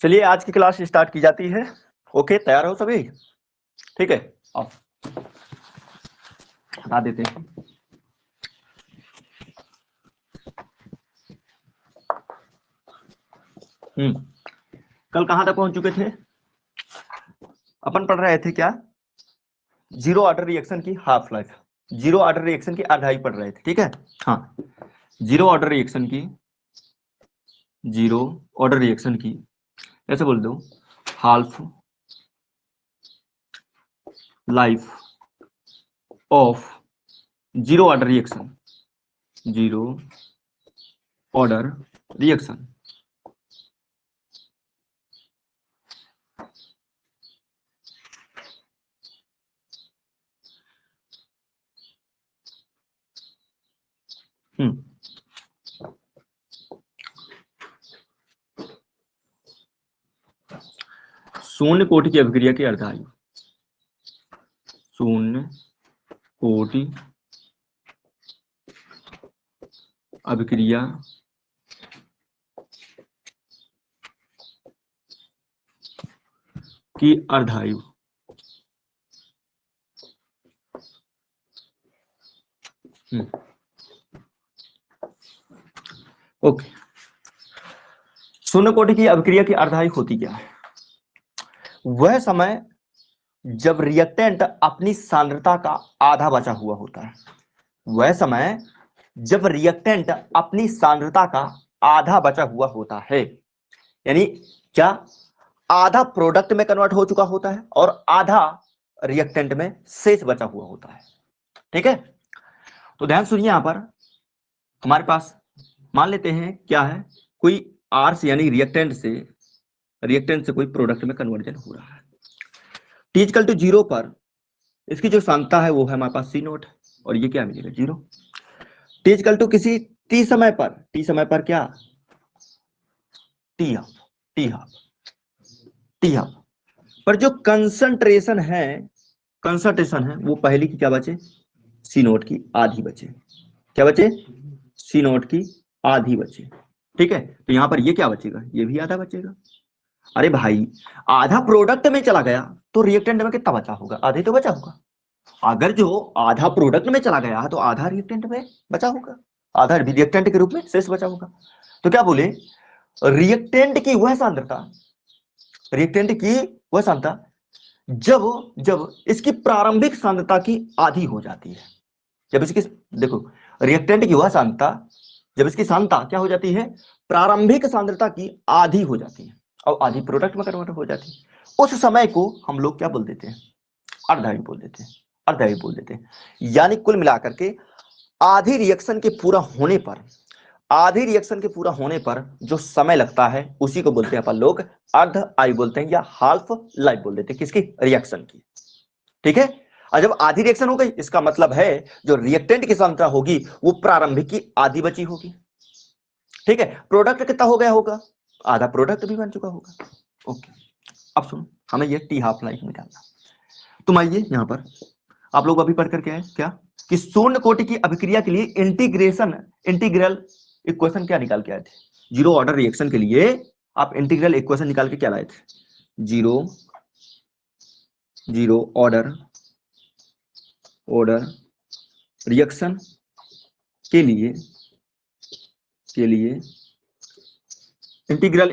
चलिए आज की क्लास स्टार्ट की जाती है। ओके, तैयार हो सभी? ठीक है, आओ हटा देते हैं। कल कहां तक पहुंच चुके थे? अपन पढ़ रहे थे क्या? जीरो ऑर्डर रिएक्शन की half life, zero order reaction की आधाई पढ़ रहे थे। ठीक है, हाँ, जीरो ऑर्डर रिएक्शन की, जीरो ऑर्डर रिएक्शन की ऐसे बोल दो, half life of zero order reaction, zero order reaction. शून्य कोटि की अभिक्रिया की अर्धायु, शून्य कोटि अभिक्रिया की अर्धायु। ओके, शून्य कोटि की अभिक्रिया की अर्धायु होती क्या है? वह समय जब रिएक्टेंट अपनी सांद्रता का आधा बचा हुआ होता है। वह समय जब रिएक्टेंट अपनी सांद्रता का आधा बचा हुआ होता है, यानी क्या आधा प्रोडक्ट में कन्वर्ट हो चुका होता है और आधा रिएक्टेंट में शेष बचा हुआ होता है। ठीक है, तो ध्यान सुनिए, यहां पर हमारे पास मान लेते हैं क्या है, कोई आर से यानी रिएक्टेंट से कोई प्रोडक्ट में कन्वर्जन हो रहा है। टी इक्वल टू जीरो पर इसकी जो सांद्रता है वो है हमारे पास सी नोट, और ये क्या मिलेगा, जीरो। टी इक्वल टू किसी टी समय पर क्या, टी हाफ पर जो कंसंट्रेशन है वो पहली की क्या बचे, सी नोट की आधी बचे। क्या बचे? सी नोट की आधी बचे। ठीक है, तो यहां पर ये क्या बचेगा, ये भी आधा बचेगा। अरे भाई, आधा प्रोडक्ट में चला गया तो रिएक्टेंट में कितना बचा होगा, आधे तो बचा होगा। अगर जो आधा प्रोडक्ट में चला गया तो आधा रिएक्टेंट में बचा होगा, आधा रिएक्टेंट के रूप में शेष बचा होगा। तो क्या बोले, रिएक्टेंट की वह सांद्रता जब इसकी प्रारंभिक सांद्रता की आधी हो जाती है। जब इसकी, देखो, रिएक्टेंट की वह सांद्रता जब इसकी सांद्रता क्या हो जाती है, प्रारंभिक सांद्रता की आधी हो जाती है और आधी प्रोडक्ट में कन्वर्ट हो जाती है, उस समय को हम लोग क्या बोल देते हैं, अर्धायु बोल देते हैं। यानी कुल मिलाकर के आधी रिएक्शन के पूरा होने पर जो समय लगता है उसी को बोलते हैं अपन लोग अर्ध आयु बोलते हैं, या हाफ लाइफ बोल देते हैं, किसकी, रिएक्शन की। ठीक है, और जब आधी रिएक्शन हो गई इसका मतलब है जो रिएक्टेंट की सांद्रता होगी वो प्रारंभिक की आधी बची होगी। ठीक है, प्रोडक्ट कितना हो गया होगा, आधा प्रोडक्ट भी बन चुका होगा। ओके, अब सुनो, हमें ये टी हाफ लाइफ निकालना। तुम आइए यहां पर, आप लोग अभी पढ़ करके आए क्या कि शून्य कोटि की अभिक्रिया के लिए इंटीग्रल इक्वेशन क्या निकाल के आए थे? जीरो ऑर्डर रिएक्शन के लिए आप इंटीग्रल इक्वेशन निकाल के क्या लाए थे? जीरो ऑर्डर रिएक्शन के लिए इंटीग्रल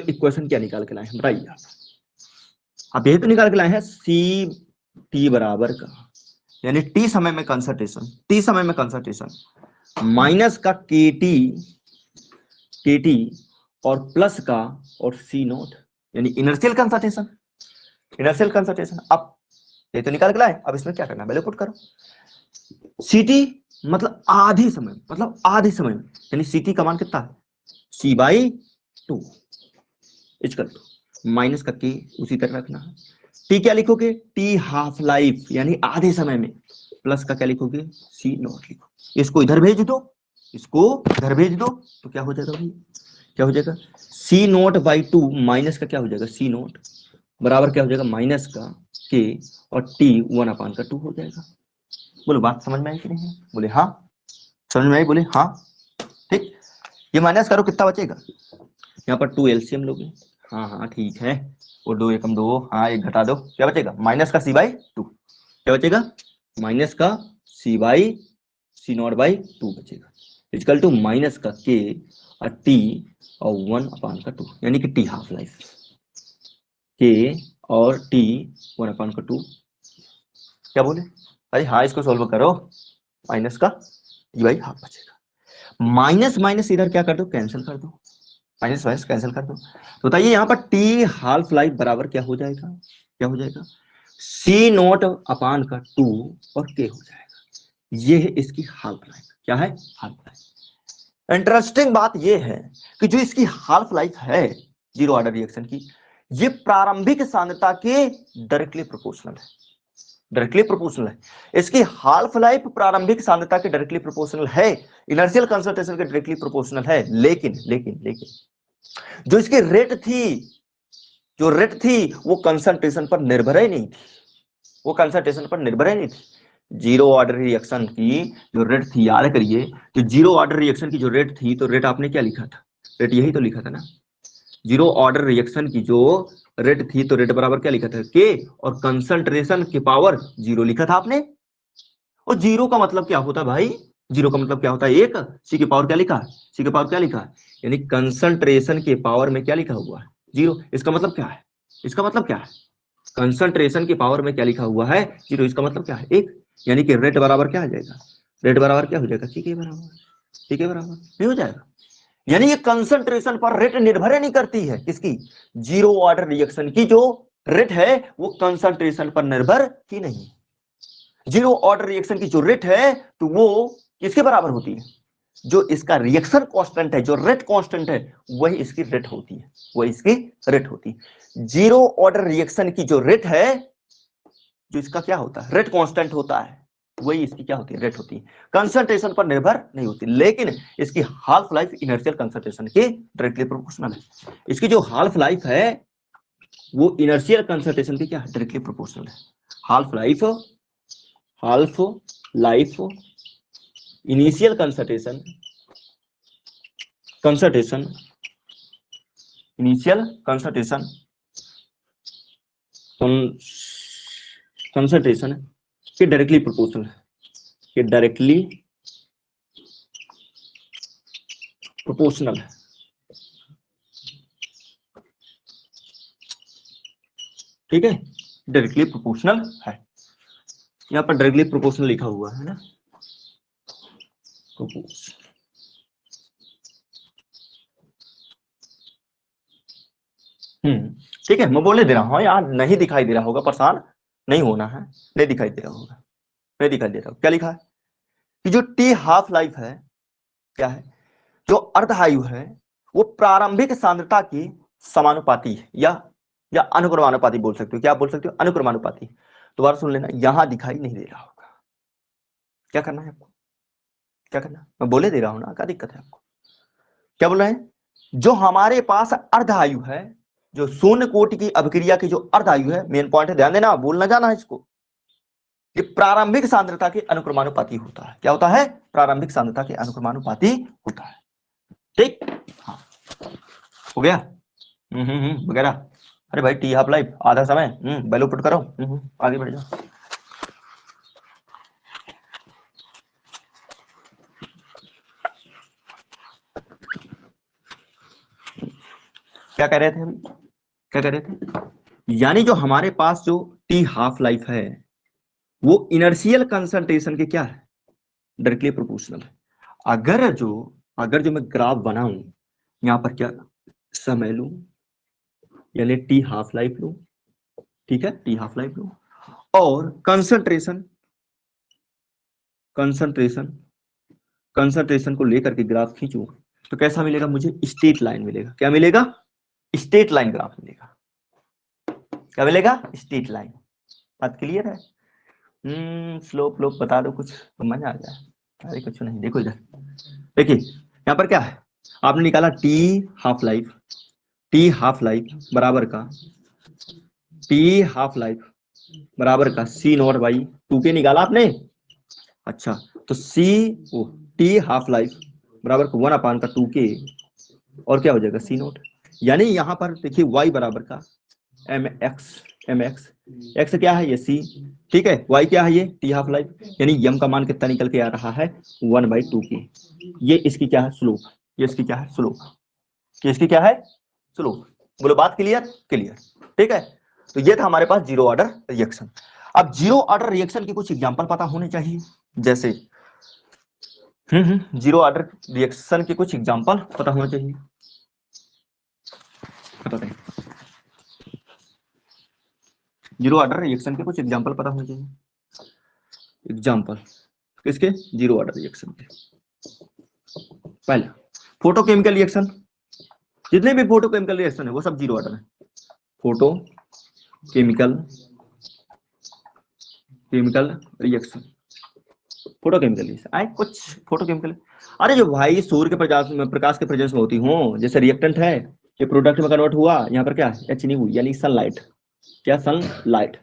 इक्वेशन क्या निकाल के लाए हैं, बताइए आप। यही तो निकाल के लाए हैं, सी टी बराबर का, यानी टी समय में कंसंट्रेशन माइनस का के टी और प्लस का और सी नोट, यानी इनर्शियल कंसंट्रेशन। अब ये तो निकाल के लाए, अब इसमें क्या करना है, वैल्यू पुट करो। सीटी मतलब आधी समय में, यानी सीटी का मान कितना है, सी बाई 2 इक्वल टू माइनस का के उसी तरह रखना है। टी क्या लिखोगे, टी हाफ लाइफ यानी आधे समय में, प्लस का क्या लिखोगे, सी नोट लिखो। इसको इधर भेज दो तो क्या हो जाएगा, सी नोट बाई 2 माइनस का क्या हो जाएगा, सी नोट बराबर क्या हो जाएगा, माइनस का के और टी 1/2 हो जाएगा। बोलो बात समझ में आई कि नहीं? बोले हाँ। समझ में आई? बोले हाँ। ठीक, ये माइनस करो, कितना बचेगा? यहाँ पर 2 एलसीएम लोगे। हाँ हाँ ठीक है, और 2 एकम 2, हाँ एक घटा दो, क्या बचेगा? माइनस का c/2। क्या बचेगा? माइनस का c/c0/2 बचेगा, इक्वल टू माइनस का k और t और 1/2, यानी कि t हाफ लाइफ, k और t 1/2। क्या बोले? अरे हाँ, इसको सोल्व करो, माइनस का e/2 बचेगा। माइनस माइनस इधर क्या कर दो? कैंसिल कर दो, माइनस माइनस कैंसिल कर दो, तो बताइए यहाँ पर टी हाफ लाइफ बराबर क्या हो जाएगा? क्या हो जाएगा? c0/2 और k हो जाएगा। ये है इसकी हाफ लाइफ। क्या है? Half life. इंटरेस्टिंग बात ये है कि जो इसकी हाफ लाइफ है जीरो ऑर्डर रिएक्शन की, ये प्रारंभिक सांद्रता के डायरेक्टली प्रोपोर्शनल है। डायरेक्टली प्रोपोर्शनल है इसकी हाफ लाइफ, प्रारंभिक सांद्रता के डायरेक्टली प्रोपोर्शनल है, इनर्शियल कंसंट्रेशन के डायरेक्टली प्रोपोर्शनल है। लेकिन लेकिन लेकिन जो इसकी रेट थी, जो रेट थी वो कंसंट्रेशन पर निर्भर ही नहीं थी, वो कंसंट्रेशन पर निर्भर ही नहीं थी। जीरो ऑर्डर रिएक्शन की जो रेट थी, याद करिए, तो जीरो ऑर्डर रिएक्शन की जो रेट थी, तो रेट आपने क्या लिखा था? रेट यही तो लिखा था ना। जीरो ऑर्डर रिएक्शन की जो रेट थी, तो रेट बराबर क्या लिखा था? के, और कंसंट्रेशन की पावर 0 लिखा था आपने। और जीरो का मतलब क्या होता है भाई? जीरो का मतलब क्या होता है? एक। सी की पावर क्या लिखा है? सी की पावर क्या लिखा है? यानी कंसंट्रेशन के पावर में क्या लिखा हुआ है? 0। इसका मतलब क्या है? इसका मतलब क्या है? कंसंट्रेशन की पावर में क्या लिखा हुआ है? 0। इसका मतलब क्या है? एक। यानी कि रेट बराबर क्या आ जाएगा? रेट बराबर क्या हो जाएगा? सी के बराबर। सी के बराबर नहीं हो जाएगा? यानी ये कंसंट्रेशन पर रेट निर्भर नहीं करती है। किसकी? जीरो ऑर्डर रिएक्शन की जो रेट है वो कंसंट्रेशन पर निर्भर ही नहीं। जीरो ऑर्डर रिएक्शन की जो रेट है, तो वो किसके बराबर होती है? जो इसका रिएक्शन कांस्टेंट है, जो रेट कांस्टेंट है, वही इसकी रेट होती है, वही इसकी रेट होती है। जीरो ऑर्डर रिएक्शन की जो रेट है, जो इसका क्या होता है? रेट कांस्टेंट होता है, वही इसकी क्या होती है? रेट होती है। कंसंट्रेशन पर निर्भर नहीं होती। लेकिन इसकी हाफ लाइफ इनर्शियल कंसंट्रेशन के डायरेक्टली प्रोपोर्शनल है। इसकी जो हाफ लाइफ है वो इनर्शियल कंसंट्रेशन के क्या है? डायरेक्टली प्रोपोर्शनल है। Half life, half life initial concentration, concentration initial concentration, concentration के डायरेक्टली प्रोपोर्शनल है, ये डायरेक्टली प्रोपोर्शनल है। ठीक है, डायरेक्टली प्रोपोर्शनल है। यहाँ पर डायरेक्टली प्रोपोर्शनल लिखा हुआ है ना, प्रोपोर्शनल। ठीक है, मैं बोले दे रहा हूँ यार, नहीं दिखाई दे रहा होगा, परेशान नहीं होना है, नहीं दिखाई दे रहा होगा, नहीं दिखाई दे रहा होगा। क्या लिखा है कि जो टी हाफ लाइफ है, क्या है? जो अर्धआयु है वो प्रारंभिक सांद्रता की समानुपाती है, या अनुक्रमानुपाती बोल सकते हो। क्या बोल सकते हो? अनुक्रमानुपाती। दोबारा सुन लेना, यहां दिखाई नहीं दे रहा होगा। क्या करना है आपको? क्या करना है? मैं बोले दे रहा हूं ना, क्या दिक्कत है आपको? क्या बोल रहे हैं? जो हमारे पास अर्धआयु है, जो शून्य कोटि की अभिक्रिया की जो अर्धआयु है, मेन पॉइंट है, ध्यान देना, भूल ना जाना इसको। ये प्रारंभिक सांद्रता के अनुक्रमानुपाती होता है। क्या होता है? प्रारंभिक सांद्रता के अनुक्रमानुपाती होता है। ठीक, हाँ, हो गया। वगैरह। अरे भाई टी हाफ लाइफ आधा समय, वैल्यू पुट करो। आगे बढ़ जाओ। क्या कह रहे थे अभी? क्या कह रहे थे? यानी जो हमारे पास जो टी हाफ लाइफ है वो इनर्शियल कंसंट्रेशन के क्या है? डायरेक्टली प्रोपोर्शनल है। अगर जो मैं ग्राफ बनाऊं, यहां पर क्या समय लू, यानी टी हाफ लाइफ लू, ठीक है, टी हाफ लाइफ लू, और कंसंट्रेशन, कंसंट्रेशन कंसंट्रेशन को लेकर के ग्राफ खींचू, तो कैसा मिलेगा मुझे? स्ट्रेट लाइन मिलेगा। क्या मिलेगा? स्ट्रेट लाइन ग्राफ मिलेगा। क्या मिलेगा? Straight line. बात क्लियर है? स्लोप लोप बता दो कुछ तो मजा आ जाए। अरे कुछ नहीं, देखो इधर, देखिए यहाँ पर क्या है, आपने निकाला T half life, T half life बराबर का, टी हाफ लाइफ बराबर का C0/2 के निकाला आपने। अच्छा, तो सी ओ टी हाफ लाइफ बराबर 1/2k और क्या हो जाएगा सी नोट। यानी यहाँ पर देखिए y बराबर का mx x क्या है ये c, ठीक है, y क्या है ये t हाफ लाइफ, यानी m का मान कितना निकल के आ रहा है 1/2k। ये इसकी क्या है स्लोप, ये इसकी क्या है स्लोप, ये इसकी क्या है स्लोप। बोलो बात क्लियर क्लियर, ठीक है। तो ये था हमारे पास जीरो ऑर्डर रिएक्शन। अब जीरो ऑर्डर रिएक्शन के कुछ एग्जांपल पता होने चाहिए, जैसे जीरो ऑर्डर रिएक्शन के कुछ एग्जांपल पता होना चाहिए, बताते हैं। जीरो ऑर्डर रिएक्शन के कुछ एग्जांपल पता होने चाहिए। एग्जांपल किसके, जीरो ऑर्डर रिएक्शन के। पहला फोटोकेमिकल रिएक्शन, जितने भी फोटोकेमिकल रिएक्शन है वो सब जीरो ऑर्डर है। Photo chemical reaction, photochemical reaction आए कुछ फोटोकेमिकल। अरे जो भाई सूर्य के प्रकाश के प्रेजेंस में होती हो, जैसे रिएक्टेंट है ये प्रोडक्ट में कन्वर्ट हुआ, यहाँ पर क्या एच नहीं हुई, यानी सनलाइट, क्या सनलाइट,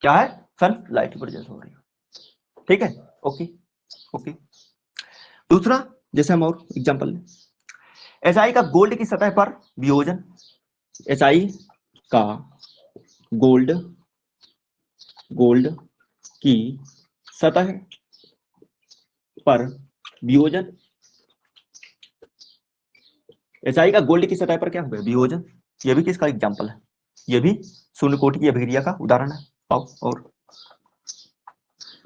क्या है सनलाइट की प्रेजेंस हो रही है, ठीक है। Okay okay. दूसरा जैसे हम और एग्जांपल लें, एचआई का गोल्ड की सतह पर वियोजन, एचआई का गोल्ड की सतह पर वियोजन, एचआई का गोल्ड की सतह पर क्या होगा वियोजन, ये भी किसका एग्जांपल है, ये भी शून्य कोटि की अभिक्रिया का उदाहरण है। और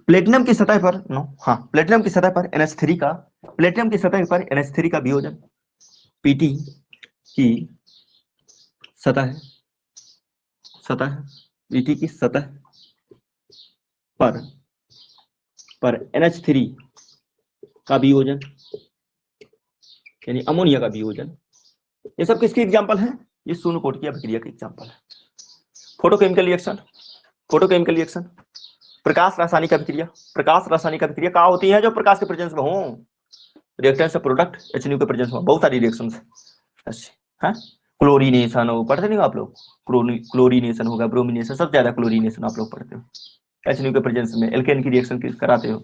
प्लेटिनम की सतह पर नो हाँ प्लेटिनम की सतह पर NH3 का, प्लेटिनम की सतह पर NH3 का वियोजन, पीटी की सतह पीटी की सतह पर NH3 का वियोजन, यानी अमोनिया का वियोजन, ये सब किसकी एग्जांपल है, ये शून्य कोटि की अभिक्रिया की एग्जांपल है। फोटोकेमिकल रिएक्शन, प्रकाश रासायनिक अभिक्रिया, कहाँ होती है, जो प्रकाश के प्रेजेंस में हो, रिएक्टेंट से प्रोडक्ट HNO के प्रेजेंस में, बहुत सारी रिएक्शंस है। क्लोरीनेशन हो पढ़ते नहीं हो आप लोग, क्लोरीनेशन होगा, ब्रोमिनेशन, सबसे ज्यादा क्लोरीनेशन आप लोग पढ़ते हो, HNO के प्रेजेंस में एल्केन की रिएक्शन कराते हो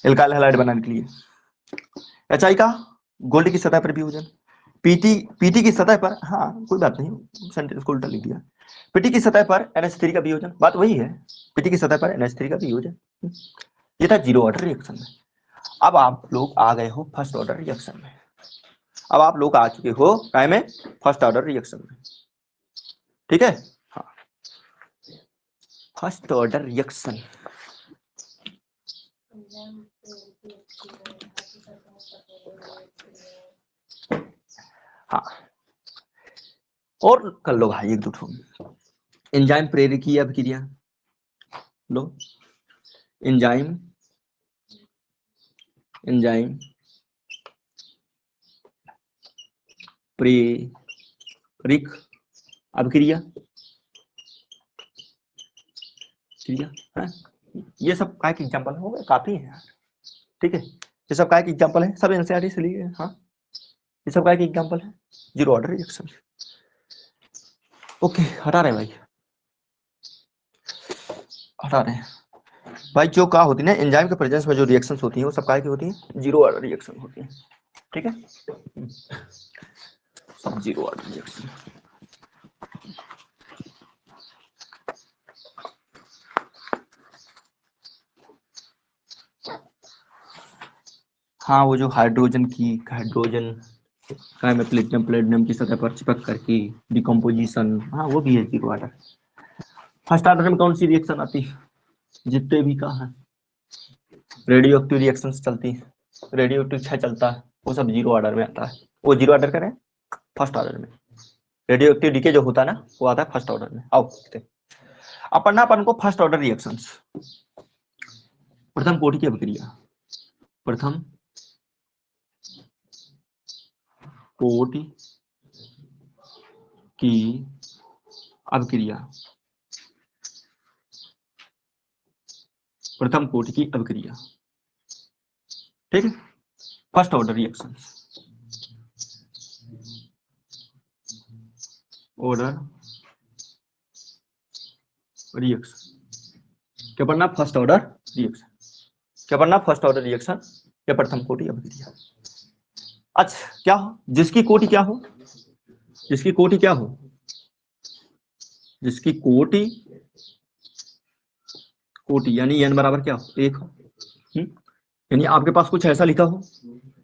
एल्काइल हैलाइड बनाने के लिए। HI का गोल्ड की सतह पर वियोजन, पीटी की सतह पर, हाँ कोई बात नहीं सेंटेंस को उल्टा लिख दिया, पीटी की सतह पर NH3 का वियोजन, बात वही है, पीटी की सतह पर NH3 का वियोजन। ये था जीरो ऑर्डर रिएक्शन में। अब आप लोग आ गए हो फर्स्ट ऑर्डर रिएक्शन में, अब आप लोग आ चुके हो काय में फर्स्ट ऑर्डर रिएक्शन में, ठीक है। हाँ फर्स्ट ऑर्डर रिएक्शन, हाँ और कर लो भाई एक दो ठो एंजाइम प्रेरकीय अभिक्रिया लो, एंजाइम प्रेरक अभिक्रिया है, ये सब काय के एग्जांपल हो गए, काफी है यार, ठीक है। ये सब काय के एग्जांपल है, सब एनसीईआरटी से लिए, हाँ ये सब काय के एग्जांपल है जीरो ऑर्डर रिएक्शन। ओके हटा रहे भाई, हटा रहे हैं भाई। जो का होती है ना एंजाइम के प्रेजेंस में जो रिएक्शंस होती हैं वो सब काय की होती हैं जीरो ऑर्डर रिएक्शन होती हैं, ठीक है, सब जीरो ऑर्डर रिएक्शन। हाँ वो जो हाइड्रोजन का में प्लेटिनम की सतह पर चिपक करके डिकम्पोजिशन, हाँ वो भी है जीरो ऑर्डर। फर्स्ट ऑर्डर में कौन सी रिएक्शन आती है, जितने भी का है रेडियो एक्टिव रिएक्शन चलती है, रेडियो एक्टिव छह चलता है, वो सब जीरो ऑर्डर में आता है, वो जीरो ऑर्डर करें फर्स्ट ऑर्डर में, रेडियो एक्टिव डीके जो होता है ना वो आता है फर्स्ट ऑर्डर में। आओ अब पढ़ना अपन को फर्स्ट ऑर्डर रिएक्शंस। प्रथम कोटि की अभिक्रिया, प्रथम कोटि की अभिक्रिया, प्रथम कोटि की अभिक्रिया, ठीक है, first order reaction, order reaction. क्या पढ़ना? First order reaction. क्या पढ़ना? फर्स्ट ऑर्डर रिएक्शन या प्रथम कोटि अभिक्रिया। अच्छा, क्या हो? जिसकी कोटि क्या हो? जिसकी कोटि क्या हो? जिसकी कोटि कोटि यानी n बराबर क्या हो? 1 हो। यानी आपके पास कुछ ऐसा लिखा हो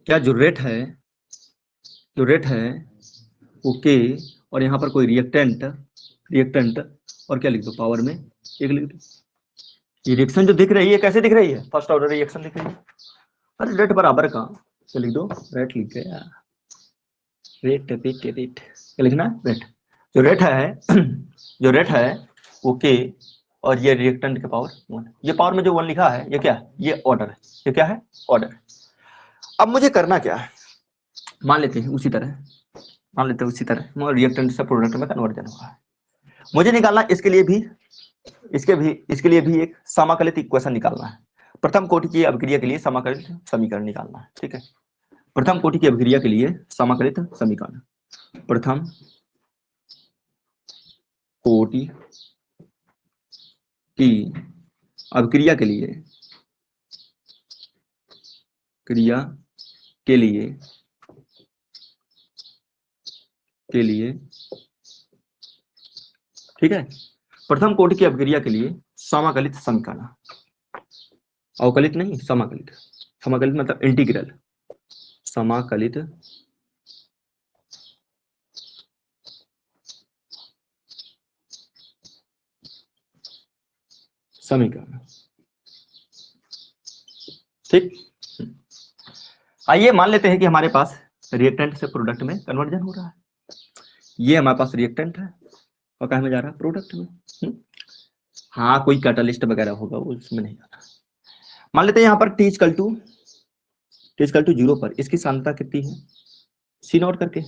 क्या, जो रेट है वो के, और यहाँ पर कोई रिएक्टेंट और क्या लिख दो? पावर में 1 लिख दो। ये रिएक्शन जो दिख रही है कैसे दिख रही है? फर्स्ट ऑर्डर रिएक्शन दिख रही है। अरे रेट बराबर का क्या लिख दो? रेट लिख गया। रेट क्या लिखना है? रेट। जो रेट है वो के, और ये रिएक्टेंट के पावर 1। ये पावर में जो 1 लिखा है ये क्या है? ये ऑर्डर है। ये क्या है? ऑर्डर। अब मुझे करना क्या है? मान लेते हैं उसी तरह रिएक्टेंट से प्रोडक्ट में कन्वर्जन हुआ है। मुझे निकालना इसके लिए भी एक समाकलित इक्वेशन निकालना है। प्रथम कोटि की अभिक्रिया के लिए समाकलित समीकरण निकालना है। ठीक है, प्रथम कोटि की अभिक्रिया के लिए समाकलित समीकरण। प्रथम कोटि की अभिक्रिया के लिए ठीक है, प्रथम कोटि की अभिक्रिया के लिए समाकलित समीकरण। अवकलित नहीं, समाकलित मतलब इंटीग्रल। समाकलित समीकरण। ठीक, आइए मान लेते हैं कि हमारे पास रिएक्टेंट से प्रोडक्ट में कन्वर्जन हो रहा है। ये हमारे पास रिएक्टेंट है और कहाँ में जा रहा है? प्रोडक्ट में। हाँ, कोई कैटालिस्ट वगैरह होगा, वो उसमें नहीं जाना। मान लेते हैं यहाँ पर T इक्वल टू 0 पर इसकी सांद्रता कितनी है? C नॉट करके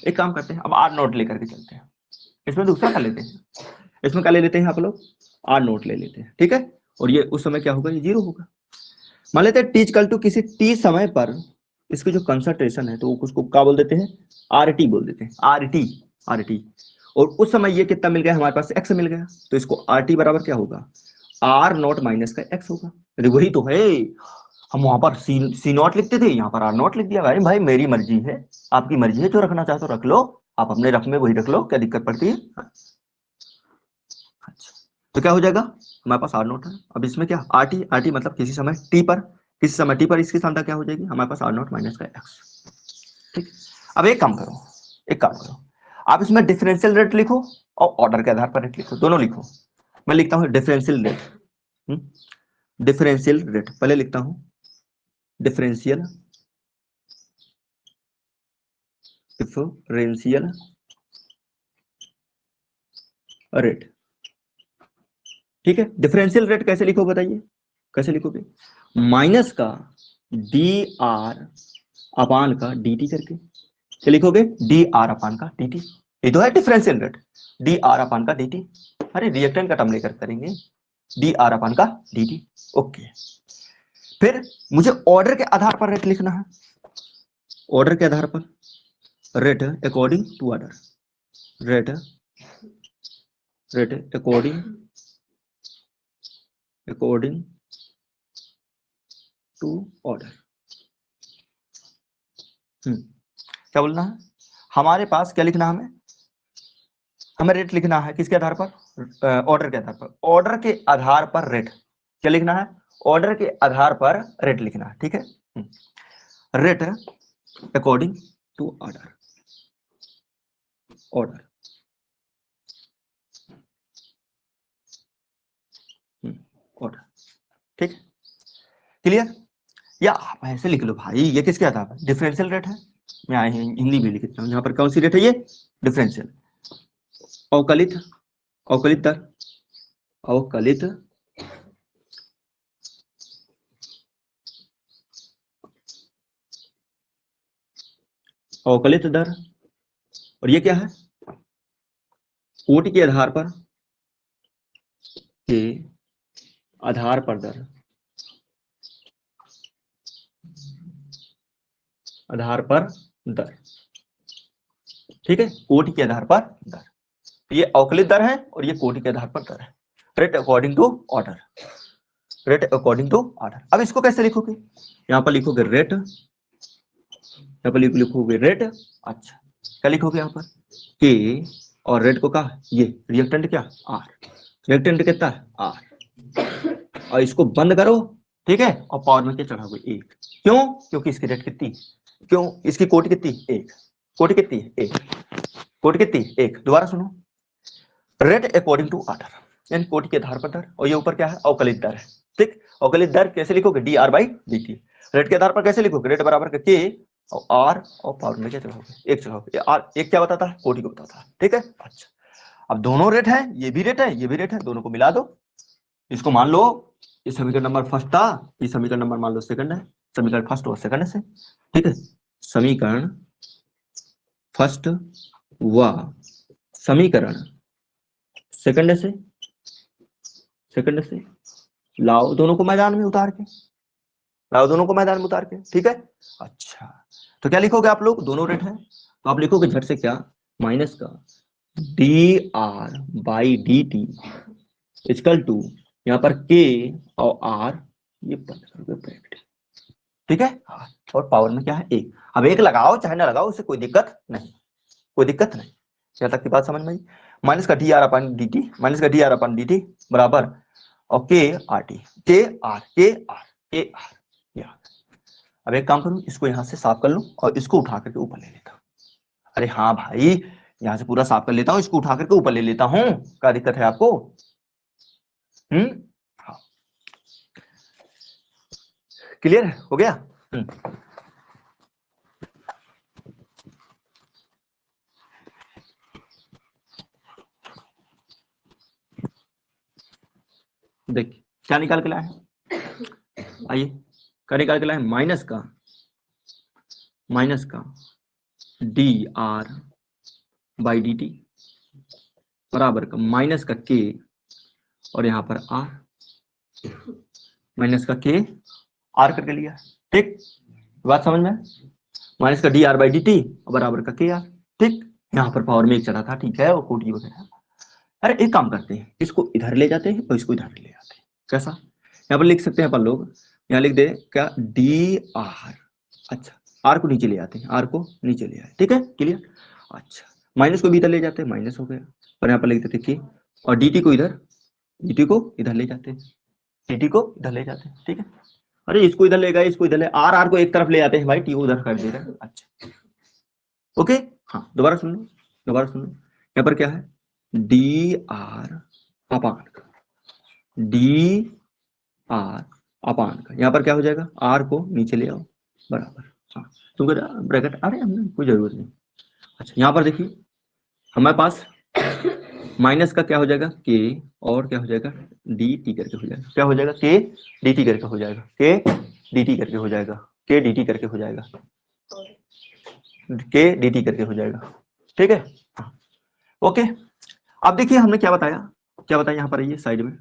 एक काम करते हैं, अब R नॉट लेकर के चलते हैं। इसमें दूसरा कर लेते हैं, इसमें क्या ले लेते हैं आप लोग? R नॉट ले लेते हैं। ठीक है, और ये उस समय क्या होगा? ये 0 होगा। मान लेते हैं T इक्वल टू किसी T समय पर इसकी जो कंसंट्रेशन है तो उसको क्या बोल देते हैं? RT बोल देते हैं। RT। और उस समय ये कितना मिल गया हमारे पास? X मिल गया। तो इसको RT बराबर क्या होगा? R नॉट माइनस का X होगा। अरे वही तो है, हम वहां पर C नॉट लिखते थे, यहाँ पर R नॉट लिख दिया। भाई मेरी मर्जी है, आपकी मर्जी है, जो रखना चाहे तो रख लो, आप अपने रफ में वही रख लो, क्या दिक्कत पड़ती है? अच्छा, तो क्या हो जाएगा? हमारे पास R नॉट है। अब इसमें क्या? RT मतलब किसी समय T पर इसकी सांद्रता क्या हो जाएगी? हमारे पास R नॉट माइनस का X। ठीक, अब एक काम करो, आप इसमें डिफरेंशियल रेट लिखो और ऑर्डर के आधार पर रेट लिखो, दोनों लिखो। मैं लिखता हूं डिफरेंशियल रेट। पहले लिखता हूं डिफरेंशियल रेट। ठीक है, डिफरेंशियल रेट कैसे लिखो बताइए? कैसे लिखोगे? माइनस का dr अपान का dt करके। क्या लिखोगे? dr अपान का dt। ये तो है डिफरेंशियल रेट, dr अपान का dt। अरे रिएक्टेंट का टर्म लेकर करेंगे, dr अपान का dt। ओके, फिर मुझे ऑर्डर के आधार पर रेट लिखना है। ऑर्डर के आधार पर rate according to order. Rate according to order. क्या बोलना है? हमारे पास क्या लिखना है? हमें रेट लिखना है किसके आधार पर? ऑर्डर के आधार पर। ऑर्डर के आधार पर रेट क्या लिखना है? ऑर्डर के आधार पर रेट लिखना है। ठीक है, rate according to order. Order. ठीक, क्लियर? या आप ऐसे लिख लो भाई, ये किसके आधार पर? डिफरेंशियल रेट है। मैं हिंदी में लिखता हूँ, यहाँ पर कौन सी रेट है? ये डिफरेंशियल। अवकलित दर। अवकलित दर, और ये क्या है? कोटि के आधार पर दर। ठीक है, कोटि के आधार पर दर। ये अवकलित दर है और ये कोटि के आधार पर दर है। Rate according to order. Rate according to order. अब इसको कैसे लिखोगे, यहाँ पर लिखोगे रेट, यहाँ पर लिखोगे रेट, अच्छा क्या लिखोगे यहाँ पर के, और रेट को कहा ये रिएक्टेंट क्या आर, रिएक्टेंट कितना है आर, और इसको बंद करो, ठीक है, और पावर में क्या चढ़ाओगे एक, क्यों, क्योंकि इसकी रेट कितनी, क्यों इसकी कोटि कितनी एक, कोटि कितनी एक, कोटि कितनी एक, दोबारा सुनो, रेट अकॉर्डिंग टू ऑर्डर, यानी कोटि के आधार पर दर, और ये ऊपर क्या है अवकलित दर है, ठीक, अवकलित दर कैसे लिखोगे D R by D T, rate के आधार पर कैसे लिखोगे रेट बराबर के और आर, और पावर में क्या चढ़ाओगे एक चढ़ाओगे, आर एक क्या बताता है कोटि को बताता है, ठीक है। अच्छा अब दोनों रेट है, ये भी रेट है ये भी रेट है, दोनों को मिला दो, इसको मान लो ये समीकरण नंबर फर्स्ट था, ये समीकरण नंबर मान लो सेकंड है, समीकरण फर्स्ट और सेकंड से, ठीक है, समीकरण फर्स्ट व समीकरण सेकंड से लाओ दोनों को मैदान में उतार के, लाओ दोनों को मैदान में उतार के, ठीक है। अच्छा तो क्या लिखोगे आप लोग, दोनों रेट है तो आप लिखोगे झट से क्या, माइनस का D R by D T equal to यहाँ पर के और आर, ये बंद करोगे ब्रैकेट, ठीक है, और पावर में क्या है एक, अब एक लगाओ चाहे ना लगाओ उससे कोई दिक्कत नहीं, कोई दिक्कत नहीं, यहाँ तक की बात समझ में आई, माइनस का D are upon D T, minus का D are upon D T बराबर और के आर टी, के आर के आर के आर, अब एक काम करूं इसको यहां से साफ कर लूं और इसको उठा करके ऊपर ले लेता हूं, अरे हाँ भाई यहां से पूरा साफ कर लेता हूं, इसको उठा करके ऊपर ले लेता हूं, क्या दिक्कत है आपको, हाँ क्लियर हो गया। देखिए क्या निकाल के लाए हैं, आइए क्या निकाल के लाए हैं, माइनस का D R by D T बराबर का माइनस का के और यहाँ पर आर, माइनस का के आर करके लिया, ठीक बात समझ में, माइनस का D R by D T बराबर का के आर, ठीक, यहाँ पर पावर में एक चला था, ठीक है, और कोटि वगैरह। अरे एक काम करते हैं इसको इधर ले जाते हैं और इसको इधर ले जाते हैं, कैसा, यहाँ पर लिख सकते हैं अपन लोग, यहाँ लिख दे क्या डी आर, अच्छा आर को नीचे ले आते हैं, आर को नीचे ले आए, ठीक है क्लियर, अच्छा माइनस को भी इधर ले जाते हैं, माइनस हो गया, और यहाँ पर लिख देते के, और डी टी को इधर, डी टी को इधर ले जाते हैं, डी टी को इधर ले जाते हैं, ठीक है, अरे इसको इधर ले गए, इसको इधर ले, आर आर को एक तरफ ले आते हैं भाई, टी उधर कर देगा, अच्छा ओके, हाँ दोबारा सुन लो, दोबारा सुन लो, यहाँ पर क्या है डी आर अपान का, डी आर अपान का, यहाँ पर क्या हो जाएगा आर को नीचे ले आओ बराबर, हाँ तुम ब्रैकेट, अरे हमने कोई जरूरत नहीं, अच्छा यहाँ पर देखिए हमारे पास माइनस का क्या हो जाएगा के, और क्या हो जाएगा डी टी करके हो जाएगा, क्या हो जाएगा के डी टी करके हो जाएगा, के डी टी करके हो जाएगा, के डी टी करके हो जाएगा, के डी टी करके हो जाएगा, ठीक है, ओके। अब देखिए हमने क्या बताया, क्या बताया यहाँ पर, ये साइड में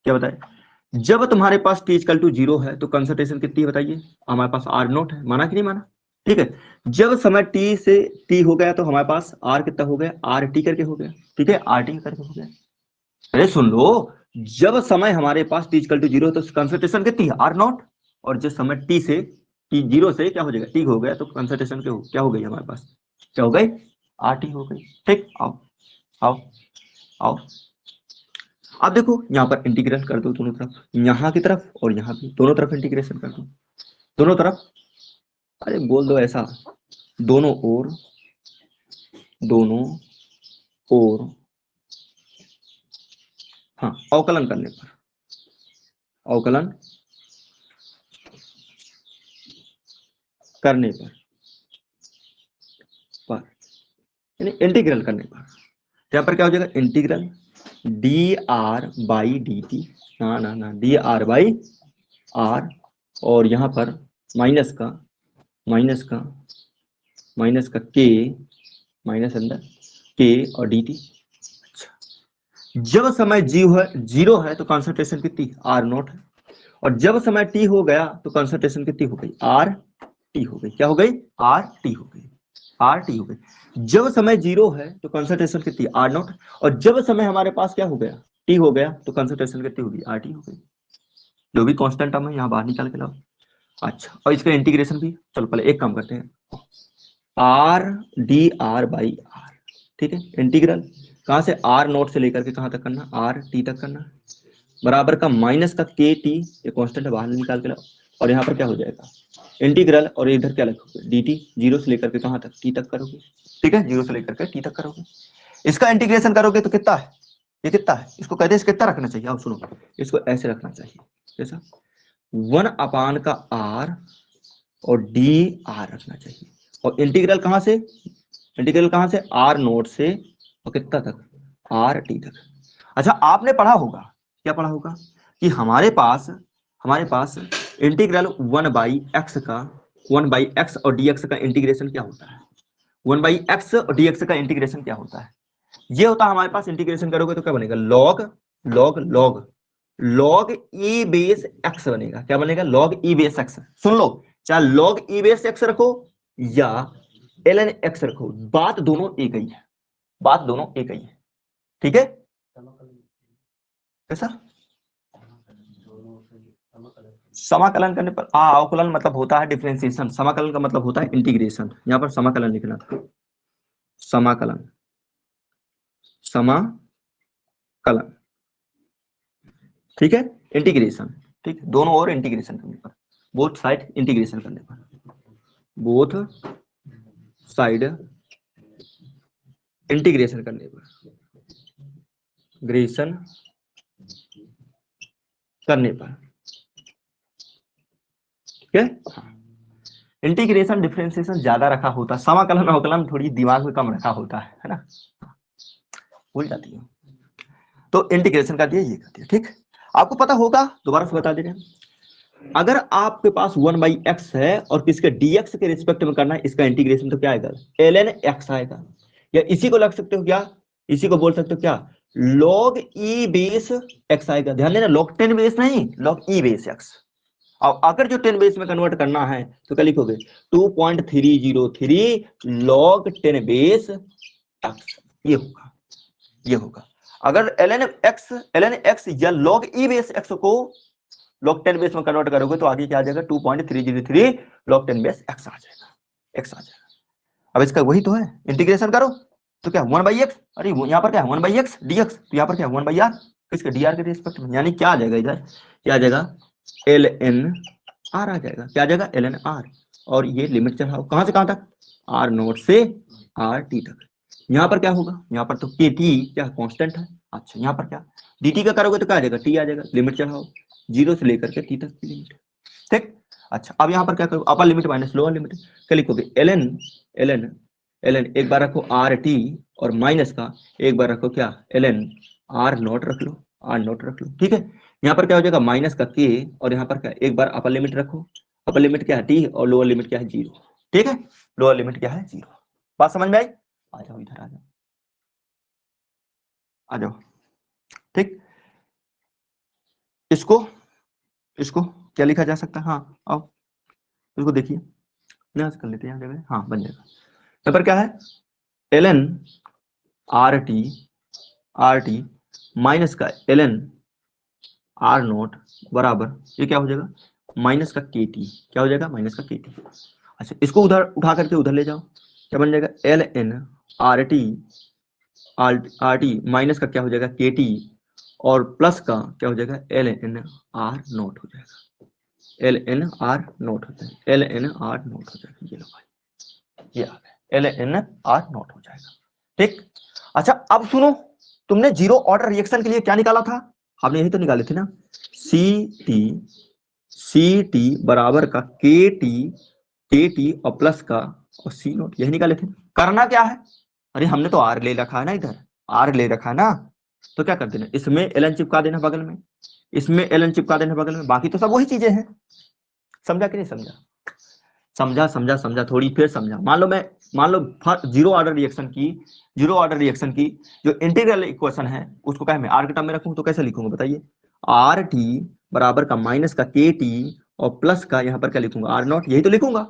क्या बताया, जब तुम्हारे पास टी इक्वल टू 0 है तो कंसंट्रेशन कितनी है बताइए, हमारे पास आर नोट है, माना कि नहीं माना, ठीक है, जब समय टी से टी हो गया तो हमारे पास आर कितना हो गया, आर टी करके हो गया, ठीक है, आर टी करके हो गया, अरे सुन लो, जब समय हमारे पास टी इक्वल टू 0 तो कंसंट्रेशन कितनी है आर नॉट, और जब समय टी से टी 0 से क्या हो जाएगा टी हो गया तो कंसंट्रेशन क्या हो गई हमारे पास, क्या हो गई आर टी हो गई, ठीक, आओ आओ आओ, अब देखो यहाँ पर इंटीग्रेट कर दो दोनों तरफ, यहाँ की तरफ और यहाँ भी दोनों तरफ इंटीग्रेशन कर दो, दोनों तरफ, अरे बोल दो ऐसा, दोनों ओर, दोनों ओर, हाँ अवकलन करने पर, अवकलन करने पर यानी इंटीग्रल करने पर, यहाँ पर क्या हो जाएगा integral D R by D T, ना ना ना डी आर बाई आर, और यहाँ पर माइनस का माइनस का माइनस का के, माइनस अंदर के और डी टी, अच्छा जब समय जीरो है तो कंसंट्रेशन कितनी आर नोट है, और जब समय टी हो गया तो कंसंट्रेशन कितनी हो गई आर टी हो गई, क्या हो गई आर टी हो गई, आर टी हो गई, जब समय 0 है तो कंसंट्रेशन कितनी आर नॉट, और जब समय हमारे पास क्या हो गया टी हो गया तो कंसंट्रेशन कितनी होगी आर टी हो गई, जो भी कांस्टेंट टर्म है यहाँ बाहर निकाल के लाओ। अच्छा, और इसका इंटीग्रेशन भी, चलो पहले एक काम करते हैं, R D R by R, ठीक है। इंटीग्रल कहाँ से, आर नोट से लेकर के कहाँ तक करना, आर टी तक करना, बराबर का माइनस का के टी, ये कांस्टेंट बाहर निकाल के लाओ, और यहाँ पर क्या हो जाएगा इंटीग्रल, और इधर क्या लिखोगे डी टी, जीरो से लेकर के कहाँ तक, टी तक करोगे, ठीक है, जीरो से लेकर के टी तक करोगे। इसका इंटीग्रेशन करोगे तो कितना है, ये कितना है, इसको कहते हैं कितना रखना चाहिए, अब सुनो, इसको ऐसे रखना चाहिए जैसा 1 का आर और डी आर रखना चाहिए, और इंटीग्रल कहां से, इंटीग्रल कहां से, आर नोट से और कितना तक, आर टी तक। अच्छा, आपने पढ़ा होगा, क्या पढ़ा होगा कि हमारे पास इंटीग्रल 1/x का, 1/x और dx का इंटीग्रेशन क्या होता है, 1/x और dx का इंटीग्रेशन क्या होता है, ये होता है हमारे पास। इंटीग्रेशन करोगे तो क्या बनेगा, log log log log e base x बनेगा, क्या बनेगा, log e बेस x। सुन लो, चाहे log e बेस x रखो या ln x रखो, बात दोनों एक ही है, बात दोनों एक ही है, ठीक है। कैसा समाकलन करने पर, अवकलन मतलब होता है डिफरेंशिएशन, समाकलन का मतलब होता है इंटीग्रेशन, यहां पर समाकलन लिखना था, समाकलन, समाकलन, ठीक है, इंटीग्रेशन, ठीक, दोनों ओर इंटीग्रेशन करने पर, बोथ साइड इंटीग्रेशन करने पर, बोथ साइड इंटीग्रेशन करने पर, ग्रेशन करने पर, ठीक है। इंटीग्रेशन डिफरेंशिएशन ज्यादा रखा होता है, समाकलन अवकलन थोड़ी दिमाग में कम रखा होता है ना, भूल जाती है। तो इंटीग्रेशन कर दिया, ये कर दिया, ठीक। आपको पता होगा, दोबारा से बता दे रहे हैं, अगर आपके पास 1/x है और किसके dx के रिस्पेक्ट में करना है इसका इंटीग्रेशन, तो क्या आएगा, ln x आएगा, या इसी को लग सकते हो क्या, इसी को बोल सकते हो क्या, log e बेस x आएगा। ध्यान देना, log 10 बेस नहीं, log e बेस x। अब अगर जो 10 बेस में कन्वर्ट करना है तो क्या लिखोगे, 2.303 log 10 बेस x, ये होगा, ये होगा। अगर ln x या log e बेस x को log 10 बेस में कन्वर्ट करोगे तो आगे क्या आ जाएगा, 2.303 log 10 बेस x आ जाएगा, x आ जाएगा। अब इसका वही तो है, इंटीग्रेशन करो तो क्या 1/x, अरे यहाँ पर क्या है 1/x dx, तो यहाँ पर क्या है 1/r, किसके dr के रिस्पेक्ट में, यानी क्या आ जाएगा इधर, क्या आ जाएगा ln r आ जाएगा, क्या आ जाएगा ln r, और ये लिमिट चढ़ाओ कहां से कहां तक, r नोट से r t तक। यहाँ पर क्या होगा, यहाँ पर तो के टी क्या कांस्टेंट है, अच्छा यहाँ पर क्या dt का करोगे तो क्या आ जाएगा, t आ जाएगा, लिमिट चढ़ाओ जीरो से लेकर के t तक की लिमिट, ठीक। अच्छा, अब यहाँ पर क्या करो, upper limit minus lower limit, क्या लिखोगे ln ln ln एक बार रखो आर टी, और माइनस का एक बार रखो क्या ln r नोट रख लो, r नोट रख लो, ठीक है। यहाँ पर क्या हो जाएगा माइनस का k, और यहाँ पर क्या एक बार अपर लिमिट रखो, अपर लिमिट क्या है t और लोअर लिमिट क्या है 0, ठीक है, लोअर लिमिट क्या है 0। बात समझ में आई, आ जाओ इधर, आ जाओ, आ जाओ, ठीक। इसको इसको क्या लिखा जा सकता है, हाँ आओ इसको देखिए, प्रयास कर लेते हैं यहाँ जगह, हाँ बन जाएगा। यहाँ पर क्या है ln आर टी माइनस का ln आर नोट बराबर, ये क्या हो जाएगा माइनस का के टी, क्या हो जाएगा माइनस का के टी। अच्छा, इसको उधर उठा करके उधर ले जाओ, क्या बन जाएगा ln आर टी माइनस का क्या हो जाएगा के टी, और प्लस का क्या हो जाएगा ln आर नोट हो जाएगा, ln आर नोट हो जाएगा, ln आर नोट हो जाएगा, ये लो भाई, ये आ गया ln आर नोट हो जाएगा, ठीक। अच्छा, अब सुनो, तुमने जीरो ऑर्डर रिएक्शन के लिए क्या निकाला था, आपने यही तो निकाले थे ना, सी टी बराबर का के टी और प्लस का और सी नोट, यही निकाले थे। करना क्या है, अरे हमने तो आर ले रखा है ना, इधर आर ले रखा है ना, तो क्या कर देना, इसमें एलन चिपका देना बगल में, इसमें एलन चिपका देना बगल में, बाकी तो सब वही चीजें हैं। समझा कि नहीं समझा, समझा समझा समझा, थोड़ी फिर समझा। मान लो जीरो ऑर्डर रिएक्शन की जो इंटीग्रल इक्वेशन है उसको क्या मैं आर के टर्म में रखूं तो कैसे लिखूंगा बताइए, आर टी बराबर का माइनस का के टी और प्लस का यहाँ पर क्या लिखूंगा आर नॉट, यही तो लिखूंगा।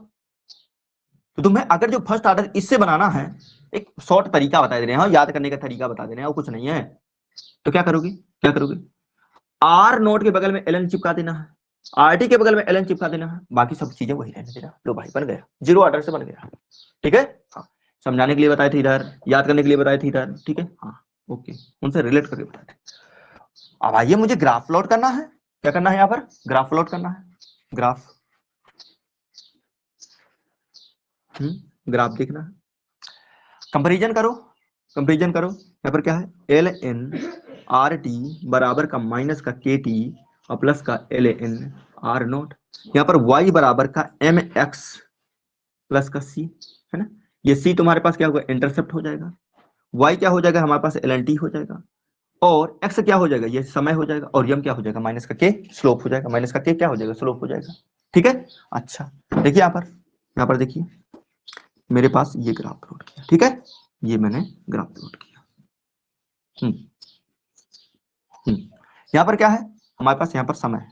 तो तुम्हें अगर जो फर्स्ट ऑर्डर इससे बनाना है, एक शॉर्ट तरीका बता दे रहे हैं, याद करने का तरीका बता दे रहे हैं और कुछ नहीं है, तो क्या करोगे, आर नोट के बगल में एल एन चिपका देना है, आर टी के बगल में एल एन चिपका देना है, बाकी सब चीजें वही रहने देना। लो भाई बन गया, जीरो ऑर्डर से बन गया। ठीक है, हाँ समझाने के लिए बताए थे इधर, याद करने के लिए बताए थे इधर। ठीक है, हाँ ओके, उनसे रिलेट करके बताए थे। अब आइए मुझे ग्राफ प्लॉट करना है। क्या करना है यहाँ पर? ग्राफ प्लॉट करना है, ग्राफ। ग्राफ देखना है, कंपैरिजन करो, कंपैरिजन करो। यहाँ पर क्या है? एल एन आर टी बराबर का माइनस का के टी और प्लस का एल एन आर नोट। यहाँ पर y बराबर का एम एक्स प्लस का सी, है ना। ये सी तुम्हारे पास क्या होगा? इंटरसेप्ट हो जाएगा। y क्या हो जाएगा? हमारे पास एल एन टी हो जाएगा। और x क्या हो जाएगा? ये समय हो जाएगा। और यम क्या हो जाएगा? माइनस का के स्लोप हो जाएगा। माइनस का के क्या हो जाएगा? स्लोप हो जाएगा। ठीक है, अच्छा देखिए यहाँ पर देखिए मेरे पास ये ग्राफ प्लॉट किया। ठीक है, ये मैंने ग्राफ प्लॉट किया। यहाँ पर क्या है हमारे पास? यहाँ पर समय,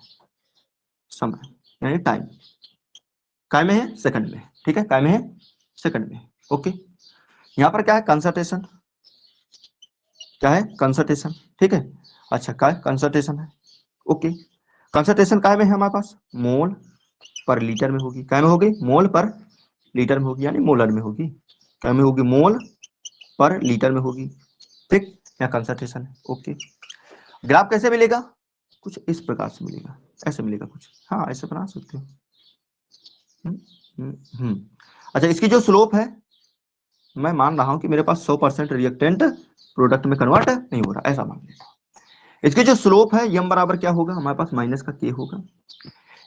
समय यानी टाइम, काय में है? सेकंड में। ठीक है, काय में है? सेकंड में। ओके, यहाँ पर क्या है? कंसंट्रेशन, क्या है? कंसंट्रेशन। ठीक है, अच्छा काय कंसंट्रेशन है। ओके, कंसंट्रेशन काय में है हमारे पास? मोल पर लीटर में होगी। काय में होगी? मोल पर लीटर में होगी, यानी मोलर में होगी। काय में होगी? मोल पर लीटर में होगी। ठीक, यहाँ कंसंट्रेशन है। ओके, ग्राफ कैसे मिलेगा? कुछ इस प्रकार से मिलेगा, ऐसे मिलेगा कुछ। हाँ ऐसे बना सकते हो। अच्छा, इसकी जो स्लोप है, मैं मान रहा हूं कि मेरे पास 100% रिएक्टेंट प्रोडक्ट में कन्वर्ट नहीं हो रहा, ऐसा मान लेता हूं। इसकी जो स्लोप है यम बराबर क्या होगा? हमारे पास माइनस का के होगा।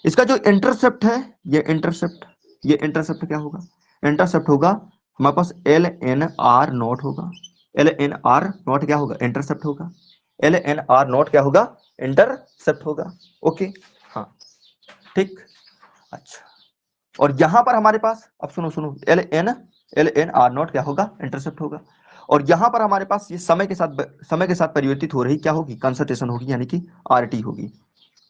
इसका जो इंटरसेप्ट है, ये इंटरसेप्ट क्या होगा? इंटरसेप्ट होगा हमारे पास एल एन आर नॉट होगा। एल एन आर नॉट क्या होगा? इंटरसेप्ट होगा। एल एन आर नॉट क्या होगा? इंटरसेप्ट होगा। ओके, हाँ ठीक, अच्छा। और यहां पर हमारे पास, अब सुनो सुनो, एल एन आर नॉट क्या होगा? इंटरसेप्ट होगा। और यहां पर हमारे पास ये समय के साथ परिवर्तित हो रही क्या होगी? कंसंट्रेशन होगी, यानी कि आर टी होगी।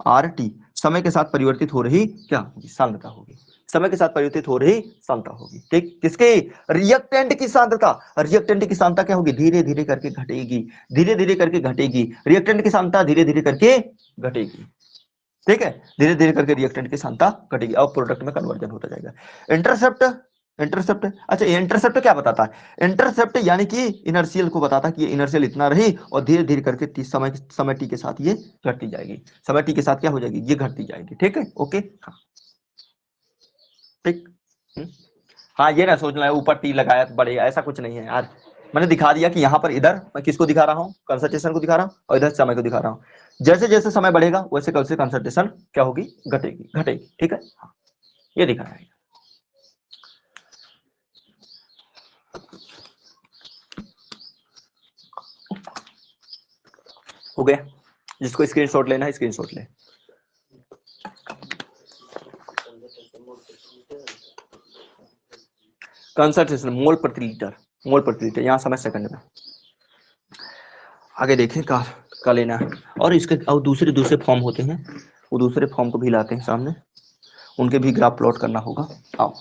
आर टी समय के साथ परिवर्तित हो रही क्या होगी? सांद्रता होगी। समय के साथ परिवर्तित हो रही सांद्रता होगी। ठीक, किसकी? रिएक्टेंट की सांद्रता। रिएक्टेंट की सांद्रता क्या होगी? धीरे धीरे करके घटेगी, धीरे धीरे करके घटेगी। रिएक्टेंट की सांद्रता धीरे धीरे करके घटेगी। ठीक है, धीरे धीरे करके रिएक्टेंट की सांद्रता घटेगी और प्रोडक्ट में कन्वर्जन होता जाएगा। इंटरसेप्ट, इंटरसेप्ट, अच्छा ये इंटरसेप्ट क्या बताता है? इंटरसेप्ट यानी कि इनर्शियल को बताता है कि ये इनर्शियल इतना रही और धीरे धीरे करके समय टी के साथ ये घटती जाएगी। समय टी के साथ क्या हो जाएगी? ये घटती जाएगी। ठीक है, ओके, हाँ ठीक। हाँ ये ना सोचना है ऊपर टी लगाया तो बढ़ेगा, ऐसा कुछ नहीं है यार। मैंने दिखा दिया कि यहाँ पर इधर मैं किसको दिखा रहा हूँ? कंसंट्रेशन को दिखा रहा हूँ, और इधर समय को दिखा रहा हूँ। जैसे जैसे समय बढ़ेगा वैसे वैसे कंसंट्रेशन क्या होगी? घटेगी, घटेगी। ठीक है, हाँ ये दिखा रहा है। हो गया, जिसको स्क्रीनशॉट लेना है स्क्रीनशॉट ले। कंसंट्रेशन मोल प्रति लीटर, मोल प्रति लीटर, यहाँ समय सेकंड में। आगे देखें का लेना है। और इसके और दूसरे दूसरे फॉर्म होते हैं, वो दूसरे फॉर्म को भी लाते हैं सामने, उनके भी ग्राफ प्लॉट करना होगा। आओ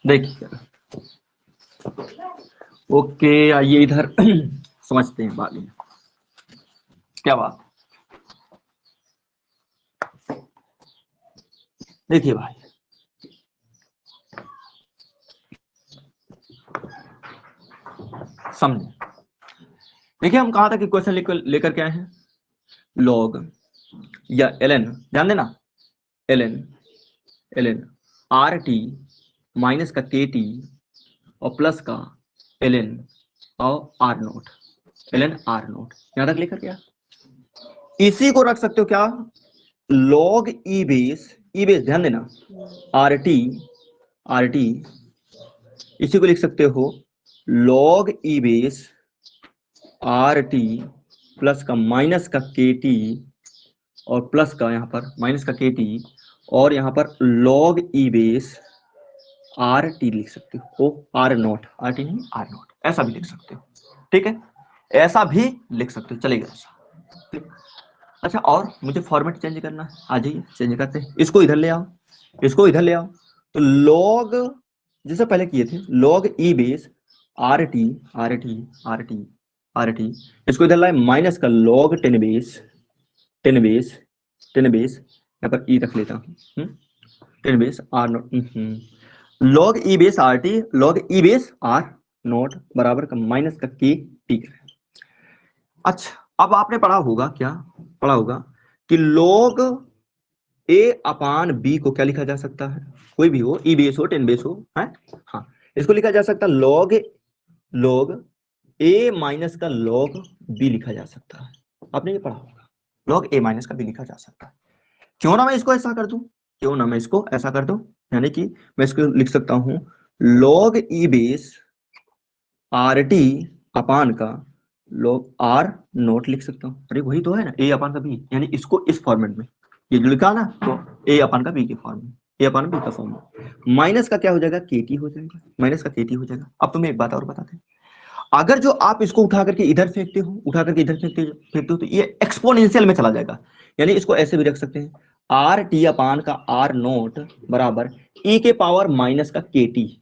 देखिए, ओके आइए इधर समझते हैं बाद में क्या बात। देखिए भाई, समझे। देखिए हम कहा था कि क्वेश्चन लेकर के आए हैं, लॉग या एल ध्यान देना, L N R T minus का के टी और प्लस का एल एन और आर नोट, एल एन आर नोट यहां तक लेकर गया। इसी को रख सकते हो क्या? लॉग ई बेस ध्यान देना, आर टी इसी को लिख सकते हो log E base R T plus का माइनस का के टी और प्लस का यहाँ पर माइनस का के टी और यहाँ पर log E base R T लिख सकते हो, आर नॉट, आर टी नहीं आर नॉट, ऐसा भी लिख सकते हो। ठीक है, ऐसा भी लिख सकते हो, चलेगा ऐसा। अच्छा, और मुझे फॉर्मेट चेंज करना है, आ जाइए चेंज करते हैं। इसको इधर ले आओ, इसको इधर ले आओ। तो लॉग जैसे पहले किए थे, log E base R T R T R T R T, इसको इधर लाए माइनस का लॉग 10 बेस 10 बेस 10 बेस, यहाँ पर ई रख लेता हूँ, 10 base R nought log E base R T log E base R nought बराबर का माइनस का के टी। अच्छा, अब आपने पढ़ा होगा, क्या पढ़ा होगा कि log a अपान b को क्या लिखा जा सकता है, कोई भी हो, ई बेस हो 10 बेस हो, है हाँ, इसको लिखा जा सकता है log a माइनस का log b लिखा जा सकता है। आपने ये पढ़ा होगा, log a माइनस का b लिखा जा सकता है। क्यों ना मैं इसको ऐसा कर दूं, क्यों ना मैं इसको ऐसा कर दूं, यानी कि मैं इसको लिख सकता हूं log e base R T upon का लॉग आर नोट लिख सकता हूँ। अरे वही तो है ना, ए अपान का बी, यानी इसको इस फॉर्मेट में ये जो लिखा ना, तो ए अपान का बी के फॉर्म में, ए अपान बी का फॉर्म में, माइनस का क्या हो जाएगा, केटी हो जाएगा, माइनस का केटी हो जाएगा। अब तुम्हें एक बात और बताते हैं, अगर जो आप इसको उठा करके इधर फेंकते हो, उठा करके इधर फेंकते हो, तो ये एक्सपोनेंशियल में चला जाएगा। यानी इसको ऐसे भी रख सकते हैं, आर टी अपान का आर नोट बराबर ई के पावर माइनस का के टी,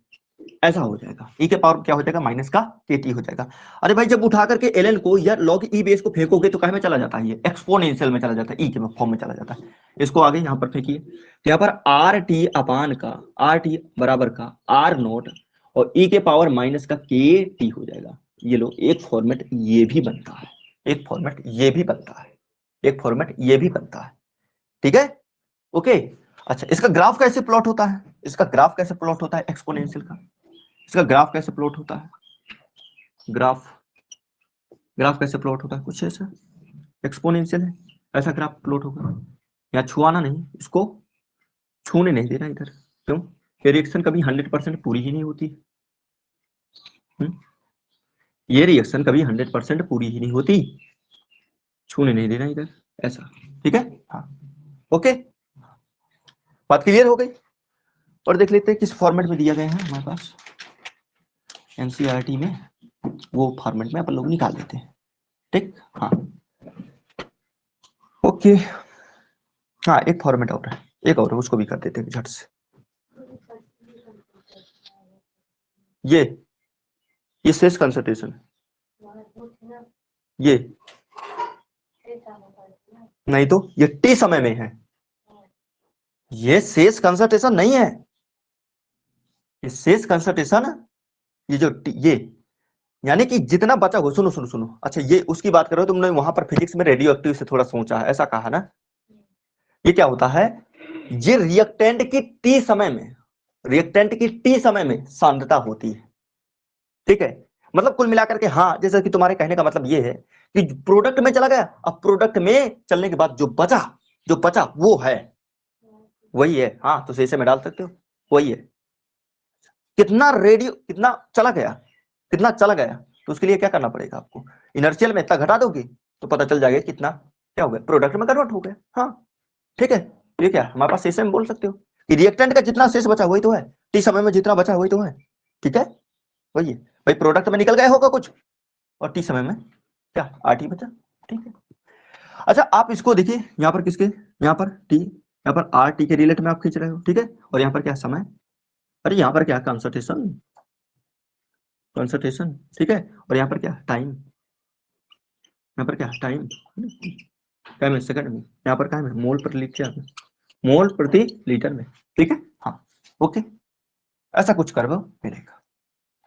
ऐसा हो जाएगा। ई के पावर क्या हो जाएगा, माइनस का केटी हो जाएगा। अरे भाई, जब उठा करके एल को या लॉग ई बेस को फेंकोगे तो कहाँ में चला जाता है, ये एक्सपोनेंशियल में चला जाता है, ई के फॉर्म में चला जाता है। इसको आगे यहाँ पर फेंकिए, तो यहाँ पर आर टी अपान का आर टी बराबर का आर नोट और ई के पावर माइनस का के टी हो जाएगा। ये लो, एक फॉर्मेट ये भी बनता है, एक फॉर्मेट ये भी बनता है, एक फॉर्मेट ये भी बनता है। ठीक है, ओके। अच्छा, इसका ग्राफ कैसे प्लॉट होता है, इसका ग्राफ कैसे प्लॉट होता है एक्सपोनेंशियल का, इसका ग्राफ कैसे प्लॉट होता है, ग्राफ ग्राफ कैसे प्लॉट होता है, कुछ ऐसा एक्सपोनेंशियल है, ऐसा ग्राफ प्लॉट होगा। या छुआना नहीं, इसको छूने नहीं देना इधर, क्यों, ये रिएक्शन कभी 100% पूरी ही नहीं होती। ये रिएक्शन कभी 100% पूरी ही नहीं होती, छूने नहीं देना इधर, ऐसा। ठीक है, हाँ, ओके, बात क्लियर हो गई। और देख लेते हैं किस फॉर्मेट में दिया गया है हमारे पास एनसीईआरटी में, वो फॉर्मेट में अपन लोग निकाल देते हैं। ठीक, हाँ, ओके। हाँ, एक फॉर्मेट और है, एक और है, उसको भी कर देते हैं झट से। ये शेष कंसंट्रेशन, ये नहीं तो ये टी समय में है, ये शेष कंसंट्रेशन नहीं है, ये शेष कंसंट्रेशन, ये जो ये यानी कि जितना बचा हो, सुनो सुनो सुनो, अच्छा ये उसकी बात कर रहे हो तुमने, वहां पर फिजिक्स में रेडियो एक्टिव से थोड़ा सोचा है, ऐसा कहा ना। ये क्या होता है, ये रिएक्टेंट की टी समय में, रिएक्टेंट की टी समय में सांद्रता होती है। ठीक है, मतलब कुल मिलाकर के, हाँ, जैसा कि तुम्हारे कहने का मतलब ये है कि प्रोडक्ट में चला गया, अब प्रोडक्ट में चलने के बाद जो बचा वो है, वही है। हाँ, तो शेष में डाल सकते हो, वही है। कितना रेडियो, कितना चला गया, कितना चला गया, तो उसके लिए क्या करना पड़ेगा आपको, इनर्शियल में इतना घटा दोगे तो पता चल जाएगा कितना क्या हो गया, प्रोडक्ट में कन्वर्ट हो गया। हाँ, ठीक है, ये क्या हमारे पास शेष में बोल सकते हो कि रिएक्टेंट का जितना शेष बचा वही तो है, टी समय में जितना बचा वही तो है। ठीक है, वही है भाई, प्रोडक्ट में निकल गया होगा कुछ और टी समय में क्या आर टी बचा। ठीक है, अच्छा आप इसको देखिए, यहाँ पर किसके, यहाँ पर टी, यहाँ पर आर टी के रिलेट में आप खींच रहे हो। ठीक है, और यहाँ पर क्या समय, अरे यहाँ पर क्या कंसंट्रेशन, कंसंट्रेशन। ठीक है, और यहाँ पर क्या टाइम, यहाँ पर क्या टाइम, टाइम है सेकंड में, यहाँ पर क्या है मोल प्रति लीटर में, मोल प्रति लीटर में। ठीक है, हाँ, ओके, ऐसा कुछ करो मिलेगा।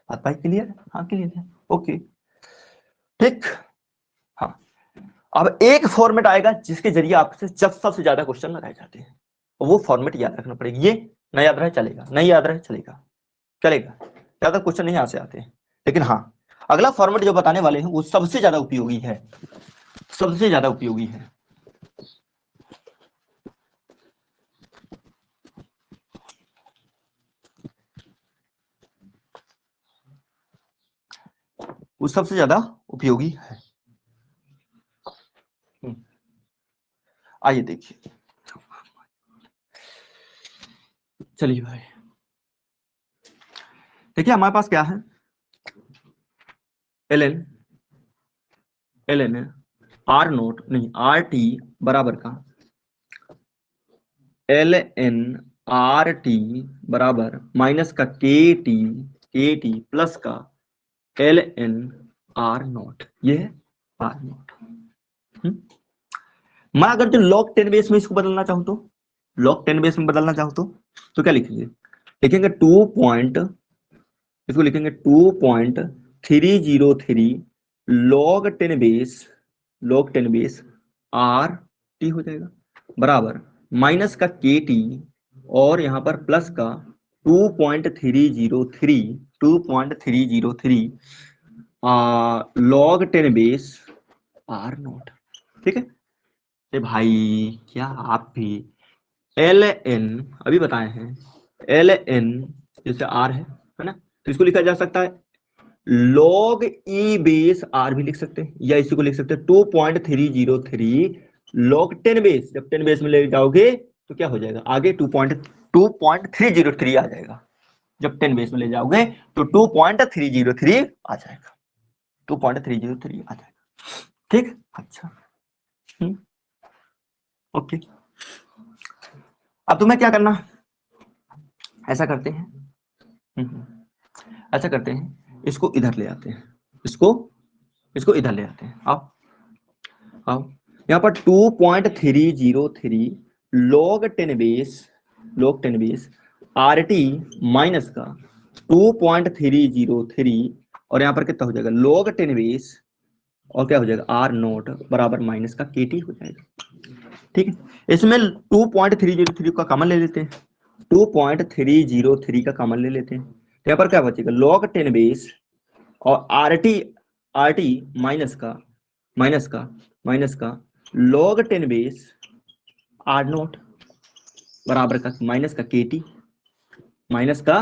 बात भाई क्लियर है, हाँ क्लियर है, ओके, ठीक, हाँ। अब एक फॉर्मेट आएगा जिसके जरिए आपसे जब सबसे ज्यादा क्वेश्चन लगाए जाते हैं, वो फॉर्मेट याद रखना पड़ेगा। ये न याद रहे चलेगा, नहीं याद रहे चलेगा, चलेगा, ज्यादा क्वेश्चन नहीं यहाँ से आते हैं। लेकिन हाँ, अगला फॉर्मेट जो बताने वाले हैं वो सबसे ज्यादा उपयोगी है, सबसे ज्यादा उपयोगी है। वो सबसे ज्यादा उपयोगी है। आइए देखिए, चलिए भाई, देखिए हमारे पास क्या है, L N, L N R nought नहीं, आर टी बराबर का एल एन आर टी बराबर माइनस का के टी प्लस का एल एन आर नोट, ये है आर नोट। मैं अगर जो लॉग 10 बेस में इसको बदलना चाहूं तो, लॉग 10 बेस में बदलना चाहूं तो क्या लिखेंगे? लिखेंगे 2 पॉइंट, इसको लिखेंगे 2.303 log 10 base, log 10 base R T हो जाएगा बराबर माइनस का के टी और यहां पर प्लस का 2.303 लॉग 10 बेस आर नोट। ठीक है भाई, क्या आप भी एल एन अभी बताए हैं, एल एन जैसे आर है ना, तो इसको लिखा जा सकता है लॉग ई बेस आर भी लिख सकते हैं, या इसी को लिख सकते हैं 2.303 लॉग 10 बेस। जब 10 बेस में ले जाओगे तो क्या हो जाएगा आगे 2.303 आ जाएगा। जब 10 बेस में ले जाओगे तो 2.303 आ जाएगा, 2.303 आ जाएगा। ठीक, अच्छा ओके। अब तुम्हें क्या करना, ऐसा करते हैं, ऐसा करते हैं, इसको इधर ले आते हैं, इसको इधर ले आते हैं। आओ आओ, यहाँ पर 2.303 log 10 base, log 10 base R T minus का 2.303 और यहाँ पर कितना हो जाएगा लॉग 10 बेस और क्या हो जाएगा आर नोट बराबर माइनस का के टी हो जाएगा। ठीक है, इसमें 2.303 का कॉमन ले लेते हैं, 2.303 का कॉमन ले लेते हैं, तो यहाँ पर क्या बचेगा लॉग 10 बेस और आर टी माइनस का लॉग 10 बेस आर नोट बराबर का माइनस का के टी, माइनस का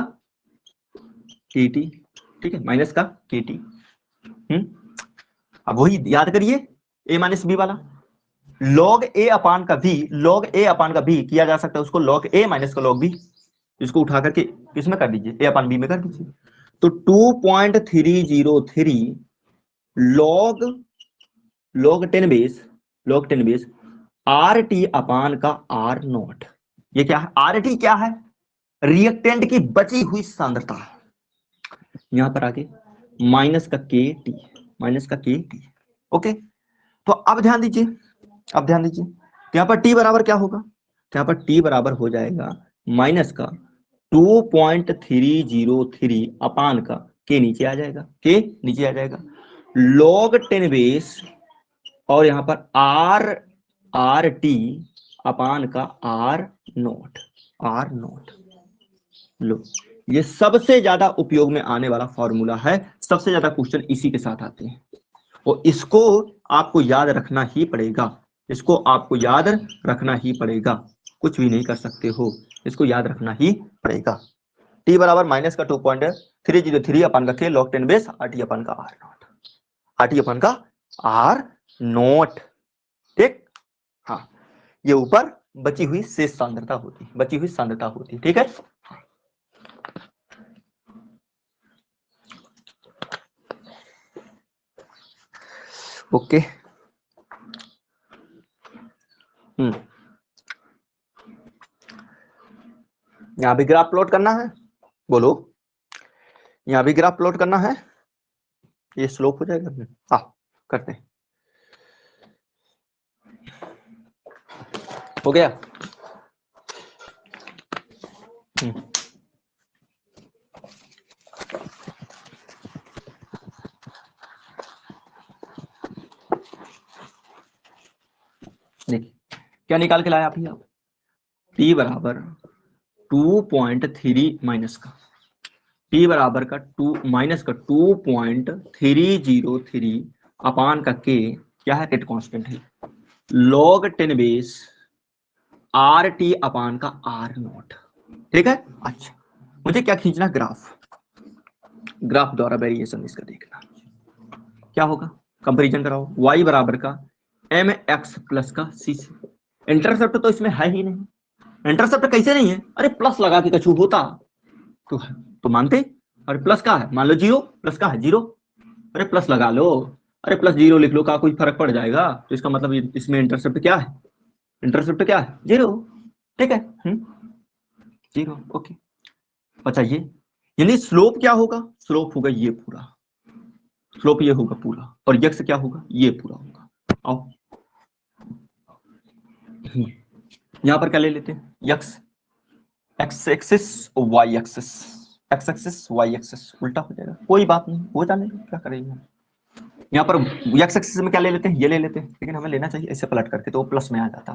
के टी। ठीक है, माइनस का के टी। अब वही याद करिए ए माइनस बी वाला, लॉग ए अपान का भी, लॉग ए अपान का भी किया जा सकता है उसको लॉग ए माइनस का लॉग बी, इसको उठा करके किसमें कर दीजिए ए अपान बी में कर दीजिए। तो 2.303 log log 10 base, log 10 base R T upon का आर नॉट। ये क्या है, आर टी क्या है, रिएक्टेंट की बची हुई सांद्रता। यहां पर आगे माइनस का के टी, माइनस का के टी। ओके, तो अब ध्यान दीजिए, अब ध्यान दीजिए, तो यहां पर टी बराबर क्या होगा, तो यहां पर टी बराबर हो जाएगा माइनस का 2.303 अपान का के नीचे आ जाएगा, के नीचे आ जाएगा लॉग 10 बेस और यहां पर आर टी अपान का आर नोट, आर नोट। लो, ये सबसे ज्यादा उपयोग में आने वाला फॉर्मूला है, सबसे ज्यादा क्वेश्चन इसी के साथ आते हैं और इसको आपको याद रखना ही पड़ेगा, इसको आपको याद रखना ही पड़ेगा, कुछ भी नहीं कर सकते हो, इसको याद रखना ही पड़ेगा। टी बराबर माइनस का 2.303 अपन का के लॉग 10 बेस आर टी अपन का आर नोट, आर टी अपन का आर नोट। ठीक, हाँ, ये ऊपर बची हुई शेष सांद्रता होती, बची हुई सांद्रता होती। ठीक है, ओके। यहां भी ग्राफ प्लॉट करना है, बोलो, यहां भी ग्राफ प्लॉट करना है, ये स्लोप हो जाएगा। हाँ, करते हैं, हो गया। देखिए क्या निकाल के लाया अभी आप, टी बराबर 2.3 माइनस का, टी बराबर का 2 माइनस का 2.303 अपान का के क्या है, रेट कांस्टेंट है, log 10 base R T upon का आर नोट। ठीक है, अच्छा मुझे क्या खींचना, ग्राफ, ग्राफ द्वारा वेरिएशन इसका देखना, क्या होगा कंपैरिजन कराओ, y बराबर का एम एक्स प्लस का सी सी। इंटरसेप्ट तो इसमें है ही नहीं, इंटरसेप्ट कैसे नहीं है, अरे प्लस लगा के कछु होता तो मानते, अरे प्लस का है मान लो 0, प्लस का है 0, अरे प्लस लगा लो, अरे प्लस जीरो लिख लो, का कोई फर्क पड़ जाएगा? तो इसका मतलब इसमें इंटरसेप्ट क्या है? इंटरसेप्ट क्या है? जीरो। ठीक है, जीरो। ओके, बताइए, यानी स्लोप क्या होगा? स्लोप होगा ये पूरा, स्लोप ये होगा पूरा, और यक्स क्या होगा? ये पूरा होगा। आओ यहां पर क्या ले लेते हैं? यक्स, X axis, Y axis, X axis Y axis उल्टा हो जाएगा, कोई बात नहीं, हो जाने दो, क्या करेंगे। यहाँ पर एक्स एक्सिस में क्या ले लेते हैं? ये ले लेते हैं, लेकिन हमें लेना चाहिए ऐसे पलट करके, तो वो प्लस में आ जाता।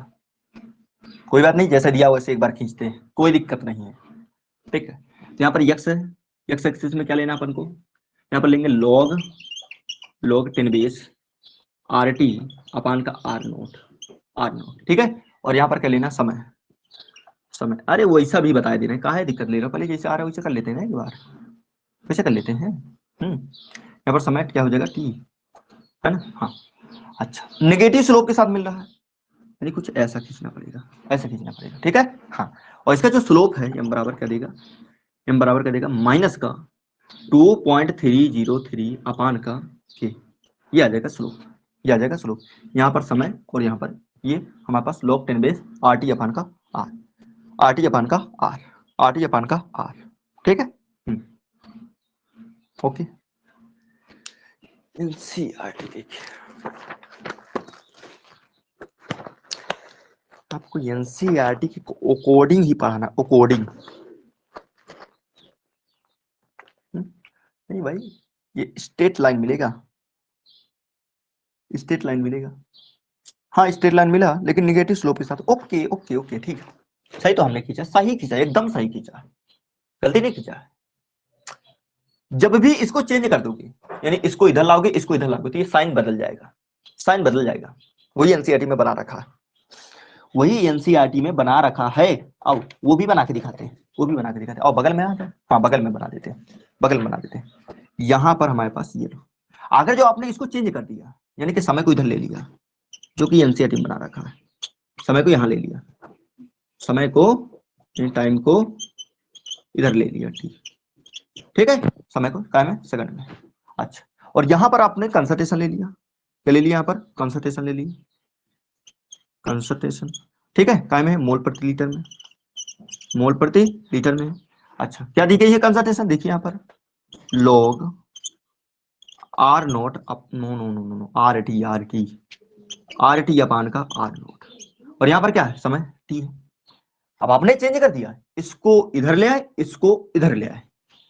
कोई बात नहीं, जैसा दिया वैसे एक बार खींचते हैं, कोई दिक्कत नहीं है। ठीक है, तो यहाँ पर यक्स है, यक्स एक्सिस में क्या लेना अपन को? यहाँ पर लेंगे log, log 10 base R T upon का आर नोट, आर नोट। ठीक है, और यहाँ पर क्या लेना? समय, समय। अरे वैसा भी बता दे रहे हैं, कहा है दिक्कत ले रहे हो, पहले जैसे आ रहा है वैसे कर लेते हैं ना एक बार, वैसे कर लेते हैं। यहाँ पर समय क्या हो जाएगा? टी, है ना? हाँ, अच्छा, नेगेटिव स्लोप के साथ मिल रहा है, यानी कुछ ऐसा खींचना पड़ेगा, ऐसा खींचना पड़ेगा। ठीक है, हाँ, और इसका जो स्लोप है एम बराबर क्या देगा? एम बराबर क्या देगा? माइनस का 2.303 अपान का के, ये आ जाएगा स्लोप, ये आ जाएगा स्लोप। यहाँ पर समय और यहाँ पर ये हमारे पास log 10 base R T upon का आर, आर टी अपान का आर, आर टी अपान का आर। ठीक है, ओके। एनसीईआरटी देखिए, आपको एनसीईआरटी की कोडिंग ही पढ़ाना, कोडिंग नहीं भाई, ये स्ट्रेट लाइन मिलेगा, स्ट्रेट लाइन मिलेगा। हाँ स्ट्रेट लाइन मिला, लेकिन निगेटिव स्लोप के साथ। ओके ओके ओके, ठीक है, सही तो हमने खींचा, सही खींचा, एकदम सही खींचा, गलती नहीं खींचा। जब भी इसको चेंज कर दोगे, यानी इसको इधर लाओगे, इसको इधर लाओगे, तो ये साइन बदल जाएगा, साइन बदल जाएगा। वही एनसीईआरटी में बना रखा है, वही एनसीईआरटी में बना रखा है। आओ वो भी बना के दिखाते हैं, वो भी बना के दिखाते हैं, और बगल में आ जाए, हाँ बगल में बना देते हैं, बगल में बना देते हैं। यहां पर हमारे पास ये लो, अगर जो आपने इसको चेंज कर दिया, यानी कि समय को इधर ले लिया, जो कि एनसीईआरटी में बना रखा है, समय को यहां ले लिया, समय को, टाइम को इधर ले लिया, ठीक है, समय को काय में? सेकंड में। अच्छा, और यहां पर आपने कंसंट्रेशन ले लिया, क्या ले लिया? यहाँ पर कंसंट्रेशन ले लिया, कंसंट्रेशन, ठीक है, काय में है? मोल प्रति लीटर में, मोल प्रति लीटर में। अच्छा, क्या दी गई है कंसंट्रेशन? देखिए यहाँ पर log R naught up, no no no no no, R T, R T, R T upon का आर नोट, और यहाँ पर क्या है? समय टी है। अब आपने चेंज कर दिया, इसको इधर ले आए, इसको इधर ले आए,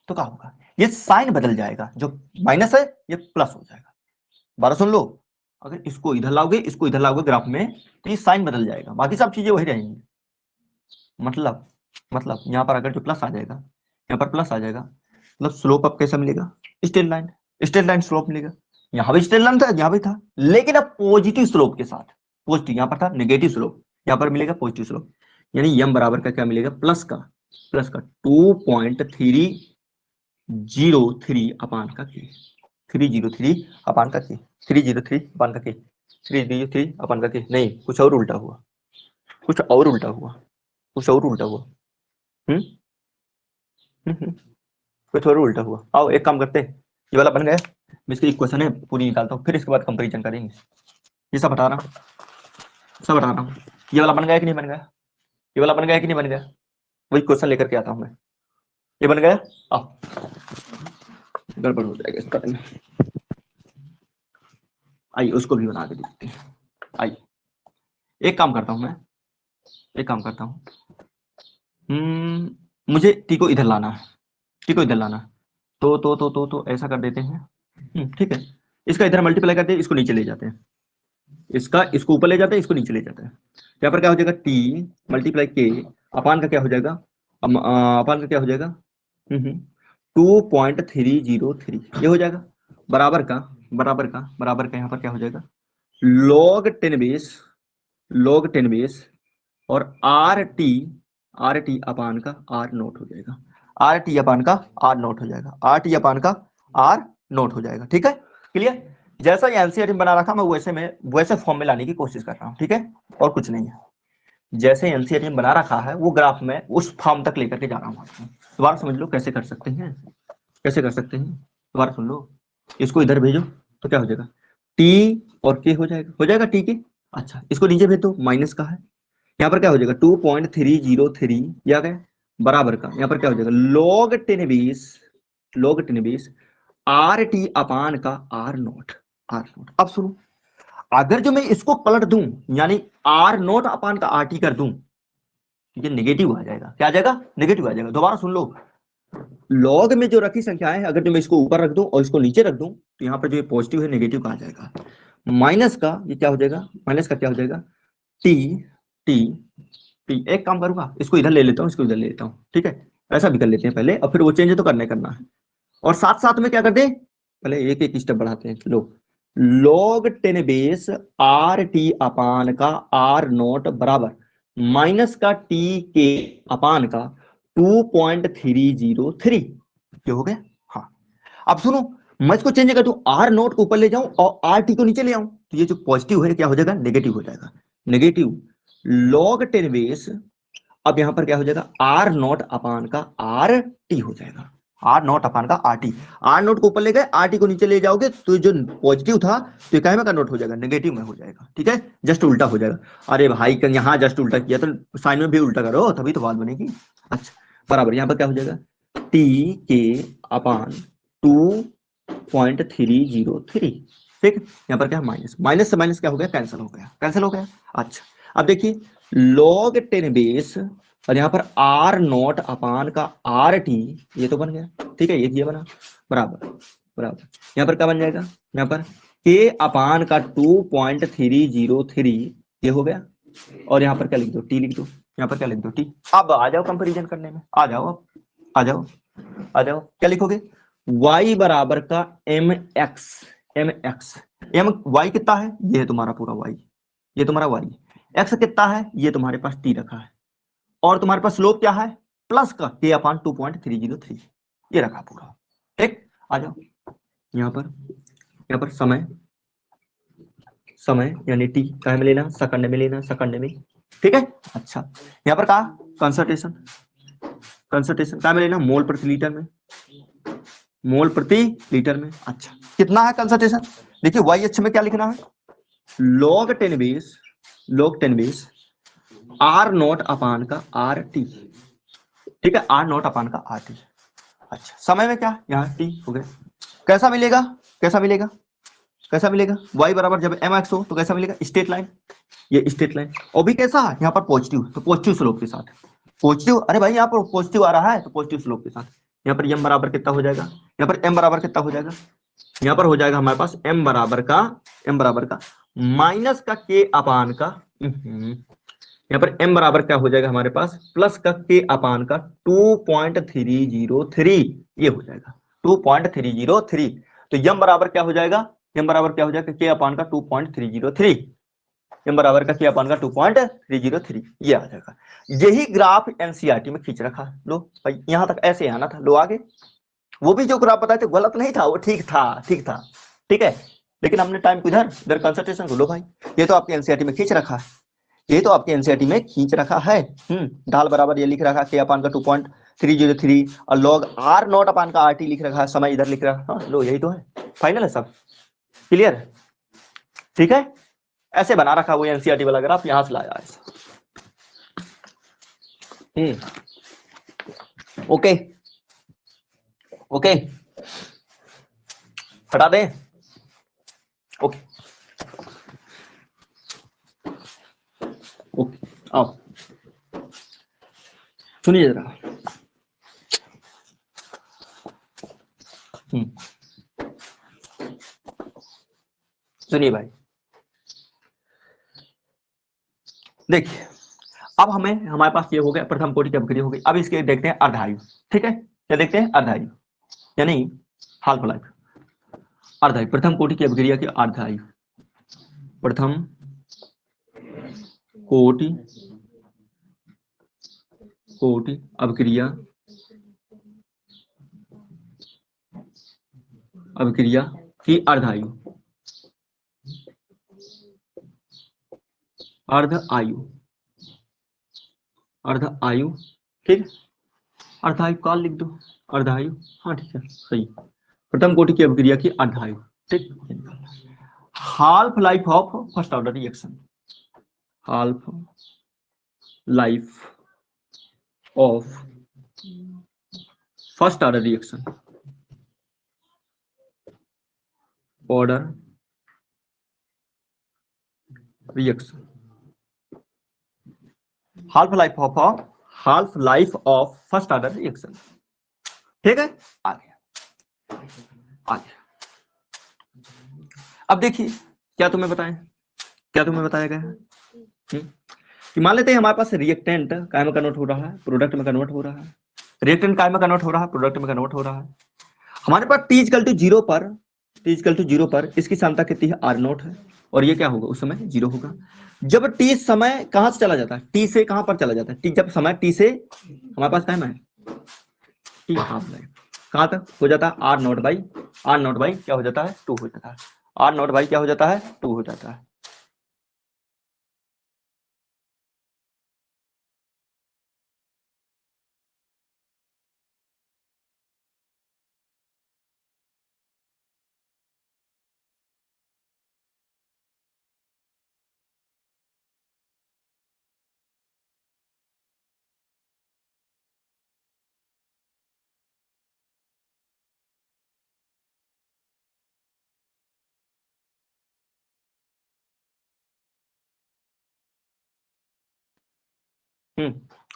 तो क्या होगा? ये साइन बदल जाएगा, जो माइनस है ये प्लस हो जाएगा। बारह सुन लो, अगर इसको इधर लाओगे, इसको इधर लाओगे ग्राफ में, तो ये साइन बदल जाएगा, बाकी सब चीजें वही रहेंगी। मतलब यहाँ पर अगर जो प्लस आ जाएगा, यहाँ पर प्लस आ जाएगा, मतलब स्लोप अब कैसा मिलेगा? Straight line, straight line slope मिलेगा। यहाँ भी स्ट्रेट लाइन था, यहाँ भी था, लेकिन अब पॉजिटिव स्लोप के साथ, पॉजिटिव, यहाँ पर था नेगेटिव स्लोप, यहाँ पर मिलेगा पॉजिटिव स्लोप, यानी यम बराबर का क्या मिलेगा? प्लस का 2.303 अपान का के, 303 अपान का के, 303 अपान का के, 303 अपान का के। नहीं, कुछ और उल्टा हुआ, कुछ और उल्टा हुआ, कुछ और उल्टा हुआ। हम्म कुछ और उल्टा हुआ। आओ एक काम करते हैं, ये वाला बन गया, मैं इसकी इक्वेशन है पूरी निकालता हूँ, फिर इसके बाद कंपैरिजन करेंगे। ये सब बता रहा हूँ, सब बता रहा हूँ। ये वाला बन गया कि नहीं बन गया? ये वाला बन गया कि नहीं बन गया? वही क्वेश्चन लेकर के आता हूँ मैं। ये बन गया? आओ, गड़बड़ हो जाएगा इसका, आइए उसको भी बना के देखते हैं। आइए एक काम करता हूँ मैं, एक काम करता हूँ, मुझे टी को इधर लाना है, टी को इधर लाना है, तो ऐसा कर देते हैं। ठीक है, इसका इधर मल्टीप्लाई करते हैं, इसको नीचे ले जाते हैं, इसका इसको ऊपर ले जाते हैं, इसको नीचे ले जाते हैं। यहाँ पर क्या हो जाएगा? टी मल्टीप्लाई के अपान का क्या हो जाएगा? अपान का क्या हो जाएगा? 2.303 ये हो जाएगा, बराबर का, बराबर का, बराबर का, यहाँ पर क्या हो जाएगा? लॉग 10 बेस, लॉग 10 बेस, और are T, R T upon का आर नोट हो जाएगा, आर टी अपान का आर नोट हो जाएगा, आर टी अपान का आर नोट हो जाएगा। ठीक है, क्लियर? जैसा ये एनसीईआरटी में बना रखा, मैं वैसे फॉर्म में लाने की कोशिश कर रहा हूँ। ठीक है, और कुछ नहीं है, जैसे एनसीईआरटी में बना रखा है वो ग्राफ में उस फॉर्म तक लेकर के जा रहा हूँ आपको। दोबारा समझ लो कैसे कर सकते हैं, कैसे कर सकते हैं, दोबारा सुन लो। इसको इधर भेजो तो क्या हो जाएगा? टी और के हो जाएगा टी के। अच्छा इसको नीचे भेज दो, माइनस का है, यहाँ पर क्या हो जाएगा 2.303 या क्या बराबर का, यहाँ पर क्या हो जाएगा log 10 20 आर टी अपान का आर नोट। अब सुनो, अगर जो मैं इसको पलट दूं यानी आर नोट अपान का आर टी कर दूं, ये नेगेटिव आ जाएगा। क्या आ जाएगा? नेगेटिव आ जाएगा। दोबारा सुन लो, लॉग में जो रखी संख्या है अगर जो मैं इसको ऊपर रख दूं और इसको नीचे रख दूं तो यहाँ पर जो पॉजिटिव है नेगेटिव का आ जाएगा। माइनस का ये क्या हो जाएगा, माइनस का क्या हो जाएगा टी टी टी। एक काम करूंगा, इसको इधर ले लेता हूँ, इसको इधर ले लेता हूँ, ठीक है, ऐसा भी कर लेते हैं पहले और फिर वो चेंज तो करना है। और साथ साथ में क्या कर दे, पहले एक एक स्टेप बढ़ाते हैं। लो, log 10 base R T upon का आर नोट बराबर माइनस का टी के अपान का 2.303। ये हो गया। हाँ अब सुनो, मैं इसको चेंज कर दूं, आर नोट को ऊपर ले जाऊं और आर टी को नीचे ले आऊं तो ये जो पॉजिटिव है क्या हो जाएगा, नेगेटिव हो जाएगा। नेगेटिव log 10 बेस, अब यहां पर क्या हो जाएगा आर नोट अपान का आर टी हो जाएगा। आर नोट अपान का आर टी, आर नोट को ऊपर ले गए, आर टी को नीचे ले जाओगे तो जो पॉजिटिव था तो क्या में कन्वर्ट हो जाएगा, नेगेटिव में हो जाएगा। ठीक है, जस्ट उल्टा हो जाएगा। अरे भाई यहाँ जस्ट उल्टा किया तो साइन में भी उल्टा करो तभी तो बात बनेगी। अच्छा बराबर यहाँ पर क्या हो जाएगा टी के अपान 2.303। ठीक, यहाँ पर क्या माइनस, माइनस से माइनस क्या हो गया, कैंसिल हो गया, कैंसिल हो गया। अच्छा अब देखिए log 10 बेस और यहाँ पर आर नोट अपान का आर टी, ये तो बन गया। ठीक है, ये बना बराबर बराबर, यहाँ पर क्या बन जाएगा, यहाँ पर के अपान का 2.303 ये हो गया। और यहाँ पर क्या लिख दो, टी लिख दो, यहाँ पर क्या लिख दो टी। अब आ जाओ कंपैरिजन करने में, आ जाओ अब, आ जाओ आ जाओ, क्या लिखोगे y बराबर का एम एक्स, एम y कितना है, ये है तुम्हारा पूरा y, ये तुम्हारा y, x कितना है, ये तुम्हारे पास t रखा है, और तुम्हारे पास स्लोप क्या है प्लस का k अपान 2.303 ये रखा पूरा। ठीक, आ जाओ यहाँ पर समय, समय यानी t कहाँ में लेना, सेकंड में लेना, सेकंड में। ठीक है, अच्छा यहाँ पर कहा कंसंट्रेशन, कंसंट्रेशन कहाँ में लेना, मोल प्रति लीटर में, मोल प्रति लीटर में। अच्छा कितना है कंसंट्रेशन, देखिए y अक्ष में क्या लिखना है, log 10 base, log 10 base R naught upon का आर टी। ठीक है, आर नोट अपान का आर टी। अच्छा समय में क्या, यहाँ टी हो गया। कैसा मिलेगा, कैसा मिलेगा, कैसा मिलेगा, y बराबर जब एम एक्स हो तो कैसा मिलेगा, स्ट्रेट लाइन, ये स्ट्रेट लाइन, और भी कैसा है यहाँ पर पॉजिटिव, तो पॉजिटिव स्लोप के साथ, पॉजिटिव, अरे भाई यहाँ पर पॉजिटिव आ रहा है तो पॉजिटिव स्लोप के साथ। यहाँ पर m बराबर कितना हो जाएगा, यहाँ पर m बराबर कितना हो जाएगा, यहाँ पर हो जाएगा हमारे पास m बराबर का माइनस का k अपान का, यहाँ पर m बराबर क्या हो जाएगा हमारे पास प्लस का k अपान का 2.303 ये हो जाएगा 2.303। तो m बराबर क्या हो जाएगा, m बराबर क्या हो जाएगा k अपान का 2.303, m बराबर का k अपान का 2.303 ये आ जाएगा। यही ग्राफ एनसीईआरटी में खींच रखा है। लो भाई यहां तक ऐसे आना था, लो आगे, वो भी जो ग्राफ बताए थे गलत नहीं था, वो ठीक था, ठीक था, ठीक है, लेकिन हमने टाइम को इधर इधर कंसंट्रेशन को, लो भाई ये तो आपके एनसीईआरटी में खींच रखा है, ये तो आपके एनसीईआरटी में खींच रखा है। ढाल बराबर ये लिख रखा के अपान का 2.303 और लॉग आर नॉट अपान का आरटी लिख रखा है, समय इधर लिख रखा है। हाँ लो यही तो है, फाइनल है सब, क्लियर, ठीक है, ऐसे बना रखा वो एनसीईआरटी वाला ग्राफ, यहां से लाया है। ओके ओके, हटा दें, ओके ओके, आओ सुनिए जरा। सुनिए भाई, देखिए अब हमें, हमारे पास ये हो गया प्रथम कोटि की अभिक्रिया हो गई। अब इसके देखते हैं अर्धायु। ठीक है, क्या देखते हैं, अर्धायु यानी हाल्फ लाइफ, अर्धायु, प्रथम कोटि की अभिक्रिया की अर्धायु, प्रथम कोटि कोटि अभिक्रिया, अभिक्रिया की अर्धायु, अर्ध आयु, अर्ध आयु, ठीक, अर्धायु काल लिख दो, अर्धायु, हाँ ठीक है सही, प्रथम कोटि की अभिक्रिया की अर्धायु। ठीक, half life of first order reaction, half life of first order reaction, order reaction, half life of first order reaction. ठीक है, आ गया आ गया। अब देखिए क्या तुम्हें बताया गया है कि मान लेते हैं हमारे पास रिएक्टेंट काय में कन्वर्ट हो रहा है, प्रोडक्ट में कन्वर्ट हो रहा है, रिएक्टेंट काय में कन्वर्ट हो रहा है, प्रोडक्ट में कन्वर्ट हो रहा है। हमारे पास t इक्वल टू जीरो पर इसकी सांद्रता कितनी है, r0 है, और ये क्या होगा उस समय जीरो होगा। जब t समय कहां से चला जाता है, t से कहां पर चला जाता है, t जब समय t से हमारे पास टाइम है t हाफ लाइफ कहां तक हो जाता है, r0 बाई क्या हो जाता है 2 हो जाता है, r0 बाई क्या हो जाता है 2 हो जाता है।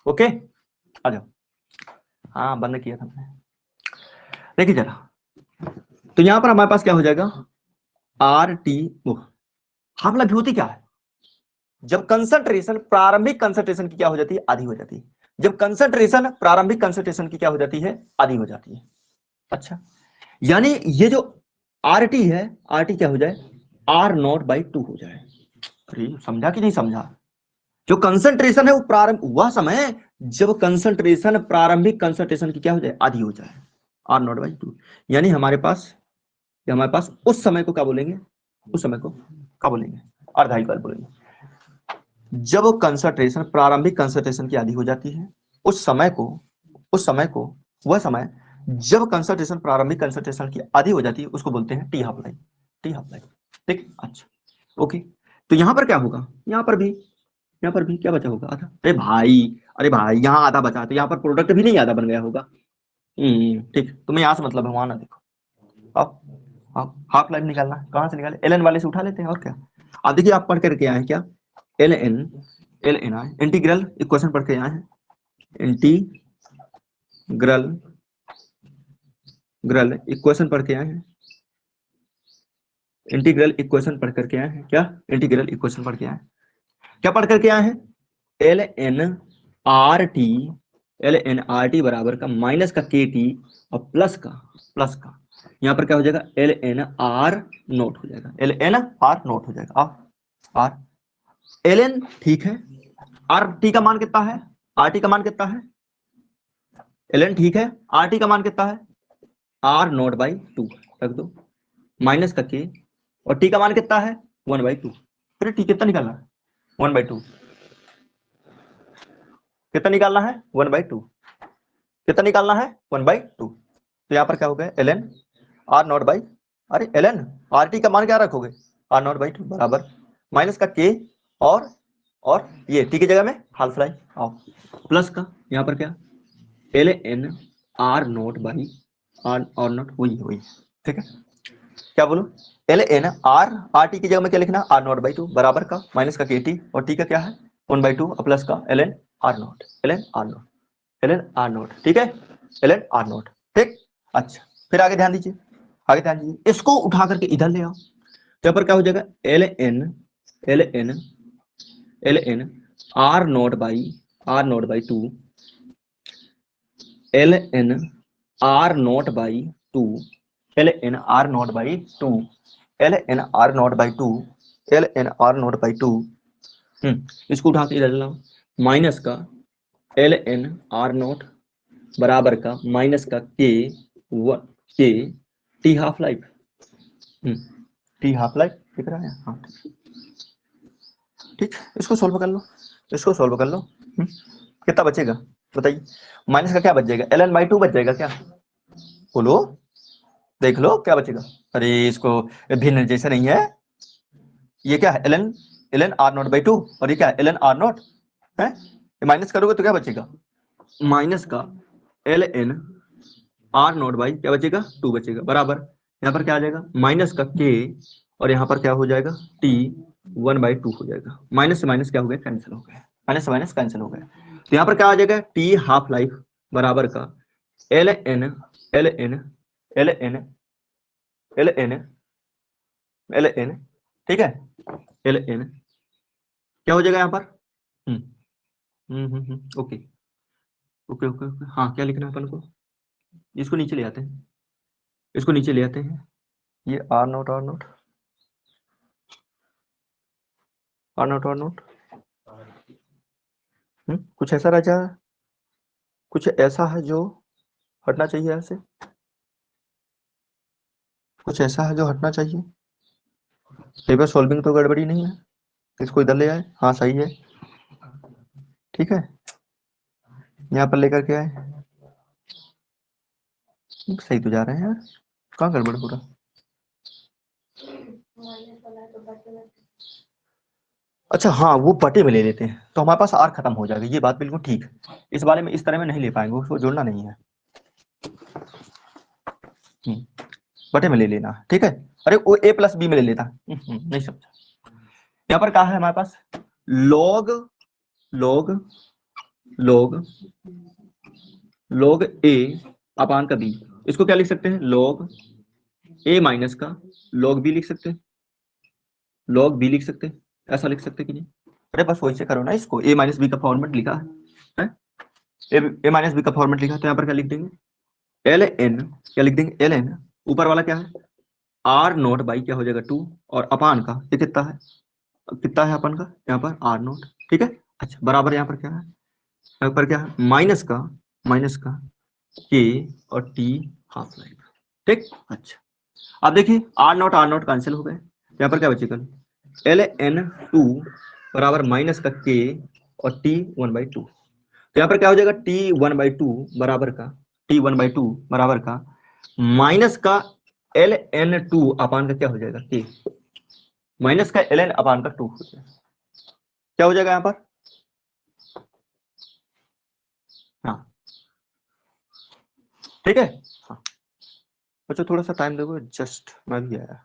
ओके, आ जाओ। हाँ बंद किया था मैंने, देखिए जरा। तो यहां पर हमारे पास क्या हो जाएगा, आर टी हाफ लाइफ होती क्या है, जब कंसंट्रेशन प्रारंभिक कंसंट्रेशन की क्या हो जाती है, आधी हो जाती है। जब कंसंट्रेशन प्रारंभिक कंसंट्रेशन की क्या हो जाती है, आधी हो जाती है। अच्छा, यानी ये जो आर टी है, आर टी क्या हो जाए, r0 बाई 2 हो जाए। अरे समझा कि नहीं समझा, जो कंसंट्रेशन है वो प्रारंभ वह समय जब कंसंट्रेशन प्रारंभिक कंसंट्रेशन की क्या हो जाए, आधी हो जाए, r0 बाई 2। यानी हमारे पास उस समय को क्या बोलेंगे, उस समय को क्या बोलेंगे, अर्धाई काल बोलेंगे। जब कंसंट्रेशन प्रारंभिक कंसंट्रेशन की आधी हो जाती है, उस समय को वह समय जब कंसंट्रेशन प्रारंभिक कंसंट्रेशन की आधी हो जाती है उसको बोलते हैं टी हाफ लाइफ। ठीक, अच्छा ओके। तो यहां पर क्या होगा, यहां पर भी क्या बचा होगा, आधा। अरे भाई यहाँ आधा बचा, तो यहाँ पर प्रोडक्ट भी नहीं आधा बन गया होगा। ठीक, तुम्हें यहाँ से मतलब है, वहां ना देखो। अब हाफ लाइफ निकालना है, कहां से निकाले, एल वाले से उठा लेते हैं और क्या। अब देखिए आप पढ़ करके आए क्या, एल एन आए, इंटीग्रल इक्वेशन पढ़ के आए हैं, इंटीग्रल इक्वेशन पढ़ के आए हैं, इंटीग्रल इक्वेशन पढ़ करके आए हैं क्या, इंटीग्रल इक्वेशन पढ़ के आए हैं, क्या पढ़ करके आए हैं, एल एन आर टी बराबर का माइनस का के टी और प्लस का यहाँ पर क्या हो जाएगा, एल एन आर नोट हो जाएगा, एल एन आर नोट हो जाएगा। आर एल एन ठीक है, आर टी का मान कितना है, आर टी का मान कितना है, एल एन ठीक है, आर टी का मान कितना है, आर नोट बाई 2 रख दो, माइनस का के, और टी का मान कितना है 1/2। फिर टी कितना निकालना है, 1/2 कितना निकालना है, 1/2 कितना निकालना है, 1/2। तो यहाँ पर क्या हो गया, L N R not by, अरे एल एन आर टी का मान क्या रखोगे, आर नॉट बाई 2 बराबर माइनस का के, और ये टी की जगह में हाफ लाइफ ऑफ प्लस का, यहाँ पर क्या L N R not by R nought, वही ठीक है। क्या बोलो, एल एन आर टी की जगह में क्या लिखना, आर नॉट बाई 2 बराबर का माइनस का के टी, और टी का क्या है 1/2 प्लस का एल एन आर नॉट, ठीक है, एल एन आर नॉट। ठीक, अच्छा फिर आगे ध्यान दीजिए, इसको उठा करके इधर ले आओ, यहाँ पर क्या हो जाएगा, L N R not by 2, L N R not by 2, L N R not by 2, L N R not by 2, L N R not by 2। इसको उठा के इधर लाओ, माइनस का एल एन आर नॉट बराबर का माइनस का K T half life, दिख रहा है, हाँ ठीक। इसको सोल्व कर लो, कितना बचेगा बताइए, माइनस का क्या बच जाएगा, एल एन बाई 2 बच जाएगा क्या, बोलो देख लो क्या बचेगा। अरे इसको भिन्न जैसा नहीं है, ये क्या है ln r नॉट बाई 2 और ये क्या है ln r नॉट है, ये माइनस करोगे तो क्या बचेगा माइनस का ln r नॉट बाई क्या बचेगा 2 बचेगा बराबर यहाँ पर क्या आ जाएगा माइनस का k और यहाँ पर क्या हो जाएगा t 1/2 हो जाएगा। माइनस से माइनस क्या हो गया कैंसिल हो गया, माइनस से माइनस कैंसिल हो गया। तो यहाँ पर क्या आ जाएगा t हाफ लाइफ बराबर का ln ln ln ln ln ठीक है ln क्या हो जाएगा यहाँ पर ओके ओके ओके ओके हाँ क्या लिखना है अपन को, इसको नीचे ले आते हैं, इसको नीचे ले आते हैं, ये R not R not R not R not कुछ ऐसा रह जाए, कुछ ऐसा है जो हटना चाहिए ऐसे, कुछ ऐसा है जो हटना चाहिए। पेपर सॉल्विंग तो गड़बड़ी नहीं है, इसको इधर ले आए, हाँ सही है ठीक है, यहाँ पर लेकर के आए, सही तो जा रहे हैं यार, कहाँ गड़बड़ हो रहा। अच्छा हाँ वो बटे में ले लेते हैं तो हमारे पास आर खत्म हो जाएगा, ये बात बिल्कुल ठीक है, इस बारे में इस तरह में नहीं ले पाएंगे, उसको जोड़ना नहीं है, बटे में ले लेना ठीक है। अरे वो a प्लस बी में ले लेता, नहीं समझा। यहाँ पर क्या है हमारे पास log log log log a अपान का b, इसको क्या लिख सकते हैं log a माइनस का log b लिख सकते हैं, log b लिख सकते हैं, ऐसा लिख सकते हैं कि नहीं। अरे बस वैसे करो ना, इसको a माइनस बी का फॉर्मेट लिखा है, a माइनस बी का फॉर्मेट लिखा है तो यहाँ पर क्या लिख देंगे ln, क्या लिख देंगे ln, ऊपर वाला क्या है r नोट बाई क्या हो जाएगा 2 और अपान का ये कितना है अपन का यहाँ पर आर नोट ठीक है। अच्छा बराबर यहाँ पर क्या है, यहाँ पर क्या है माइनस का के और टी हाफ लाइफ ठीक। अच्छा अब देखिए आर नोट कैंसिल हो गए, यहाँ पर क्या बचेगा ln2 बराबर माइनस का के और टी 1/2, तो यहाँ पर क्या हो जाएगा टी 1/2 बराबर का बराबर का माइनस का ln2 अपान का क्या हो जाएगा के माइनस का ln अपान का 2 हो जाएगा, क्या हो जाएगा यहाँ पर हाँ ठीक है। हाँ बच्चों थोड़ा सा टाइम देखो, जस्ट मैं भी आया।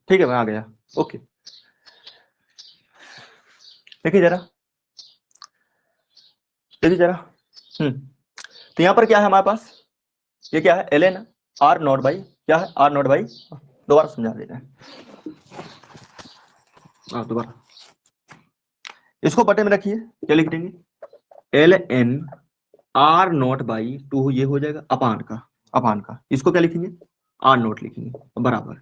ठीक है मैं आ गया ओके। देखिए जरा तो यहाँ पर क्या है हमारे पास, ये क्या है ln r नॉट बाई क्या है r नॉट बाई, दोबारा समझा देते हैं, दोबारा इसको बटे में रखिए, क्या लिख देंगे ln r नॉट बाई 2 ये हो जाएगा अपान का इसको क्या लिखेंगे r नॉट लिखेंगे बराबर,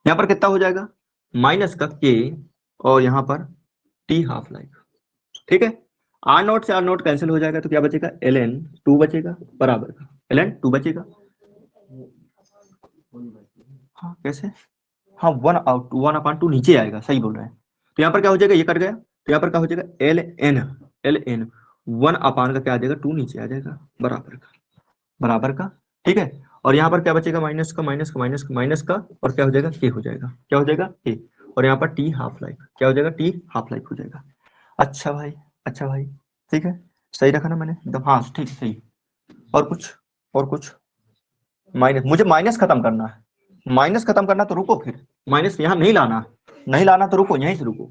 यहाँ पर कितना हो जाएगा माइनस का k और यहाँ पर t हाफ लाइफ ठीक है। आर नोट से आर नोट कैंसिल हो जाएगा तो क्या बचेगा ln 2 बचेगा बराबर का ln 2 बचेगा, हाँ कैसे, हाँ 1/2 नीचे आएगा, सही बोल रहे हैं। तो यहाँ पर क्या हो जाएगा ये कट गया, तो यहाँ पर क्या हो जाएगा ln 1 अपान का क्या आ जाएगा 2 नीचे आ जाएगा बराबर का ठीक है। और यहाँ पर क्या बचेगा माइनस का और क्या हो जाएगा के हो जाएगा, क्या हो जाएगा के, और यहाँ पर टी हाफ लाइफ क्या हो जाएगा टी हाफ लाइफ हो जाएगा। अच्छा भाई ठीक है, सही रखा ना मैंने एकदम, हाँ ठीक सही। और कुछ माइनस, मुझे माइनस खत्म करना है, माइनस खत्म करना तो रुको, फिर माइनस यहाँ नहीं लाना तो रुको, यहीं से रुको,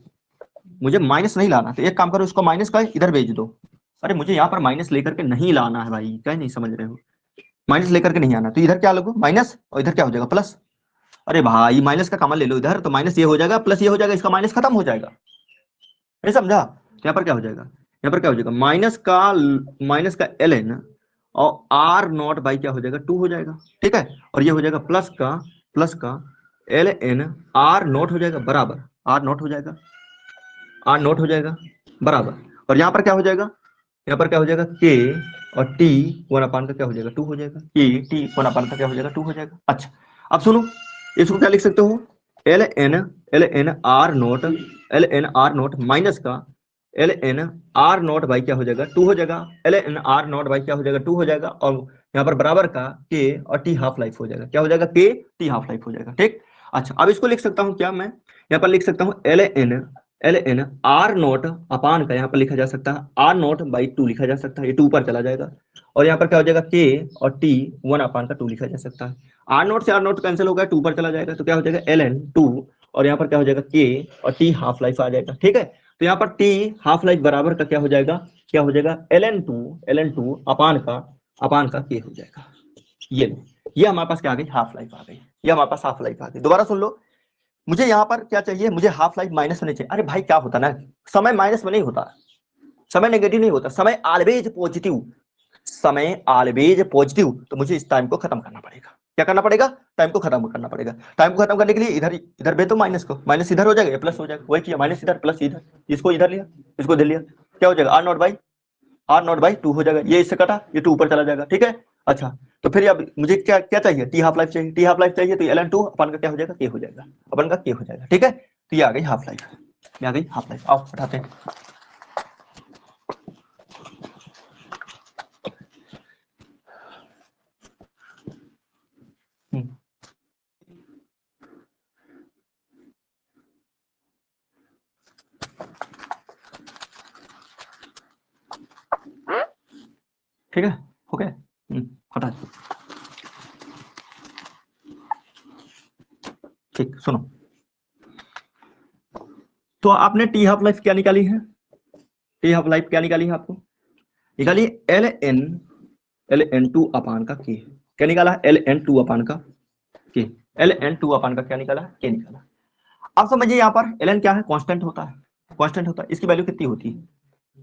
मुझे माइनस नहीं लाना तो एक काम करो इसको माइनस का इधर भेज दो। अरे मुझे यहाँ पर माइनस लेकर के नहीं लाना है भाई, क्या नहीं समझ रहे हो, माइनस लेकर के नहीं आना, तो इधर क्या लगो माइनस और इधर क्या हो जाएगा प्लस। अरे भाई माइनस का कॉमन ले लो इधर, तो माइनस ये हो जाएगा प्लस ये हो जाएगा, इसका माइनस खत्म हो जाएगा, नहीं समझा। तो यहाँ पर क्या हो जाएगा, यहाँ पर क्या हो जाएगा माइनस का ln और आर नॉट बाई क्या हो जाएगा 2 हो जाएगा ठीक है, और ये हो जाएगा प्लस का ln आर नॉट हो जाएगा बराबर, आर नॉट हो जाएगा आर नोट हो जाएगा बराबर, और यहाँ पर क्या हो जाएगा, यहाँ पर क्या हो जाएगा के और टी 1/, का क्या हो जाएगा 2 हो जाएगा, के टी 1/, का क्या हो जाएगा 2 हो जाएगा। अच्छा अब सुनो, इसको क्या लिख सकते हो, L N R naught minus का L N R naught by क्या हो जाएगा 2 हो जाएगा, L N R naught by क्या हो जाएगा 2 हो जाएगा, और यहाँ पर बराबर का के और टी हाफ लाइफ हो जाएगा, क्या हो जाएगा के टी हाफ लाइफ हो जाएगा। ठीक, अच्छा अब इसको लिख सकता हूँ क्या, मैं यहाँ पर लिख सकता हूँ L N R naught upon का यहाँ पर लिखा जा सकता है आर नोट बाई 2 लिखा जा सकता है, ये 2 पर चला जाएगा, और यहाँ पर क्या हो जाएगा के और टी 1/2 लिखा जा सकता है, आर नोट से आर नोट कैंसिल होगा 2 पर चला जाएगा, तो क्या हो जाएगा एल एन 2, और यहाँ पर क्या हो जाएगा के और टी हाफ लाइफ आ जाएगा। ठीक है, तो यहाँ पर टी हाफ लाइफ बराबर का क्या हो जाएगा, क्या हो जाएगा एल एन टू अपान का के हो जाएगा। ये हमारे पास क्या आ गई, हाफ लाइफ आ गई, ये हमारे पास हाफ लाइफ आ गई। दोबारा सुन लो, मुझे यहाँ पर क्या चाहिए, मुझे हाफ लाइफ माइनस में चाहिए। अरे भाई क्या होता ना, समय माइनस में नहीं होता, समय नेगेटिव नहीं होता, समय ऑलवेज पॉजिटिव, समय ऑलवेज पॉजिटिव। तो मुझे इस टाइम को खत्म करना पड़ेगा, क्या करना पड़ेगा, टाइम को खत्म करना पड़ेगा। टाइम को खत्म करने के लिए इधर भेज दो माइनस को, माइनस इधर हो जाएगा प्लस हो जाएगा, वही किया, माइनस इधर प्लस इधर, इसको इधर लिया इसको इधर लिया, क्या हो जाएगा आर नॉट बाई 2 हो जाएगा, ये इससे कटा ये 2 ऊपर चला जाएगा। ठीक है, अच्छा तो फिर अब मुझे क्या क्या चाहिए, टी हाफ लाइफ चाहिए, टी हाफ लाइफ चाहिए तो एल एन 2 अपन का क्या हो जाएगा के हो जाएगा, अपन का के हो जाएगा। ठीक है, तो ये आ गई हाफ लाइफ, ये आ गई हाफ लाइफ। आओ उठाते हैं, ठीक है, हो गया, हटा। ठीक, सुनो, तो आपने टी हाफ लाइफ क्या निकाली है, टी हाफ लाइफ क्या निकाली है आपको, निकाली एल एन 2 अपान का के, क्या निकाला एल एन 2 अपान का के, एल एन 2 अपान का क्या निकाला के निकाला। अब समझिए यहाँ पर एल एन क्या है, कांस्टेंट होता है, कांस्टेंट होता है, इसकी वैल्यू कितनी होती है,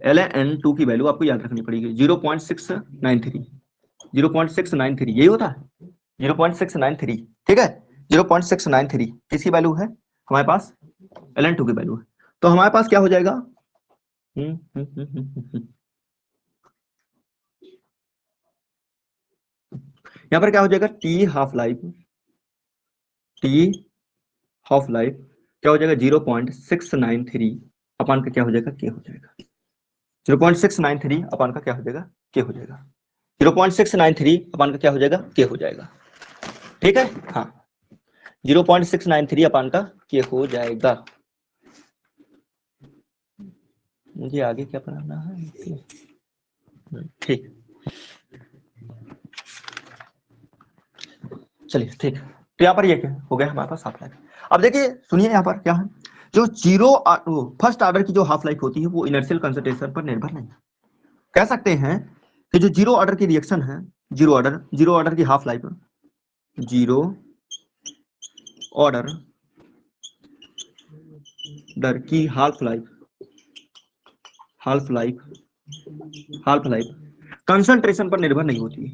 एल एन 2 की वैल्यू आपको याद रखनी पड़ेगी 0.693, 0.693 यही होता है 0.693। ठीक है, 0.693 किसकी वैल्यू है हमारे पास, एल एन 2 की वैल्यू है, तो हमारे पास क्या हो जाएगा, यहाँ पर क्या हो जाएगा टी हाफ लाइफ क्या हो जाएगा 0.693 अपान का क्या हो जाएगा के हो जाएगा, 0.693 अपान का क्या हो जाएगा के हो जाएगा, 0.693 अपान का क्या हो जाएगा के हो जाएगा। ठीक है, हाँ 0.693 अपान का के हो जाएगा। मुझे आगे क्या पढ़ाना है, ठीक चलिए ठीक, तो यहाँ पर ये क्या हो गया हमारे पास हाफ लाइफ। अब देखिए सुनिए यहाँ पर क्या है, जो फर्स्ट ऑर्डर की जो हाफ लाइफ होती है वो इनर्शियल कंसंट्रेशन पर निर्भर नहीं, कह सकते हैं कि जो जीरो ऑर्डर की रिएक्शन है, जीरो ऑर्डर की हाफ लाइफ, जीरो ऑर्डर की हाफ लाइफ कंसंट्रेशन पर निर्भर नहीं होती,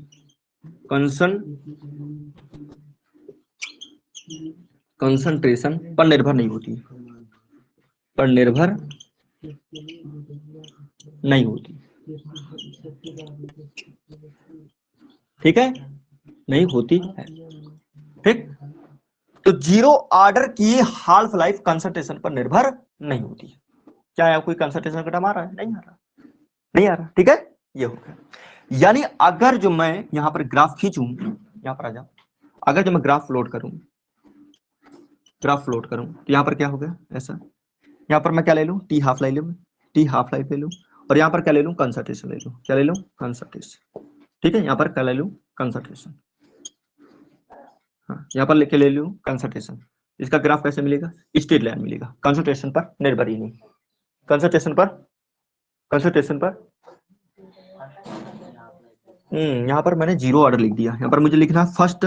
कंसंट्रेशन पर निर्भर नहीं होती, ठीक है, नहीं होती है। ठीक, तो जीरो ऑर्डर की हाफ लाइफ कंसंट्रेशन पर निर्भर नहीं होती है। क्या है, कोई कंसंट्रेशन का टर्म आ रहा है, नहीं आ रहा। ठीक है, ये हो गया, यानी अगर जो मैं यहां पर ग्राफ खींचूं, यहां पर आ जाओ, अगर जो मैं ग्राफ लोड करूं तो यहां पर क्या हो गया ऐसा, यहां पर मैं क्या ले लूं टी हाफ लाइफ ले लूं, और यहां पर क्या ले लूं कंसंट्रेशन ले लूं, क्या ले लूं कंसंट्रेशन। ठीक है, यहां पर क्या ले लूं कंसंट्रेशन, हाँ यहाँ पर लेके ले लूं कंसंट्रेशन। इसका ग्राफ कैसे मिलेगा, स्ट्रेट लाइन मिलेगा, कंसंट्रेशन पर निर्भर ही नहीं, कंसंट्रेशन पर यहाँ पर मैंने जीरो ऑर्डर लिख दिया, यहाँ पर मुझे लिखना फर्स्ट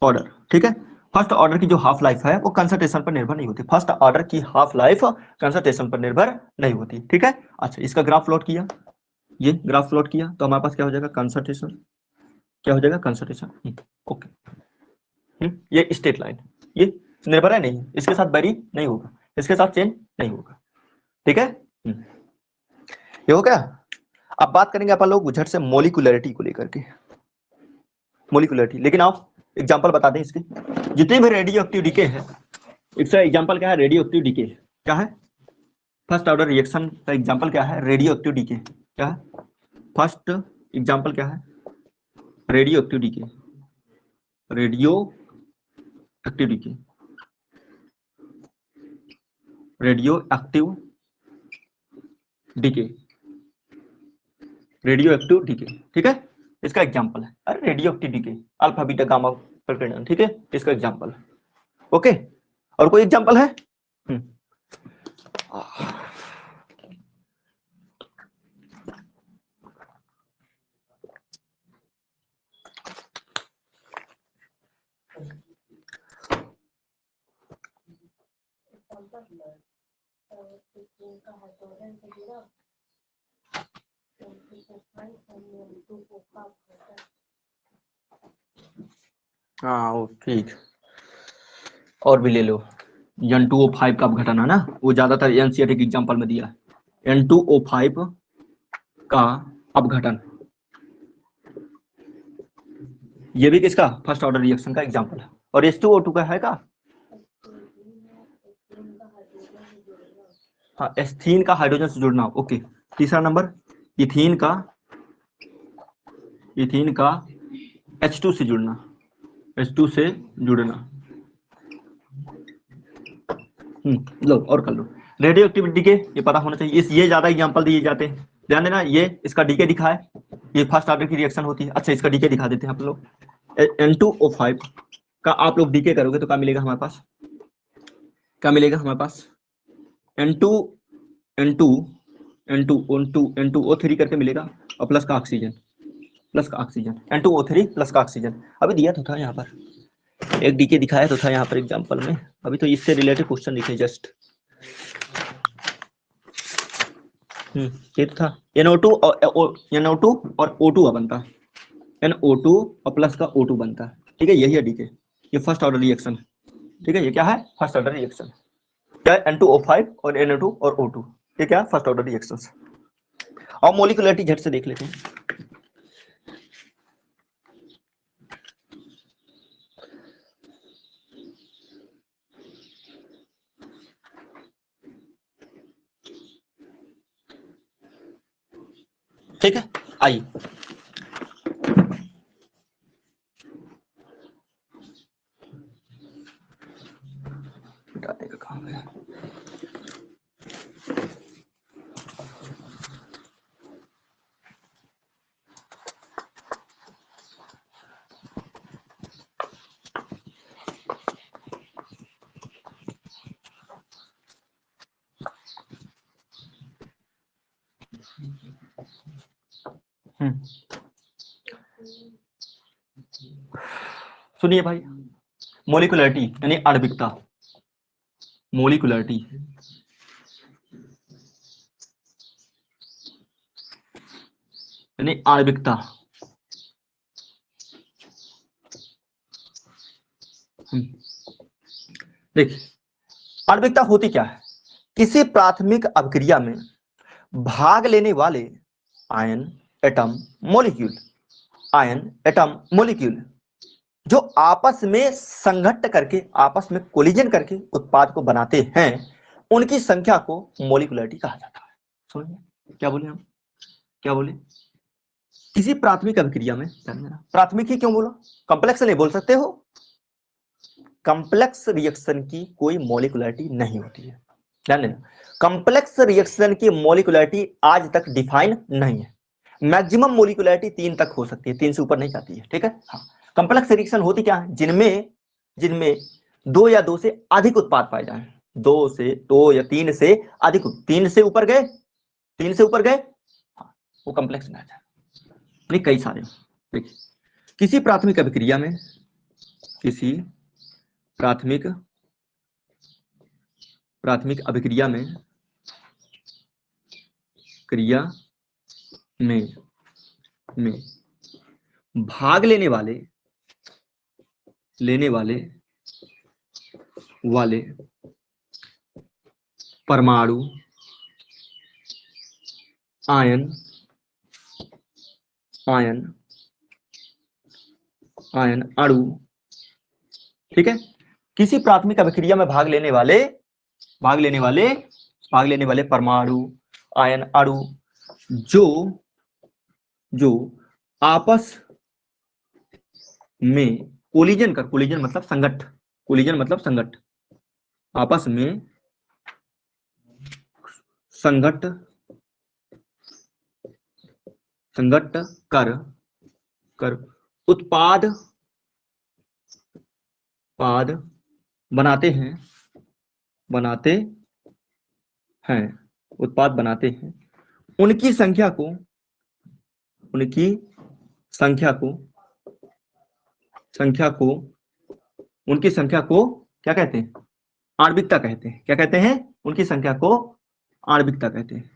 ऑर्डर। ठीक है, फर्स्ट ऑर्डर की जो हाफ लाइफ है वो कंसंट्रेशन पर निर्भर नहीं होती, फर्स्ट ऑर्डर की हाफ लाइफ कंसंट्रेशन पर निर्भर नहीं होती। ठीक है, अच्छा इसका ग्राफ प्लॉट किया, ये ग्राफ प्लॉट किया तो हमारे पास क्या हो जाएगा कंसंट्रेशन, क्या हो जाएगा कंसंट्रेशन। ओके, ये स्ट्रेट लाइन, ये निर्भर है नहीं, इसके साथ बैरी नहीं होगा, इसके साथ चेन नहीं होगा। ठीक है, ये हो गया। अब बात करेंगे अपन लोग झट से मोलिकुलरिटी को लेकर के, मोलिकुलरिटी। लेकिन आप एग्जांपल बता दें इसके, जितने भी रेडियो एक्टिव डीके है, इसका एग्जांपल क्या है, रेडियो एक्टिव डीके क्या है, फर्स्ट ऑर्डर रिएक्शन का एग्जांपल क्या है, रेडियो एक्टिव डीके क्या है, फर्स्ट एग्जांपल क्या है, radioactive decay, radioactive decay, radioactive decay, radioactive decay. ठीक है, इसका एग्जांपल है, अरे radioactive decay, alpha beta gamma प्रकीर्णन। ठीक है, इसका एग्जांपल। ओके, और कोई एग्जांपल है? हाँ वो ठीक, और भी ले लो, N2O5 का अपघटन है ना, वो ज्यादातर एनसीईआरटी के एग्जांपल में दिया है, N2O5 का अपघटन, ये भी किसका, फर्स्ट ऑर्डर रिएक्शन का एग्जांपल है। और H2O2 का है का, हाँ, एस्थीन का हाइड्रोजन से जुड़ना। ओके, तीसरा नंबर इथीन का H2 से जुड़ना, H2 से जुड़ना। लो और कर लो। रेडियो एक्टिविटी के ये पता होना चाहिए, ये ज्यादा एग्जांपल दिए जाते हैं, ध्यान देना। ये इसका डीके दिखा है, ये फर्स्ट ऑर्डर की रिएक्शन होती है। अच्छा, इसका डीके दिखा देते हैं आप लोग। N2O5 का आप लोग डीके करोगे तो क्या मिलेगा हमारे पास, क्या मिलेगा हमारे पास, N2O3 करके मिलेगा, और प्लस का ऑक्सीजन, N2O3 प्लस का ऑक्सीजन। अभी दिया तो था यहाँ पर, एक डीके दिखाया तो था यहाँ पर एग्जांपल में, अभी तो इससे रिलेटेड क्वेश्चन दिखे जस्ट। ये तो था NO2 और O2 बनता, NO2 और प्लस का O2 बनता है। ठीक है, यही है डीके, ये फर्स्ट ऑर्डर रिएक्शन। ठीक है, ये क्या है, फर्स्ट ऑर्डर रिएक्शन, क्या है, N2O5 और NO2 और O2, ये क्या है, फर्स्ट ऑर्डर रिएक्शंस। और मोलिकुलरिटी झट से देख लेते हैं। ठीक है, आइए मिटाने का काम है। सुनिए भाई, मोलिकुलरिटी यानी आणविकता, मोलिकुलरिटी यानी आणविकता। देखिए, आणविकता होती क्या है, किसी प्राथमिक अभिक्रिया में भाग लेने वाले ion, atom, molecule, ion, atom, molecule जो आपस में संघट्ट करके, आपस में कोलिजन करके उत्पाद को बनाते हैं, उनकी संख्या को मोलिकुलरिटी कहा जाता है। सुनिए क्या बोले हम, क्या बोले, किसी प्राथमिक अभिक्रिया में, प्राथमिक ही क्यों बोला, कॉम्प्लेक्स नहीं बोल सकते हो, कॉम्प्लेक्स रिएक्शन की कोई मोलिकुलरिटी नहीं होती है, ध्यान देना। कॉम्प्लेक्स रिएक्शन की मोलिकुलरिटी आज तक डिफाइन नहीं है, मैक्सिमम मोलिकुलरिटी 3 तक हो सकती है, 3 से ऊपर नहीं जाती है। ठीक है, हाँ। कॉम्प्लेक्स रिएक्शन होती क्या है, जिनमें जिनमें 2 या 2 से अधिक उत्पाद पाए जाए, 2 या 3 से अधिक, 3 से ऊपर गए, 3 से ऊपर गए, हाँ, वो कॉम्प्लेक्स में आ जाए। नहीं, कई सारे। देखिए, किसी प्राथमिक अभिक्रिया में, किसी प्राथमिक अभिक्रिया में, क्रिया में भाग लेने वाले वाले परमाणु आयन आयन आयन अणु, ठीक है, किसी प्राथमिक अभिक्रिया में भाग लेने वाले परमाणु आयन अणु जो आपस में कोलिजन मतलब संघट आपस में संघट कर उत्पाद बनाते हैं, उनकी संख्या को क्या कहते हैं? आणविकता कहते हैं। क्या कहते हैं? उनकी संख्या को आणविकता कहते हैं,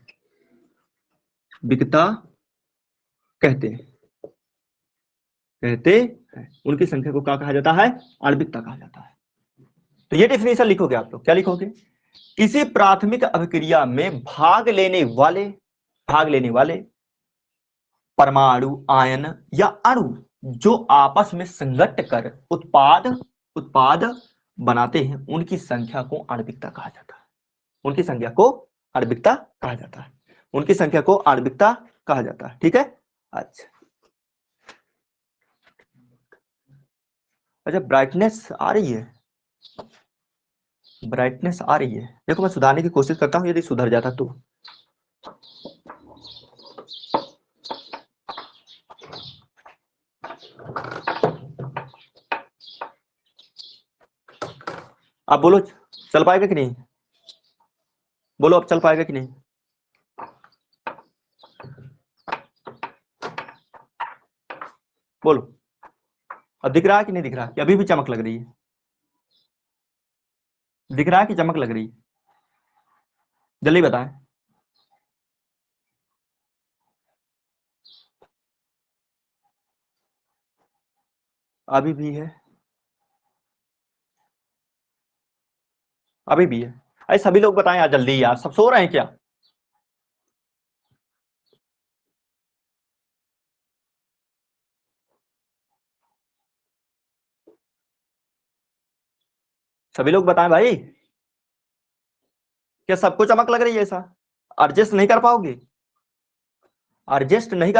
उनकी संख्या को क्या कहा जाता है? आणविकता कहा जाता है। तो ये डेफिनेशन लिखोगे आप लोग। क्या लिखोगे? किसी प्राथमिक अभिक्रिया में भाग लेने वाले परमाणु आयन या अणु जो आपस में संघट कर उत्पाद बनाते हैं, उनकी संख्या को आणविकता कहा जाता है। उनकी संख्या को आणविकता कहा जाता है। ठीक है। अच्छा, ब्राइटनेस आ रही है? देखो, मैं सुधारने की कोशिश करता हूं, यदि सुधर जाता तो। आप बोलो, चल पाएगा कि नहीं? बोलो, अब चल पाएगा कि नहीं? बोलो, अब दिख रहा है कि नहीं दिख रहा? कि अभी भी चमक लग रही है? दिख रहा है कि चमक लग रही है? जल्दी बताएं। अभी भी है? अभी भी है? अरे सभी लोग बताएं यार, जल्दी यार, सब सो रहे हैं क्या? सभी लोग बताएं भाई। क्या सबको चमक लग रही है? ऐसा एडजस्ट नहीं कर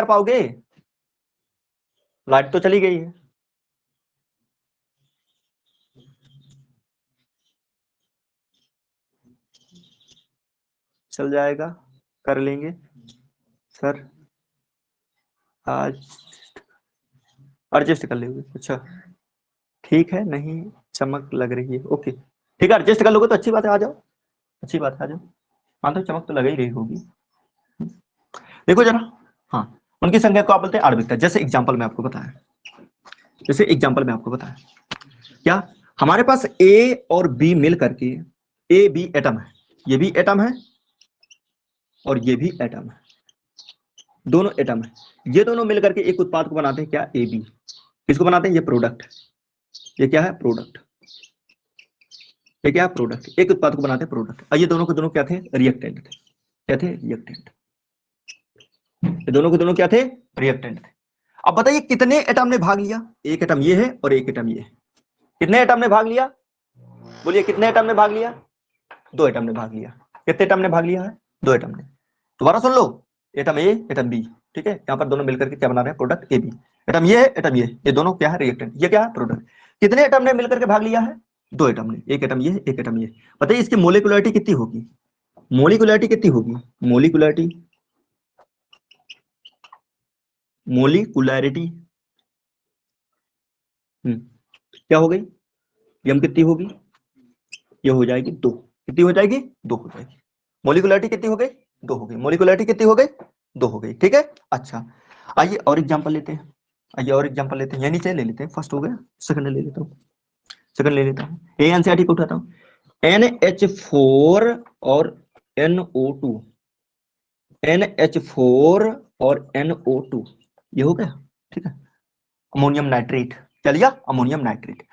पाओगे? लाइट तो चली गई है। चल जाएगा, कर लेंगे सर, आज एडजस्ट कर लेंगे। अच्छा ठीक है, नहीं चमक लग रही है, ओके ठीक है, एडजस्ट कर लोगे तो अच्छी बात है, आ जाओ, अच्छी बात है, आ जाओ। हाँ तो चमक तो लग ही रही होगी। देखो जरा, हाँ, उनकी संख्या को आप बोलते हैं आणविकता। जैसे एग्जांपल में आपको बताया, क्या हमारे पास ए और बी मिल करके, ए बी एटम है, ये भी एटम है और ये भी एटम है, दोनों एटम है, ये दोनों मिलकर के एक उत्पाद को बनाते हैं। क्या? A B. किसको बनाते हैं? ये प्रोडक्ट। ये क्या है? प्रोडक्ट। ये क्या है? प्रोडक्ट। एक उत्पाद को बनाते हैं प्रोडक्ट। और ये दोनों के दोनों क्या थे? रिएक्टेंट थे। क्या थे? रिएक्टेंट। ये दोनों के दोनों क्या थे? रिएक्टेंट थे। अब बताइए कितने एटम ने भाग लिया? एक एटम ये है और एक एटम ये है। कितने एटम ने भाग लिया? बोलिए, कितने एटम ने भाग लिया? 2 एटम ने भाग लिया। कितने एटम ने भाग लिया है? 2 एटम ने। दोबारा सुन लो, एटम ए, एटम बी, ठीक है, यहाँ पर दोनों मिलकर के क्या बना रहे हैं? Product A B. एटम ये है, एटम ये दोनों क्या है? रिएक्टेंट। ये क्या है? प्रोडक्ट। कितने एटम ने मिलकर के भाग लिया है? 2 एटम ने। एक एटम ये है, एक एटम ये। बताइए इसकी मोलिकुलरिटी कितनी होगी? मोलिकुलरिटी कितनी होगी? मोलिकुलरिटी क्या हो गई? यम कितनी होगी? ये हो जाएगी 2। कितनी हो जाएगी? 2 हो जाएगी। मोलिकुलरिटी कितनी हो गई? 2 हो गई। मोलिकुलरिटी कितनी हो गई? 2 हो गई। ठीक है। अच्छा, आइए और एग्जांपल लेते हैं। ये नीचे ले लेते हैं। फर्स्ट हो गया, सेकंड ले लेता हूँ। ए एनसीईआरटी को उठाता हूँ। NH4 और NO2, NH4 और NO2, ये हो गया। ठीक है। Ammonium nitrate. क्या लिया? Ammonium nitrate.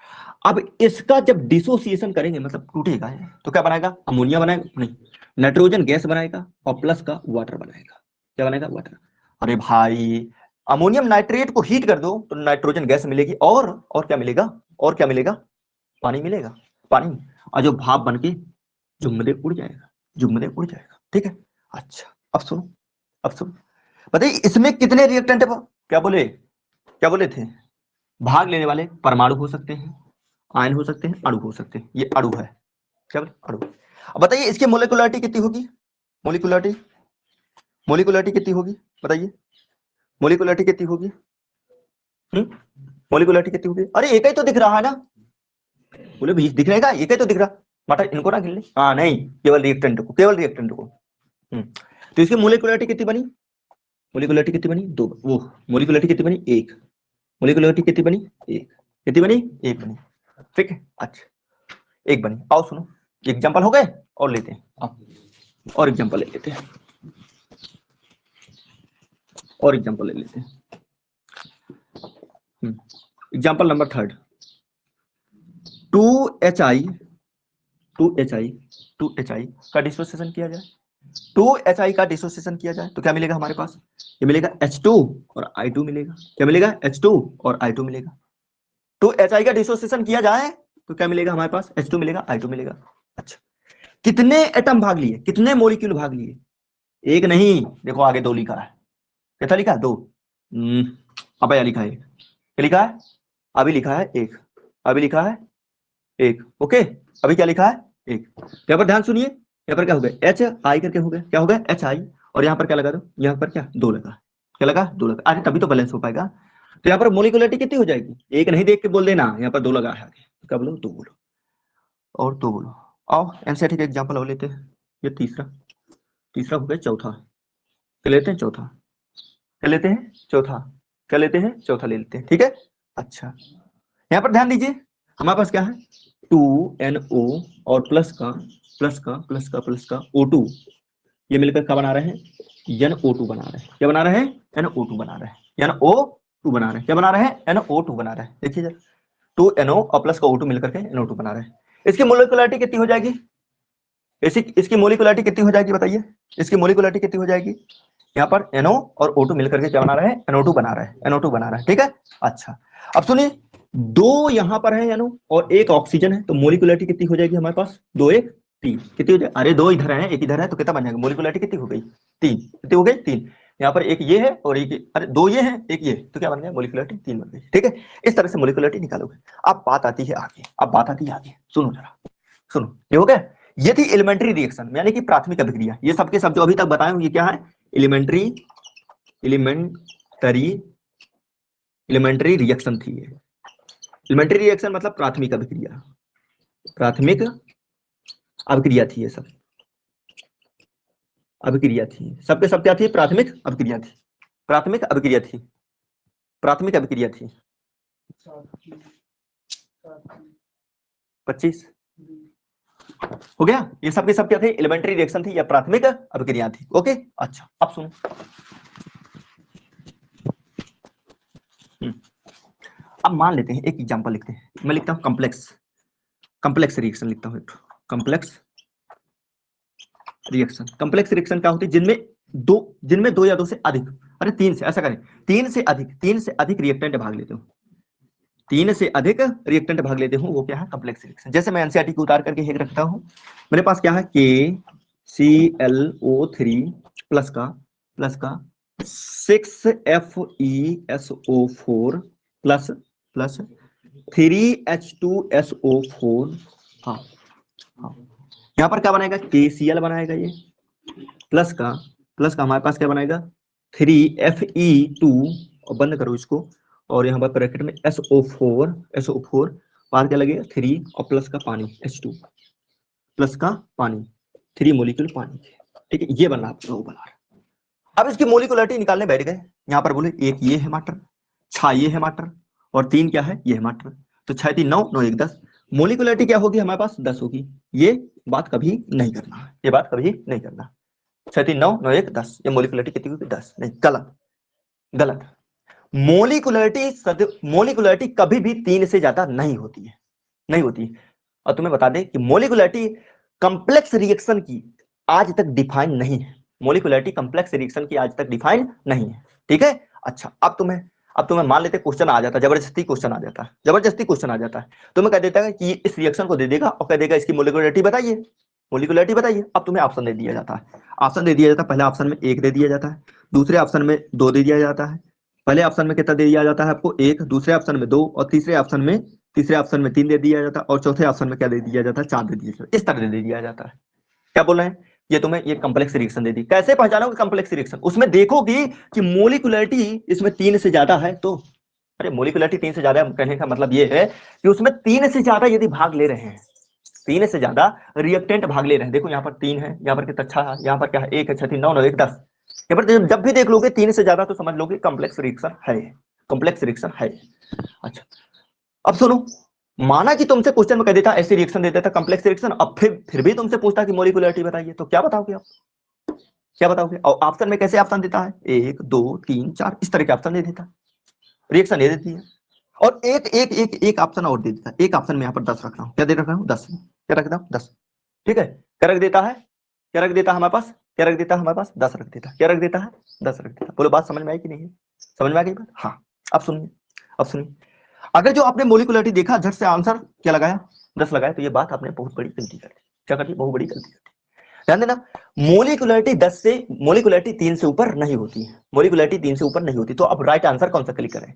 अब इसका जब डिसोसिएशन करेंगे मतलब टूटेगा ये, तो क्या बनाएगा? अमोनिया बनाएगा? नहीं, नाइट्रोजन गैस बनाएगा और प्लस का वाटर बनाएगा। क्या बनाएगा? वाटर। अरे भाई, अमोनियम नाइट्रेट को हीट कर दो तो नाइट्रोजन गैस मिलेगी, और क्या मिलेगा? और क्या मिलेगा? पानी मिलेगा। पानी, और जो भाप बन के जुम्मदे उड़ जाएगा, जुम्मदे उड़ जाएगा। ठीक है, अच्छा अब सुनो, अब सुनो, बताइए इसमें कितने रिएक्टेंट है? क्या बोले, क्या बोले थे? भाग लेने वाले परमाणु हो सकते हैं, आयन हो सकते हैं, अणु हो सकते हैं। ये अणु है। क्या बोले? अणु। अब बताइए इसकी मोलिकुलरिटी कितनी होगी? मोलिकुलरिटी, मोलिकुलरिटी कितनी होगी बताइए? मोलिकुलरिटी कितनी होगी? मोलिकुलरिटी कितनी होगी? अरे एक ही तो दिख रहा है ना, बोले बीच दिख रहेगा, एक ही तो दिख रहा। मटर इनको ना गिन ले, हाँ नहीं, केवल रिएक्टेंट को, केवल रिएक्टेंट को। तो इसकी मोलिकुलरिटी कितनी बनी? मोलिकुलरिटी कितनी बनी? दो। वो मोलिकुलरिटी कितनी बनी? एक। मोलिकुलरिटी कितनी बनी? एक। कितनी बनी? एक बनी। ठीक है, अच्छा एक बनी। आओ सुनो, एग्जांपल हो गए और लेते हैं, आओ और एग्जांपल ले लेते हैं, और एग्जांपल ले लेते हैं। Example number third, 2HI, 2HI, 2HI का डिसोसिएशन किया जाए, 2HI का डिसोसिएशन किया जाए तो क्या मिलेगा हमारे पास? ये मिलेगा H2 और I2 मिलेगा। क्या मिलेगा? H2 और I2 मिलेगा। 2HI का डिसोसिएशन किया जाए तो क्या मिलेगा हमारे पास? H2 मिलेगा, I2 मिलेगा। अच्छा, कितने एटम भाग लिए, कितने मॉलिक्यूल भाग लिए? एक नहीं, देखो आगे दो लिखा है। कितना लिखा है? दो। अब यह लिखा है एक। क्या लिखा है? अभी लिखा है एक, अभी लिखा है एक। ओके, अभी क्या लिखा है? एक। यहाँ पर ध्यान सुनिए, यहाँ पर क्या हो गया? HI करके हो गया। क्या हो गया? HI, और यहाँ पर क्या लगा दो? यहाँ पर क्या? दो लगा। क्या लगा? दो लगा। अरे तभी तो बैलेंस हो पाएगा। तो यहाँ पर मोलिकुलरिटी कितनी हो जाएगी? एक नहीं देख के बोल देना, यहाँ पर दो लगा है आगे। क्या बोलो? दो बोलो, और दो बोलो। आओ एनसीईआरटी का एग्जांपल और लेते हैं। ये तीसरा, तीसरा हो गया। चौथा क्या लेते हैं? चौथा। क्या लेते हैं? चौथा। क्या लेते हैं? चौथा ले लेते हैं। ठीक है, अच्छा यहाँ पर ध्यान दीजिए, हमारे पास क्या है? 2NO और प्लस का प्लस का प्लस का प्लस का O2, ये मिलकर क्या बना रहे हैं? NO2 बना रहे हैं। क्या बना रहे हैं? NO2 बना रहे हैं, NO2 बना रहे हैं। क्या बना रहे हैं? NO2 बना रहे हैं। देखिए जरा, 2NO और प्लस का O2 मिलकर के NO2 बना रहे हैं। इसकी मोलिकुलरिटी कितनी हो जाएगी? इसकी मोलिकुलरिटी कितनी हो जाएगी बताइए? इसकी मोलिकुलरिटी कितनी हो जाएगी? यहाँ पर NO और O2 मिलकर के क्या बना रहे हैं? NO2 बना रहे हैं, NO2 बना रहे हैं। ठीक है, अच्छा अब सुनिए, दो यहाँ पर है NO और एक ऑक्सीजन है, तो मोलिकुलरिटी कितनी हो जाएगी हमारे पास? दो एक तीन। कितनी हो जाएगी? अरे दो इधर है, एक इधर है, तो कितना बन जाएगा? मोलिकुलरिटी कितनी हो गई? तीन। कितनी हो गई? तीन। यहाँ पर एक ये है और एक अरे दो ये है, एक ये, तो क्या बन गया? मोलिकुलरिटी तीन बन गई। ठीक है, इस तरह से मोलिकुलरिटी निकालोगे। अब बात आती है आगे, अब बात आती है आगे, सुनो जरा, सुनो, ये हो गया। ये थी एलिमेंट्री रिएक्शन, यानी कि प्राथमिक अभिक्रिया। ये सबके सब जो अभी तक बताए ये क्या है? एलिमेंट्री, एलिमेंटरी, एलिमेंट्री रिएक्शन थी ये। एलिमेंट्री रिएक्शन मतलब प्राथमिक अभिक्रिया, प्राथमिक अभिक्रिया थी ये सब, अभिक्रिया थी। सबके सब क्या थी? प्राथमिक अभिक्रिया थी, प्राथमिक अभिक्रिया थी, प्राथमिक अभिक्रिया थी। 25 हो गया। ये सब के सब क्या थे? एलिमेंट्री रिएक्शन थी या प्राथमिक अभिक्रिया थी। ओके, अच्छा अब सुनो, अब मान लेते हैं एक एग्जांपल लिखते हैं। मैं लिखता हूं कॉम्प्लेक्स, कॉम्प्लेक्स रिएक्शन लिखता हूं, कॉम्प्लेक्स रिएक्शन। कॉम्प्लेक्स रिएक्शन क्या होती है? जिनमें दो या दो से अधिक, अरे तीन से, ऐसा करें, तीन से अधिक रिएक्टेंट भाग लेते हो, तीन से अधिक रिएक्टेंट भाग लेते हो, वो क्या है? Complex reaction. जैसे मैं एनसीईआरटी को उतार करके एक रखता हूं, मेरे पास क्या है? KClO3 प्लस का 6FeSO4 प्लस प्लस 3H2SO4। हाँ हाँ, यहाँ पर क्या बनाएगा? KCl बनाएगा ये, प्लस का हमारे पास क्या बनाएगा? 3Fe2, और बंद करो इसको, और यहाँ पर ब्रैकेट में SO4 पार क्या लगेगा? 3 और प्लस का पानी H2, प्लस का पानी, 3 मोलिक्यूल पानी के। ठीक है, ये बना वो बना रहा। अब इसकी मोलिकुलरिटी निकालने बैठ गए, यहाँ पर बोले एक ये है माटर, 6 ये है माटर, और 3 क्या है? ये है माटर। तो 6 3 9, 9 1 10। मोलिकुलरिटी क्या होगी हमारे पास? 10 होगी। ये बात कभी नहीं करना है, ये बात कभी नहीं करना। 6 3 9, 9 1 10, ये मोलिकुलरिटी कितनी होगी? 10 नहीं, गलत, गलत। मोलिकुलरिटी कभी भी 3 से ज्यादा नहीं होती है, नहीं होती। और तुम्हें बता दें कि मोलिकुलरिटी कॉम्प्लेक्स रिएक्शन की आज तक डिफाइन नहीं है। मोलिकुलरिटी कॉम्प्लेक्स रिएक्शन की आज तक डिफाइन नहीं है। ठीक है, अच्छा अब तुम्हें मान लेते क्वेश्चन आ जाता है, जबरदस्ती क्वेश्चन आ जाता है, जबरदस्ती क्वेश्चन आ जाता है। तुम्हें कह देता है कि इस रिएक्शन को दे देगा और कह देगा इसकी मोलिकुलरिटी बताइए, मोलिकुलरिटी बताइए। अब तुम्हें ऑप्शन दे दिया जाता है, ऑप्शन दे दिया जाता है। पहले ऑप्शन में 1 दे दिया जाता है, दूसरे ऑप्शन में 2 दे दिया जाता है। पहले ऑप्शन में कितना दे दिया जाता है आपको 1, दूसरे ऑप्शन में 2 और तीसरे ऑप्शन में 3 दे दिया जाता है और चौथे ऑप्शन में क्या दे दिया जाता है 4 दे दिया जाता है। इस तरह दे दिया जाता है। क्या बोल रहे हैं, ये तुम्हें ये कॉम्प्लेक्स रिएक्शन दे दी। कैसे पहचानोगे कॉम्प्लेक्स रिएक्शन, उसमें देखोगी कि मोलिकुलरिटी इसमें 3 से ज्यादा है तो, अरे मोलिकुलरिटी 3 से ज्यादा कहने का मतलब ये है कि उसमें 3 से ज्यादा यदि भाग ले रहे हैं, 3 से ज्यादा रिएक्टेंट भाग ले रहे हैं। देखो यहाँ पर 3 है, यहाँ पर कितना अच्छा है, यहाँ पर क्या है 1 है 6 3 9 9 1 10। यहाँ पर जब भी देख लोगे 3 से ज्यादा तो समझ लोगे कॉम्प्लेक्स रिएक्शन है, कॉम्प्लेक्स रिएक्शन है। अच्छा, अब सुनो, माना कि तुमसे क्वेश्चन में कह देता ऐसे रिएक्शन दे देता कॉम्प्लेक्स रिएक्शन, अब फिर भी तुमसे पूछता कि मोलिकुलरिटी बताइए, तो क्या बताओगे आप, क्या बताओगे? और ऑप्शन में कैसे ऑप्शन देता है 1 2 3 4 इस तरह के ऑप्शन दे देता है, रिएक्शन दे देती है। और एक एक एक एक ऑप्शन और दे देता है, एक ऑप्शन में यहाँ पर 10 रख रहा हूँ, क्या दे रखा हूँ 10, क्या रख रहा हूँ 10। ठीक है, क्या रख देता है, क्या रख देता है हमारे पास, क्या रख देता है हमारे पास 10 रख देता है, क्या रख देता है 10 रख देता है। बोलो बात समझ में आई कि नहीं, समझ में आ गई बात? हाँ, अब सुनिए, अब सुनिए, अगर जो आपने मोलिकुलरिटी देखा झट से आंसर क्या लगाया 10 लगाया, तो ये बात आपने बहुत बड़ी गलती कर दी। क्या कर दी, बहुत बड़ी गलती कर दी। ध्यान देना, मोलिकुलरिटी 3 से ऊपर नहीं होती है, मोलिकुलरिटी 3 से ऊपर नहीं होती। तो अब राइट आंसर कौन सा क्लिक करें,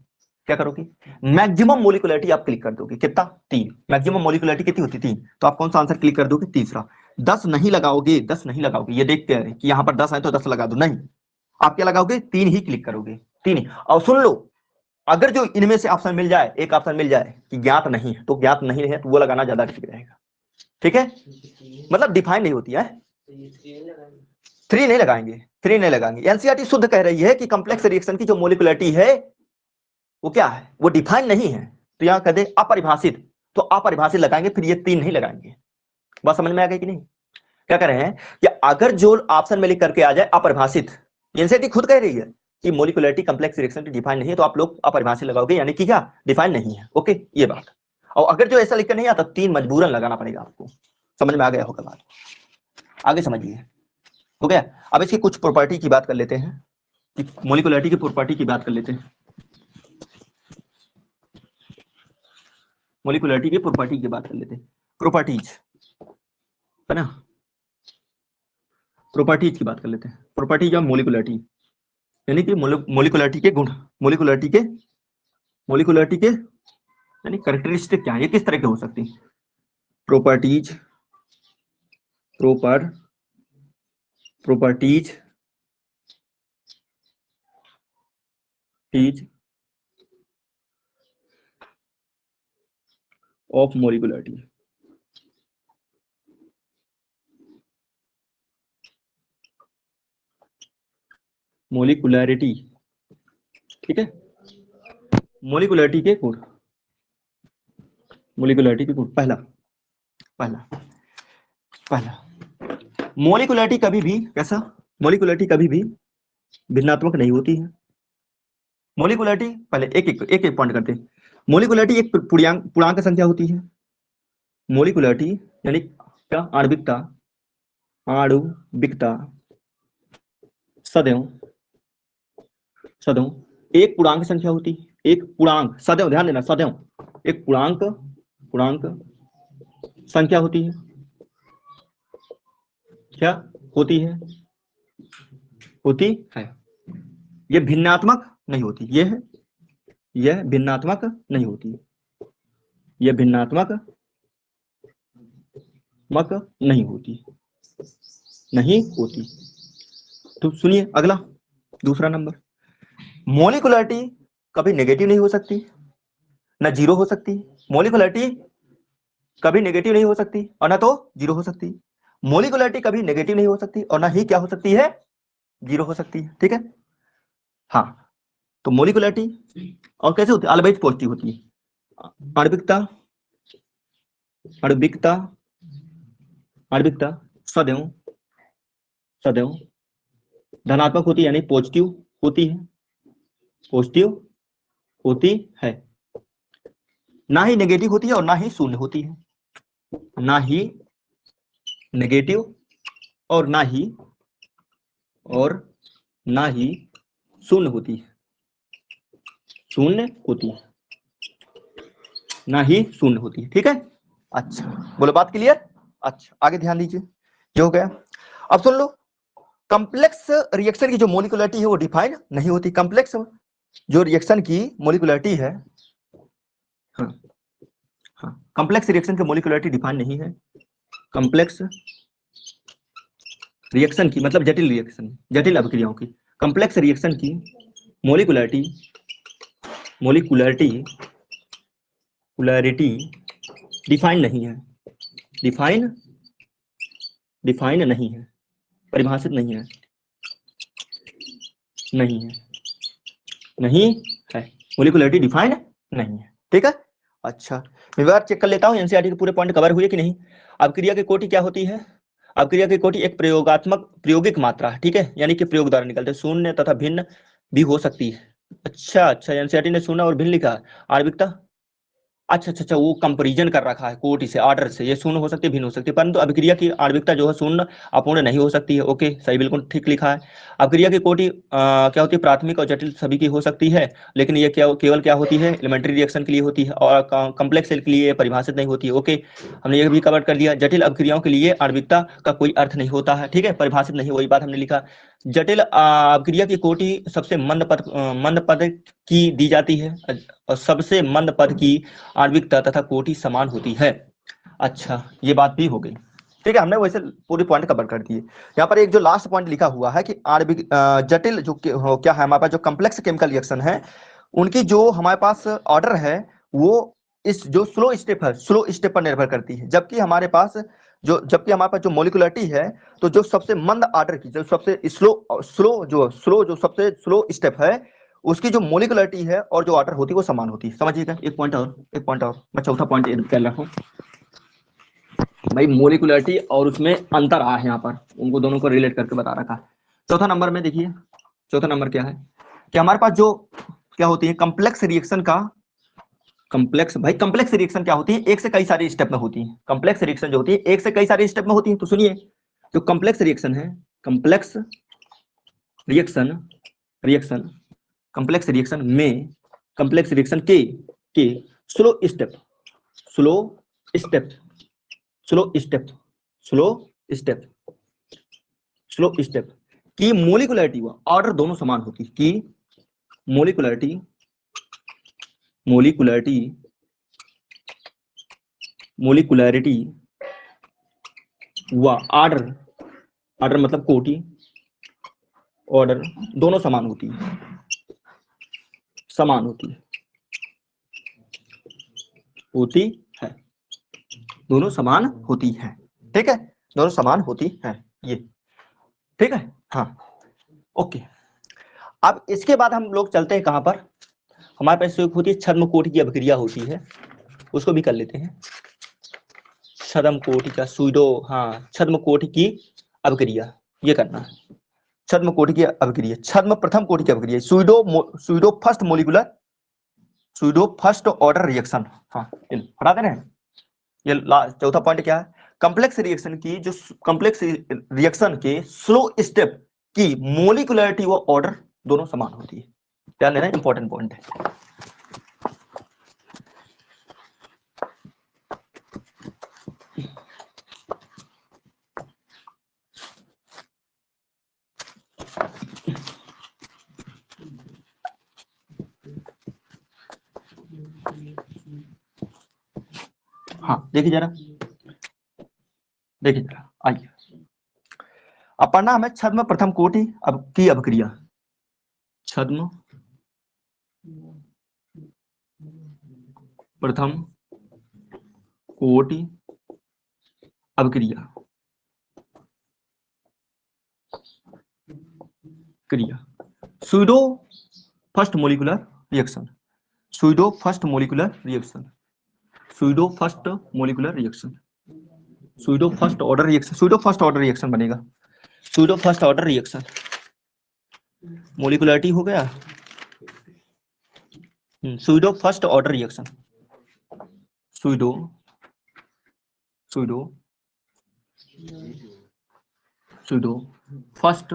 क्या करोगे, मैक्सिमम मोलिकुलरिटी आप क्लिक कर दोगे, कितना 3, मैक्सिमम मोलिकुलरिटी कितनी होती 3, तो आप कौन सा आंसर क्लिक कर दोगे, तीसरा। 10 नहीं लगाओगे, 10 नहीं लगाओगे, ये देख के कि यहां पर 10 है तो 10 लगा दो, नहीं, आप क्या लगाओगे 3 ही क्लिक करोगे, 3 ही। और सुन लो, अगर जो इनमें से ऑप्शन मिल जाए, एक ऑप्शन मिल जाए कि ज्ञात नहीं है, तो ज्ञात नहीं है तो वो लगाना ज्यादा ठीक रहेगा। ठीक है, मतलब डिफाइन नहीं होती है, 3 नहीं लगाएंगे, 3 नहीं लगाएंगे। एनसीईआरटी शुद्ध कह रही है कि कॉम्प्लेक्स रिएक्शन की जो मोलिकुलरिटी है वो क्या है, वो डिफाइन नहीं है। तो यहां कह दे अपरिभाषित, तो अपरिभाषित लगाएंगे, फिर ये 3 नहीं लगाएंगे। बात समझ में आ गई कि नहीं? क्या कह रहे हैं कि अगर जो ऑप्शन में लिख करके आ जाए अपरिभाषित, एनसीईआरटी खुद कह रही है कि मोलिकुलरिटी कॉम्प्लेक्स रिएक्शन की डिफाइन नहीं है, तो आप लोग अपरिभाषित लगाओगे, यानी कि क्या डिफाइन नहीं है। ओके, ये बात। और अगर जो ऐसा लिखकर नहीं आता 3 मजबूरन लगाना पड़ेगा आपको। समझ में आ गया होगा बात, आगे समझिए, हो गया। अब इसकी कुछ प्रॉपर्टी की बात कर लेते हैं, कि मोलिकुलरिटी की प्रॉपर्टी की बात कर लेते हैं, मोलिकुलरिटी की प्रॉपर्टी की बात कर लेते हैं, प्रॉपर्टीज है ना, प्रॉपर्टीज की बात कर लेते हैं। प्रॉपर्टीज ऑफ मोलिकुलरिटी, यानी कि मोलिकुलरिटी के गुण, मोलिकुलरिटी के यानी कैरेक्टरिस्टिक क्या है, ये किस तरह के हो सकती है, properties properties of molecularity, molecularity, ठीक है, मोलिकुलरिटी के गुण, मोलिकुलरिटी के गुण, पहला पहला पहला मोलिकुलरिटी कभी भी कैसा, मोलिकुलरिटी कभी भी भिन्नात्मक नहीं होती है। मोलिकुलरिटी पहले एक पॉइंट करते हैं। मोलिकुलरिटी एक पूर्णांक संख्या होती है। मोलिकुलरिटी यानी क्या, आणविकता, आणविकता सदैव सदैव एक पूर्णांक संख्या होती है, एक पूर्णांक, सदैव ध्यान देना, सदैव एक पूर्णांक संख्या होती है। क्या होती है, होती है, ये भिन्नात्मक नहीं होती, यह भिन्नात्मक नहीं होती, यह भिन्नात्मक नहीं होती, नहीं होती। तो सुनिए अगला, दूसरा नंबर, मोलिकुलरिटी कभी नेगेटिव नहीं हो सकती, ना जीरो हो सकती। मोलिकुलरिटी कभी नेगेटिव नहीं हो सकती और ना तो जीरो हो सकती। मोलिकुलरिटी कभी नेगेटिव नहीं हो सकती और ना ही क्या हो सकती है, जीरो हो सकती है। ठीक है, हाँ, तो मोलिकुलरिटी और कैसे होती है, ऑलवेज पॉजिटिव होती है। आणविकता, आणविकता आणविकता सदैव सदैव धनात्मक होती है, यानी पॉजिटिव होती है, पॉजिटिव होती है। ना ही नेगेटिव होती है और ना ही शून्य होती है, ना ही नेगेटिव और ना ही शून्य होती है, शून्य होती है, ना ही शून्य होती है। ठीक है, अच्छा बोलो बात क्लियर। अच्छा आगे ध्यान दीजिए, ये हो गया। अब सुन लो, कॉम्प्लेक्स रिएक्शन की जो मोलिकुलरिटी है वो डिफाइन नहीं होती। कॉम्प्लेक्स जो रिएक्शन की मोलिकुलरिटी है, हाँ हाँ, कॉम्प्लेक्स रिएक्शन की मोलिकुलरिटी डिफाइन नहीं है। कॉम्प्लेक्स रिएक्शन की मतलब जटिल रिएक्शन, जटिल अभिक्रियाओं की कॉम्प्लेक्स रिएक्शन की मोलिकुलरिटी डिफाइन नहीं है, डिफाइन नहीं है, परिभाषित नहीं है, नहीं है, मोलिकुलरिटी डिफाइन नहीं है। ठीक है, अच्छा मैं बार चेक कर लेता हूँ एनसीईआरटी के पूरे पॉइंट कवर हुए कि नहीं। अभिक्रिया की कोटि क्या होती है? अभिक्रिया की कोटि एक प्रायोगिक मात्रा है, ठीक है, यानी कि प्रयोग द्वारा निकलते शून्य तथा भिन्न भी हो सकती है। अच्छा एनसीईआरटी ने शून्य और भिन्न लिखा है। आणविकता, अच्छा वो कंपैरिजन कर रखा है कोटि से, ऑर्डर से, ये शून्य हो सकती है भिन्न हो सकती है, परंतु अभिक्रिया की आणविकता जो है शून्य अपूर्ण नहीं हो सकती है। ओके सही, बिल्कुल ठीक लिखा है। अभिक्रिया की कोटि क्या होती है? प्राथमिक और जटिल सभी की हो सकती है, लेकिन ये केवल क्या होती है? एलिमेंट्री रिएक्शन के लिए होती है, और कॉम्प्लेक्स सेल के लिए परिभाषित नहीं होती है। ओके, हमने ये भी कवर कर लिया। जटिल अभिक्रियाओं के लिए आणविकता का कोई अर्थ नहीं होता है, ठीक है, परिभाषित नहीं, वही बात हमने लिखा। जटिल अभिक्रिया की कोटि सबसे मंद पद की दी जाती है, और सबसे मंद पद की आणविकता तथा कोटि समान होती है। अच्छा ये बात भी हो गई, ठीक है, हमने वैसे पूरी पॉइंट कवर कर दिए। यहाँ पर एक जो लास्ट पॉइंट लिखा हुआ है कि आणविक जटिल जो क्या है हमारे पास, जो कॉम्प्लेक्स केमिकल रिएक्शन है उनकी जो हमारे पास ऑर्डर है वो इस जो स्लो स्टेप पर निर्भर करती है, जबकि हमारे पास जो मोलिकुलरिटी है, तो जो सबसे मंद ऑर्डर की, जो सबसे स्लो सबसे स्लो स्टेप है, उसकी जो मोलिकुलरिटी है और जो ऑर्डर होती है वो समान होती है। समझिएगा। एक पॉइंट और मैं चौथा पॉइंट कर रहा हूँ भाई, मोलिकुलरिटी और उसमें अंतर आ है, यहाँ पर उनको दोनों को रिलेट करके बता रखा है। चौथा नंबर में देखिए, चौथा नंबर क्या है कि हमारे पास जो क्या होती है कॉम्प्लेक्स रिएक्शन क्या होती है? एक से कई सारे स्टेप में होती है। कॉम्प्लेक्स रिएक्शन जो होती है एक से कई सारे स्टेप में होती है। तो सुनिए, जो कॉम्प्लेक्स रिएक्शन है, कॉम्प्लेक्स रिएक्शन के स्लो स्टेप की मोलिकुलरिटी व ऑर्डर दोनों समान होती है, कि मोलिकुलरिटी व ऑर्डर मतलब कोटि, ऑर्डर दोनों समान होती है, दोनों समान होती है। ठीक है, दोनों समान होती है, ये ठीक है। हाँ ओके, अब इसके बाद हम लोग चलते हैं कहां पर? हमारे पास एक होती है छद्म कोटि की अभिक्रिया होती है, उसको भी कर लेते हैं। छद्म कोटि का छद्म कोटि की अभिक्रिया, ये करना है। छद्म कोटि की अभिक्रिया, छद्म प्रथम कोटि की अभिक्रिया, सूडो फर्स्ट ऑर्डर रिएक्शन। हाँ हटा दे रहे हैं। ये चौथा पॉइंट क्या है? कॉम्प्लेक्स रिएक्शन के स्लो स्टेप की मोलिकुलरिटी व ऑर्डर दोनों समान होती है। ध्यान देना, इंपॉर्टेंट पॉइंट है। हाँ देखिए जरा आइए, अब पढ़ना हमें छद्म प्रथम कोटि की अभिक्रिया। छद्म प्रथम कोटि अभिक्रिया pseudo first molecular reaction, pseudo first order reaction बनेगा। Pseudo first order reaction, molecularity हो गया, pseudo first order reaction, pseudo pseudo pseudo first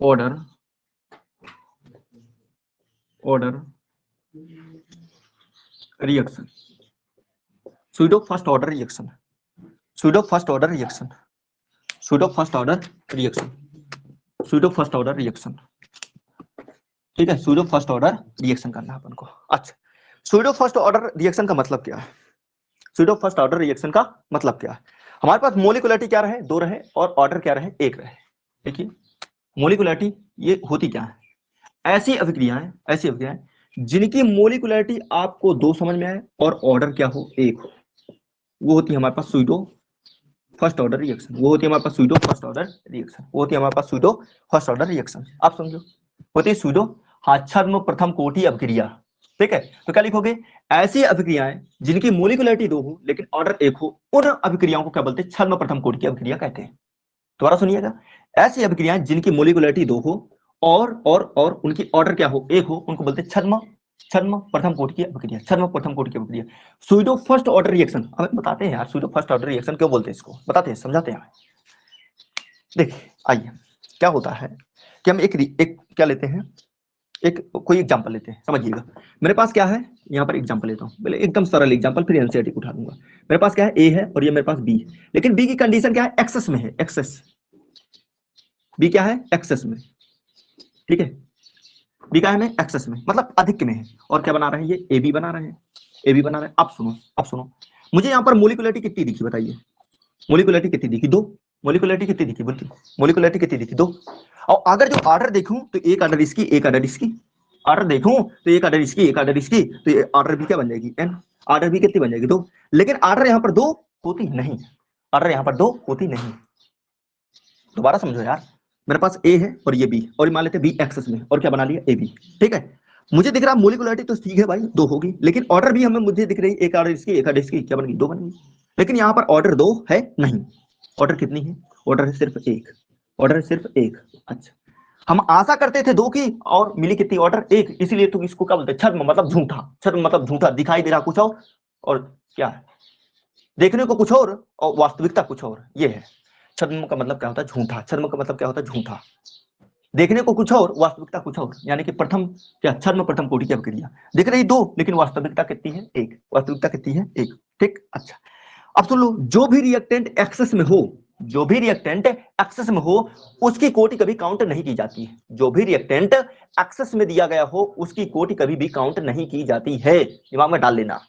order reaction, pseudo first order reaction, pseudo first order reaction, pseudo first order reaction, pseudo first order reaction. ठीक है, sudo first order reaction करना है अपन को। अच्छा, sudo first order reaction का मतलब क्या है? सुडो फर्स्ट ऑर्डर रिएक्शन का मतलब क्या है? हमारे पास मोलिकुलरिटी क्या रहे? 2 रहे, और ऑर्डर क्या रहे? 1 रहे। देखिए मोलिकुलरिटी ये होती क्या है? ऐसी अभिक्रियाएं जिनकी मोलिकुलरिटी आपको 2 समझ में आए और ऑर्डर क्या हो? 1 हो, वो होती है हमारे पास सुडो फर्स्ट ऑर्डर रिएक्शन। वो होती है हमारे पास सुडो फर्स्ट ऑर्डर रिएक्शन। वो होती है हमारे पास सुडो फर्स्ट ऑर्डर रिएक्शन। आप समझो, होती है सुडो छद्म प्रथम कोटि अभिक्रिया। ठीक है, तो क्या लिखोगे? ऐसी अभिक्रियाएं जिनकी मोलिकुलरिटी 2 हो लेकिन ऑर्डर 1 हो, उन अभिक्रियाओं को क्या बोलते हैं? छद्म प्रथम कोटि की अभिक्रिया कहते हैं। दोबारा सुनिएगा, ऐसी अभिक्रियाएं जिनकी मोलिकुलरिटी 2 हो और उनकी ऑर्डर क्या हो? 1 हो, उनको बोलते हैं छद्म छद्म प्रथम कोटि की अभिक्रिया, छद्म प्रथम कोटि की अभिक्रिया। सुडो फर्स्ट ऑर्डर रिएक्शन हमें बताते हैं यार, सुडो फर्स्ट ऑर्डर रिएक्शन क्यों बोलते हैं इसको, बताते हैं, समझाते हैं। देखिए आइए, क्या होता है कि हम एक क्या लेते हैं, एक कोई एग्जांपल लेते हैं, समझिएगा। मेरे पास क्या है, यहाँ पर एग्जांपल लेता हूँ, पहले एकदम सरल एग्जांपल, फिर एनसीईआरटी को उठा दूंगा। मेरे पास क्या है? ए है और ये मेरे पास बी है, लेकिन बी की कंडीशन क्या है? एक्सेस में है, एक्सेस। बी क्या है? एक्सेस में। ठीक है, बी का है में एक्सेस में, मतलब अधिक में है। और क्या बना रहे हैं? ये ए बी बना रहे हैं, ए बी बना रहे हैं। अब सुनो, मुझे यहाँ पर मोलिकुलरिटी कितनी दिखी बताइए? मोलिकुलरिटी कितनी दिखी? 2। मोलिकुलरिटी कितनी दिखी बोलती? मोलिकुलरिटी कितनी दिखी? 2। और अगर जो ऑर्डर देखूं तो एक ऑर्डर इसकी, एक ऑर्डर इसकी। ऑर्डर देखूं तो एक ऑर्डर इसकी, एक ऑर्डर इसकी, तो ये ऑर्डर भी क्या बन जाएगी? एन। ऑर्डर भी कितनी बन जाएगी? 2। लेकिन ऑर्डर यहाँ पर 2 होती नहीं, ऑर्डर यहाँ पर 2 होती नहीं। दोबारा समझो यार, मेरे पास ए है और ये बी, और मान लेते बी एक्सेस में, और क्या बना लिया? A B. ठीक है, मुझे दिख रहा मोलिकुलरिटी तो ठीक है भाई, 2 होगी, लेकिन ऑर्डर भी हमें मुझे दिख रही, एक ऑर्डर इसकी, एक ऑर्डर इसकी, क्या बन गई? 2 बन गई। लेकिन यहाँ पर ऑर्डर 2 है नहीं, ऑर्डर कितनी है? ऑर्डर है सिर्फ 1, ऑर्डर है सिर्फ 1। अच्छा, हम आशा करते थे 2 की, और मिली कितनी? ऑर्डर 1। इसीलिए तो इसको क्या बोलते हैं? छद्म मतलब झूठा, छद्म मतलब झूठा, दिखाई दे रहा कुछ और क्या है? देखने को कुछ और वास्तविकता कुछ और, ये है। छद्म का मतलब क्या होता है? झूठा। छद्म का मतलब क्या होता है? झूठा। देखने को कुछ और, वास्तविकता कुछ और, यानी कि प्रथम क्या? छद्म प्रथम कोटि की अभिक्रिया। दिख रही 2, लेकिन वास्तविकता कितनी है? 1। वास्तविकता कितनी है? 1। ठीक। अच्छा, अब सुन लो, जो भी रिएक्टेंट एक्सेस में हो, जो भी रिएक्टेंट एक्सेस में हो, उसकी कोटि कभी काउंट नहीं की जाती है। जो भी रिएक्टेंट एक्सेस में दिया गया हो, उसकी कोटि कभी भी काउंट नहीं की जाती है, दिमाग में डाल लेना।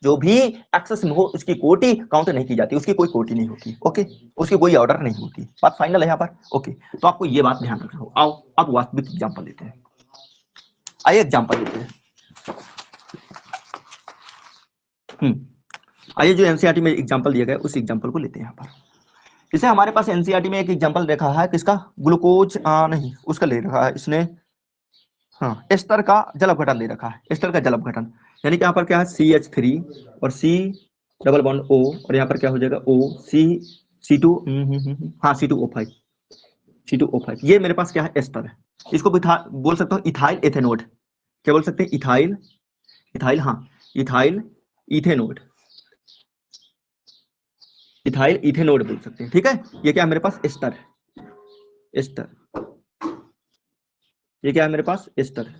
जो भी एक्सेस में हो, उसकी कोटि काउंट नहीं की जाती, उसकी कोई कोटि नहीं होती। ओके, उसकी कोई ऑर्डर नहीं होती। बात फाइनल है यहाँ पर? ओके, तो आपको ये बात ध्यान रखना हो। आओ अब वास्तविक एग्जांपल लेते हैं। आइए एग्जांपल लेते हैं। आइए, जो एनसीईआरटी में एग्जांपल दिया गया उस एग्जांपल को लेते हैं यहाँ पर। जैसे हमारे पास एनसीईआरटी में एक एग्जांपल देखा है, किसका? ग्लूकोज नहीं, उसका ले रखा है इसने, हाँ, एस्टर का जल अपघटन ले रखा है, एस्टर का जल अपघटन। यानी कि यहाँ पर क्या है? CH3 और C डबल बॉन्ड O, और यहाँ पर क्या हो जाएगा? O C C2, हाँ C2O5, C2O5। ये मेरे पास क्या है? एस्टर है। इसको बोल सकता हूँ इथाइल एथेनोड। क्या बोल सकते हैं? इथाइल, इथाइल, हाँ, इथाइल इथेनोड, इथाइल इथेनोड बोल सकते हैं। ठीक है, ये क्या है मेरे पास? एस्टर है, एस्टर। ये क्या है मेरे पास? एस्टर है।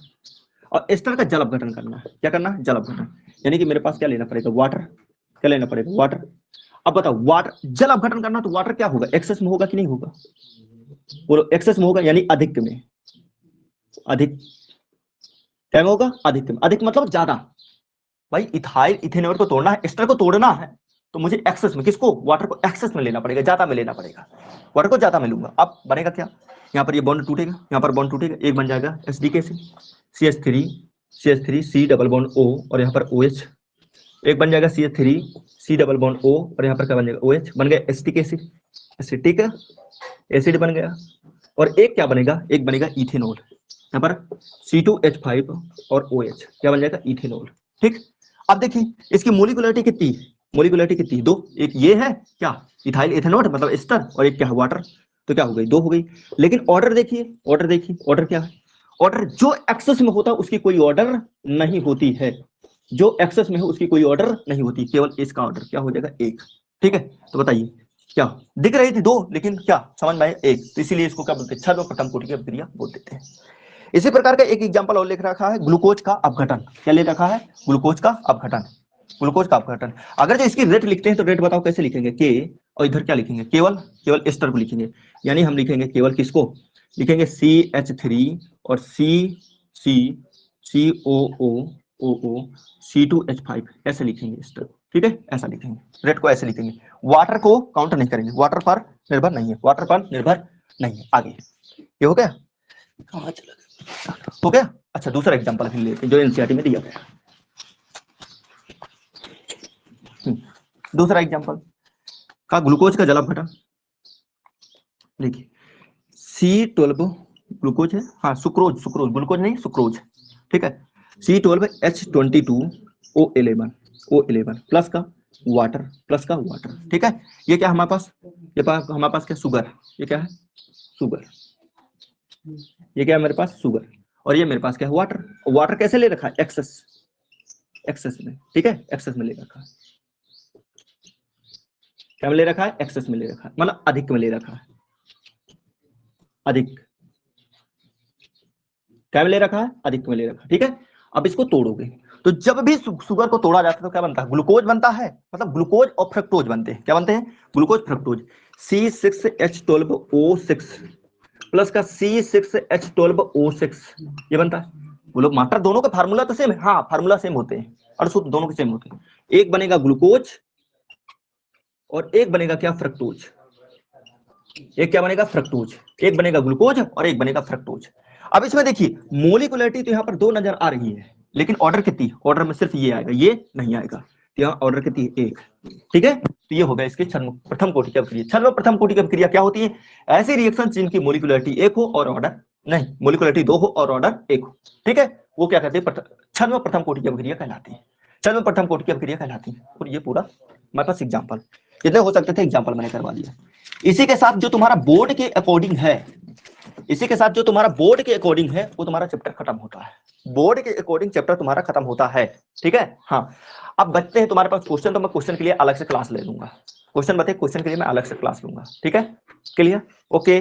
और एस्टर का जल अपघटन करना है। क्या करना है? जल अपघटन। यानी कि मेरे पास क्या लेना पड़ेगा? वाटर। क्या लेना पड़ेगा? वाटर। अब बताओ, वाटर जल अपघटन करना, तो वाटर क्या होगा? एक्सेस में होगा कि नहीं होगा? बोलो, एक्सेस में होगा, यानी अधिक में। अधिक क्या में होगा? अधिक में। अधिक मतलब ज्यादा। भाई इथाइल इथेनॉल को तोड़ना है, एस्टर को तोड़ना है, तो मुझे एक्सेस में, किसको? वाटर को एक्सेस में लेना पड़ेगा, ज्यादा में लेना पड़ेगा। वाटर को ज्यादा में लूंगा। अब बनेगा क्या? यहाँ पर ये बॉन्ड टूटेगा, यहाँ पर बॉन्ड टूटेगा, एक बन जाएगा SDK से, CH3 C double bond O, और यहाँ पर OH। एक बन जाएगा CH3 C double bond O, और यहाँ पर क्या बन जाएगा? OH। बन गया एसिटिक एसिड, एसिटिक एसिड बन गया। और एक क्या बनेगा? एक बनेगा इथेनॉल। यहाँ पर C2H5 और OH, क्या बन जाएगा? इथेनॉल। ठीक। अब देखिए इसकी मोलिकुलरिटी कितनी? मोलिकुलरिटी कितनी? 2। एक ये है क्या? इथाइल एथेनॉल मतलब एस्टर, और एक क्या है? वाटर। तो क्या हो गई? 2 हो गई। लेकिन ऑर्डर देखिए, ऑर्डर देखिए, ऑर्डर क्या है? ऑर्डर जो एक्सेस में होता है उसकी कोई ऑर्डर नहीं होती है। जो एक्सेस में है उसकी कोई ऑर्डर नहीं होती, केवल इसका ऑर्डर क्या हो जाएगा, एक। ठीक है, तो बताइए क्या दिख रही थी दो, लेकिन क्या समझ में आया, एक। तो इसीलिए इसको क्या बोलते हैं, छद्म प्रथम कोटि की अभिक्रिया बोल देते हैं। इसी प्रकार का एक एग्जांपल और लिख रखा है, ग्लूकोज का अपघटन। क्या ले रखा है, ग्लूकोज का अपघटन। ग्लूकोज का अपघटन, अगर जो इसकी रेट लिखते हैं तो रेट बताओ कैसे लिखेंगे, के, और इधर क्या लिखेंगे, केवल केवल एस्टर को लिखेंगे। यानी हम लिखेंगे केवल किसको, लिखेंगे CH3 और सी COO C2H5 ऐसे लिखेंगे एस्टर। ठीक है, ऐसा लिखेंगे, रेट को ऐसे लिखेंगे। वाटर को काउंट नहीं करेंगे, वाटर पर निर्भर नहीं है, वाटर पर निर्भर नहीं है। आगे ये हो गया, कहाँ चला गया? हो गया। अच्छा, दूसरा एग्जांपल फिर लेते हैं जो एनसीईआरटी में दिया गया है। दूसरा एग्जांपल का ग्लूकोज का जल अपघटन। देखिए C12 ग्लूकोज है, हाँ सुक्रोज, सुक्रोज ग्लूकोज नहीं, सुक्रोज। ठीक है, C12H22O11 प्लस का वाटर, प्लस का वाटर। ठीक है, ये क्या हमारे पास, हमारे पास क्या शुगर, ये क्या है शुगर, ये क्या है मेरे पास शुगर, और ये मेरे पास क्या है वाटर। वाटर कैसे ले रखा है, एक्सेस, एक्सेस में। ठीक है, एक्सेस में ले रखा है, क्या में ले रखा है, एक्सेस में ले रखा है, मतलब अधिक में ले रखा है, अधिक, क्या में ले रखा है, अधिक में ले रखा है। ठीक है, अब इसको तोड़ोगे तो जब भी शुगर को तोड़ा जाता है तो क्या बनता है, ग्लूकोज बनता है, मतलब ग्लूकोज और फ्रक्टोज बनते हैं। क्या बनते हैं, ग्लूकोज फ्रक्टोज। C6H12O6 प्लस का C6H12O6 ये बनता है। वो लोग मात्रा दोनों का फार्मूला तो सेम है, हाँ फार्मूला सेम होते हैं, अणुसूत्र दोनों के सेम होते हैं। एक बनेगा ग्लूकोज और एक बनेगा क्या, फ्रक्टोज। एक क्या बनेगा, फ्रक्टोज। एक बनेगा ग्लूकोज और एक बनेगा फ्रक्टोज। अब इसमें देखिए मोलिकुलरिटी तो यहाँ पर दो नजर आ रही है, लेकिन ऑर्डर कितनी, ऑर्डर में सिर्फ ये आएगा, ये नहीं आएगा। तो यहाँ ऑर्डर कितनी, एक। ठीक है, तो ये हो गया इसके छद्म प्रथम कोटि की अभिक्रिया। छद्म प्रथम कोटि की अभिक्रिया क्या होती है, ऐसी रिएक्शन जिनकी मोलिकुलरिटी एक हो और ऑर्डर नहीं, मोलिकुलरिटी दो हो और ऑर्डर एक हो। ठीक है, वो क्या कहते हैं, छद्म प्रथम कोटि की अभिक्रिया कहलाती है, छद्म प्रथम कोटि की अभिक्रिया कहलाती है। और ये पूरा हमारे पास एग्जाम्पल जितने हो सकते थे एग्जाम्पल मैंने करवा दिया। इसी के साथ जो तुम्हारा बोर्ड के अकॉर्डिंग है, इसी के साथ जो तुम्हारा बोर्ड के अकॉर्डिंग है वो तुम्हारा चैप्टर खत्म होता है, बोर्ड के अकॉर्डिंग चैप्टर तुम्हारा खत्म होता है। ठीक है, हाँ। अब बचते हैं तुम्हारे पास क्वेश्चन, तो मैं क्वेश्चन के लिए अलग से क्लास ले लूंगा, क्वेश्चन बते, क्वेश्चन के लिए मैं अलग से क्लास लूंगा। ठीक है, क्लियर, ओके।